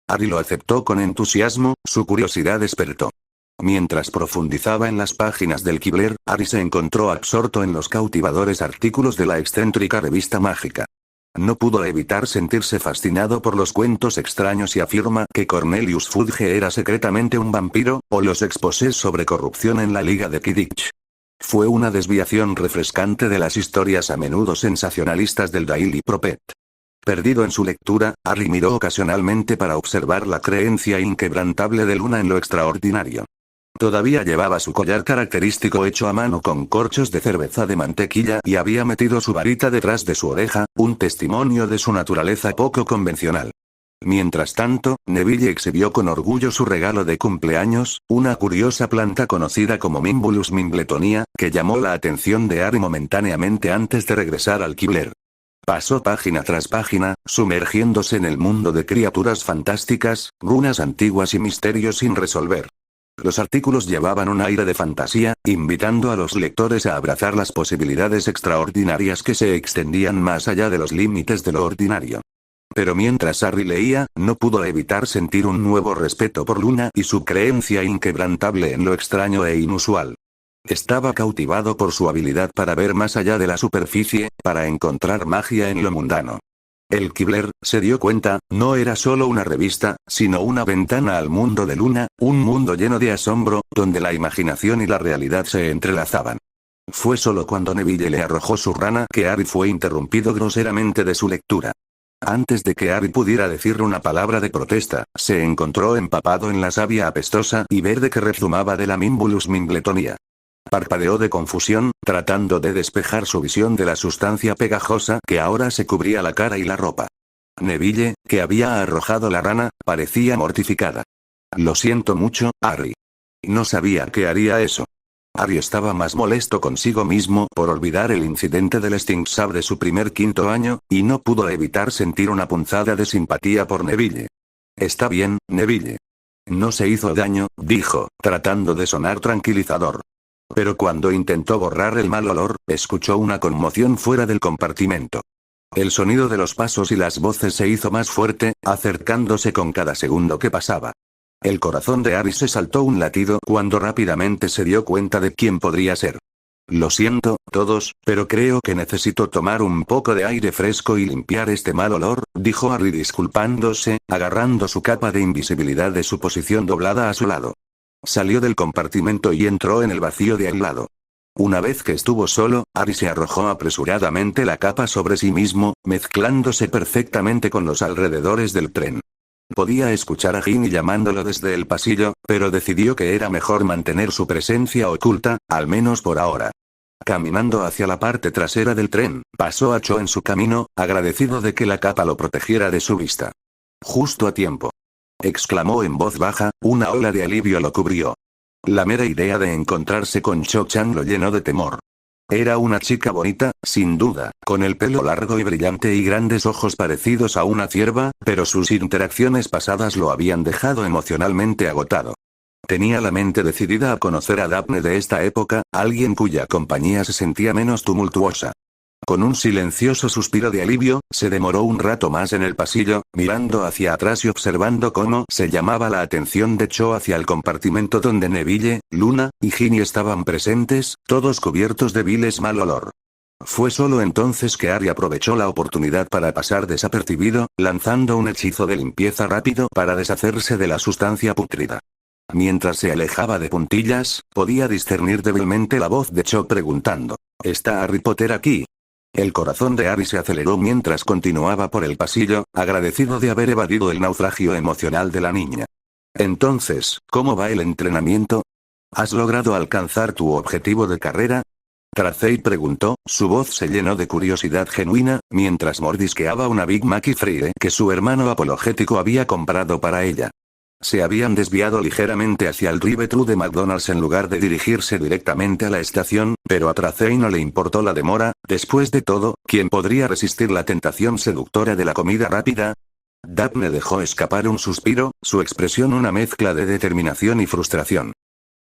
Harry lo aceptó con entusiasmo, su curiosidad despertó. Mientras profundizaba en las páginas del Quibbler, Harry se encontró absorto en los cautivadores artículos de la excéntrica revista mágica. No pudo evitar sentirse fascinado por los cuentos extraños y afirma que Cornelius Fudge era secretamente un vampiro, o los exposés sobre corrupción en la liga de Quidditch. Fue una desviación refrescante de las historias a menudo sensacionalistas del Daily Prophet. Perdido en su lectura, Harry miró ocasionalmente para observar la creencia inquebrantable de Luna en lo extraordinario. Todavía llevaba su collar característico hecho a mano con corchos de cerveza de mantequilla y había metido su varita detrás de su oreja, un testimonio de su naturaleza poco convencional. Mientras tanto, Neville exhibió con orgullo su regalo de cumpleaños, una curiosa planta conocida como Mimbulus Mimbletonia, que llamó la atención de Harry momentáneamente antes de regresar al Quibbler. Pasó página tras página, sumergiéndose en el mundo de criaturas fantásticas, runas antiguas y misterios sin resolver. Los artículos llevaban un aire de fantasía, invitando a los lectores a abrazar las posibilidades extraordinarias que se extendían más allá de los límites de lo ordinario. Pero mientras Harry leía, no pudo evitar sentir un nuevo respeto por Luna y su creencia inquebrantable en lo extraño e inusual. Estaba cautivado por su habilidad para ver más allá de la superficie, para encontrar magia en lo mundano. El Quibbler, se dio cuenta, no era solo una revista, sino una ventana al mundo de Luna, un mundo lleno de asombro, donde la imaginación y la realidad se entrelazaban. Fue solo cuando Neville le arrojó su rana que Harry fue interrumpido groseramente de su lectura. Antes de que Harry pudiera decir una palabra de protesta, se encontró empapado en la savia apestosa y verde que rezumaba de la Mimbulus Mimbletonia. Parpadeó de confusión, tratando de despejar su visión de la sustancia pegajosa que ahora se cubría la cara y la ropa. Neville, que había arrojado la rana, parecía mortificada. Lo siento mucho, Harry. No sabía que haría eso. Harry estaba más molesto consigo mismo por olvidar el incidente del Stingsab de su primer quinto año, y no pudo evitar sentir una punzada de simpatía por Neville. Está bien, Neville. No se hizo daño, dijo, tratando de sonar tranquilizador. Pero cuando intentó borrar el mal olor, escuchó una conmoción fuera del compartimento. El sonido de los pasos y las voces se hizo más fuerte, acercándose con cada segundo que pasaba. El corazón de Harry se saltó un latido cuando rápidamente se dio cuenta de quién podría ser. Lo siento, todos, pero creo que necesito tomar un poco de aire fresco y limpiar este mal olor, dijo Harry disculpándose, agarrando su capa de invisibilidad de su posición doblada a su lado. Salió del compartimento y entró en el vacío de al lado. Una vez que estuvo solo, Harry se arrojó apresuradamente la capa sobre sí mismo, mezclándose perfectamente con los alrededores del tren. Podía escuchar a Ginny llamándolo desde el pasillo, pero decidió que era mejor mantener su presencia oculta, al menos por ahora. Caminando hacia la parte trasera del tren, pasó a Cho en su camino, agradecido de que la capa lo protegiera de su vista. Justo a tiempo. Exclamó en voz baja, una ola de alivio lo cubrió. La mera idea de encontrarse con Cho-chan lo llenó de temor. Era una chica bonita, sin duda, con el pelo largo y brillante y grandes ojos parecidos a una cierva, pero sus interacciones pasadas lo habían dejado emocionalmente agotado. Tenía la mente decidida a conocer a Daphne de esta época, alguien cuya compañía se sentía menos tumultuosa. Con un silencioso suspiro de alivio, se demoró un rato más en el pasillo, mirando hacia atrás y observando cómo se llamaba la atención de Cho hacia el compartimento donde Neville, Luna, y Ginny estaban presentes, todos cubiertos de viles mal olor. Fue solo entonces que Harry aprovechó la oportunidad para pasar desapercibido, lanzando un hechizo de limpieza rápido para deshacerse de la sustancia pútrida. Mientras se alejaba de puntillas, podía discernir débilmente la voz de Cho preguntando: ¿Está Harry Potter aquí? El corazón de Harry se aceleró mientras continuaba por el pasillo, agradecido de haber evadido el naufragio emocional de la niña. Entonces, ¿cómo va el entrenamiento? ¿Has logrado alcanzar tu objetivo de carrera? Tracey preguntó, su voz se llenó de curiosidad genuina, mientras mordisqueaba una Big Mac y Frire que su hermano apologético había comprado para ella. Se habían desviado ligeramente hacia el drive-thru de McDonald's en lugar de dirigirse directamente a la estación, pero a Tracey no le importó la demora. Después de todo, ¿quién podría resistir la tentación seductora de la comida rápida? Daphne dejó escapar un suspiro, su expresión una mezcla de determinación y frustración.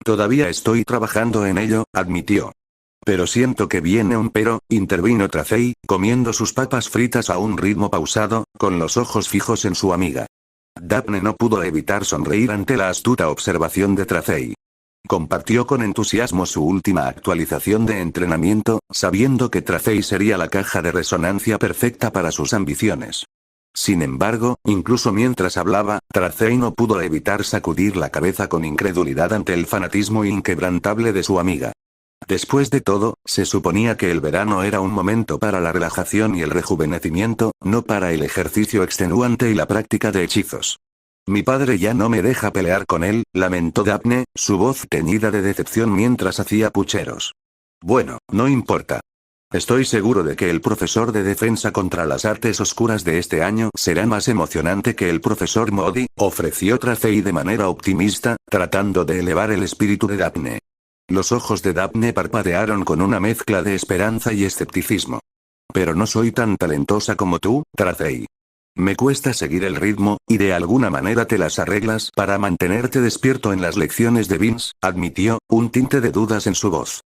Todavía estoy trabajando en ello, admitió. Pero siento que viene un pero, intervino Tracey, comiendo sus papas fritas a un ritmo pausado, con los ojos fijos en su amiga. Daphne no pudo evitar sonreír ante la astuta observación de Tracey. Compartió con entusiasmo su última actualización de entrenamiento, sabiendo que Tracey sería la caja de resonancia perfecta para sus ambiciones. Sin embargo, incluso mientras hablaba, Tracey no pudo evitar sacudir la cabeza con incredulidad ante el fanatismo inquebrantable de su amiga. Después de todo, se suponía que el verano era un momento para la relajación y el rejuvenecimiento, no para el ejercicio extenuante y la práctica de hechizos. Mi padre ya no me deja pelear con él, lamentó Daphne, su voz teñida de decepción mientras hacía pucheros. Bueno, no importa. Estoy seguro de que el profesor de defensa contra las artes oscuras de este año será más emocionante que el profesor Modi, ofreció Tracey de manera optimista, tratando de elevar el espíritu de Daphne. Los ojos de Daphne parpadearon con una mezcla de esperanza y escepticismo. Pero no soy tan talentosa como tú, Tracey. Me cuesta seguir el ritmo, y de alguna manera te las arreglas para mantenerte despierto en las lecciones de Vince, admitió, un tinte de dudas en su voz.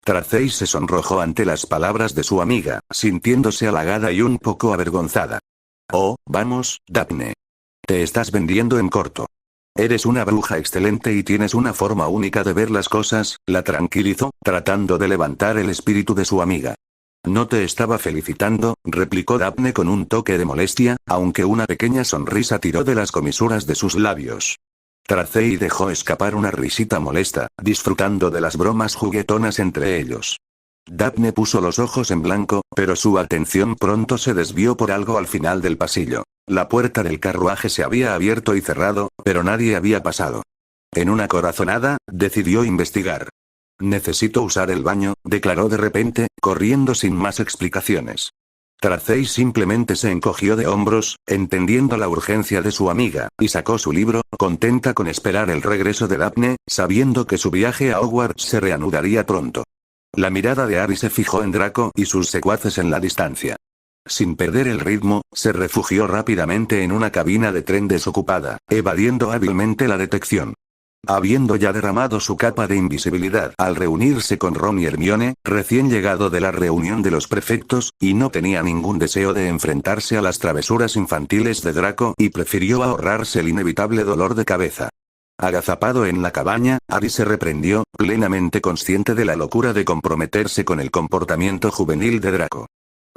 Tracey se sonrojó ante las palabras de su amiga, sintiéndose halagada y un poco avergonzada. Oh, vamos, Daphne. Te estás vendiendo en corto. Eres una bruja excelente y tienes una forma única de ver las cosas, la tranquilizó, tratando de levantar el espíritu de su amiga. No te estaba felicitando, replicó Daphne con un toque de molestia, aunque una pequeña sonrisa tiró de las comisuras de sus labios. Tracey dejó escapar una risita molesta, disfrutando de las bromas juguetonas entre ellos. Daphne puso los ojos en blanco, pero su atención pronto se desvió por algo al final del pasillo. La puerta del carruaje se había abierto y cerrado, pero nadie había pasado. En una corazonada, decidió investigar. Necesito usar el baño, declaró de repente, corriendo sin más explicaciones. Tracey simplemente se encogió de hombros, entendiendo la urgencia de su amiga, y sacó su libro, contenta con esperar el regreso de Daphne, sabiendo que su viaje a Hogwarts se reanudaría pronto. La mirada de Harry se fijó en Draco y sus secuaces en la distancia. Sin perder el ritmo, se refugió rápidamente en una cabina de tren desocupada, evadiendo hábilmente la detección. Habiendo ya derramado su capa de invisibilidad al reunirse con Ron y Hermione, recién llegado de la reunión de los prefectos, y no tenía ningún deseo de enfrentarse a las travesuras infantiles de Draco y prefirió ahorrarse el inevitable dolor de cabeza. Agazapado en la cabaña, Harry se reprendió, plenamente consciente de la locura de comprometerse con el comportamiento juvenil de Draco.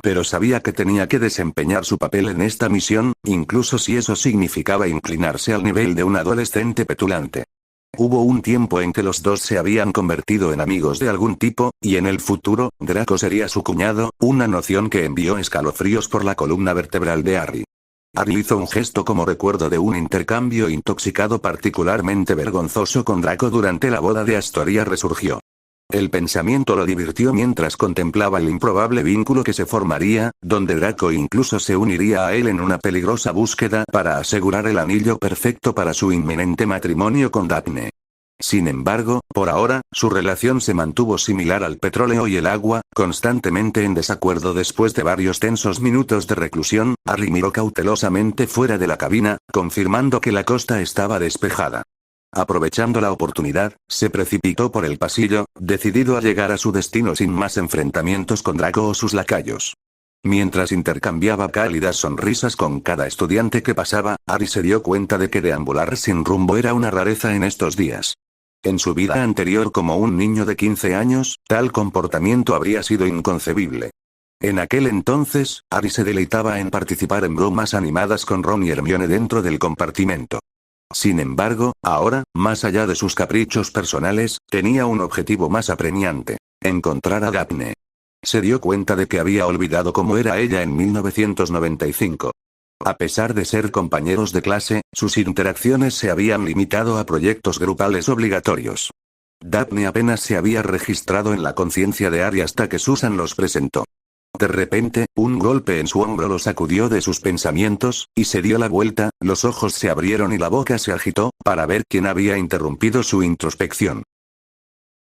Pero sabía que tenía que desempeñar su papel en esta misión, incluso si eso significaba inclinarse al nivel de un adolescente petulante. Hubo un tiempo en que los dos se habían convertido en amigos de algún tipo, y en el futuro, Draco sería su cuñado, una noción que envió escalofríos por la columna vertebral de Harry. Harry hizo un gesto como recuerdo de un intercambio intoxicado particularmente vergonzoso con Draco durante la boda de Astoria resurgió. El pensamiento lo divirtió mientras contemplaba el improbable vínculo que se formaría, donde Draco incluso se uniría a él en una peligrosa búsqueda para asegurar el anillo perfecto para su inminente matrimonio con Daphne. Sin embargo, por ahora, su relación se mantuvo similar al petróleo y el agua, constantemente en desacuerdo. Después de varios tensos minutos de reclusión, Harry miró cautelosamente fuera de la cabina, confirmando que la costa estaba despejada. Aprovechando la oportunidad, se precipitó por el pasillo, decidido a llegar a su destino sin más enfrentamientos con Draco o sus lacayos. Mientras intercambiaba cálidas sonrisas con cada estudiante que pasaba, Harry se dio cuenta de que deambular sin rumbo era una rareza en estos días. En su vida anterior como un niño de 15 años, tal comportamiento habría sido inconcebible. En aquel entonces, Harry se deleitaba en participar en bromas animadas con Ron y Hermione dentro del compartimento. Sin embargo, ahora, más allá de sus caprichos personales, tenía un objetivo más apremiante: encontrar a Daphne. Se dio cuenta de que había olvidado cómo era ella en 1995. A pesar de ser compañeros de clase, sus interacciones se habían limitado a proyectos grupales obligatorios. Daphne apenas se había registrado en la conciencia de Harry hasta que Susan los presentó. De repente, un golpe en su hombro lo sacudió de sus pensamientos, y se dio la vuelta, los ojos se abrieron y la boca se agitó, para ver quién había interrumpido su introspección.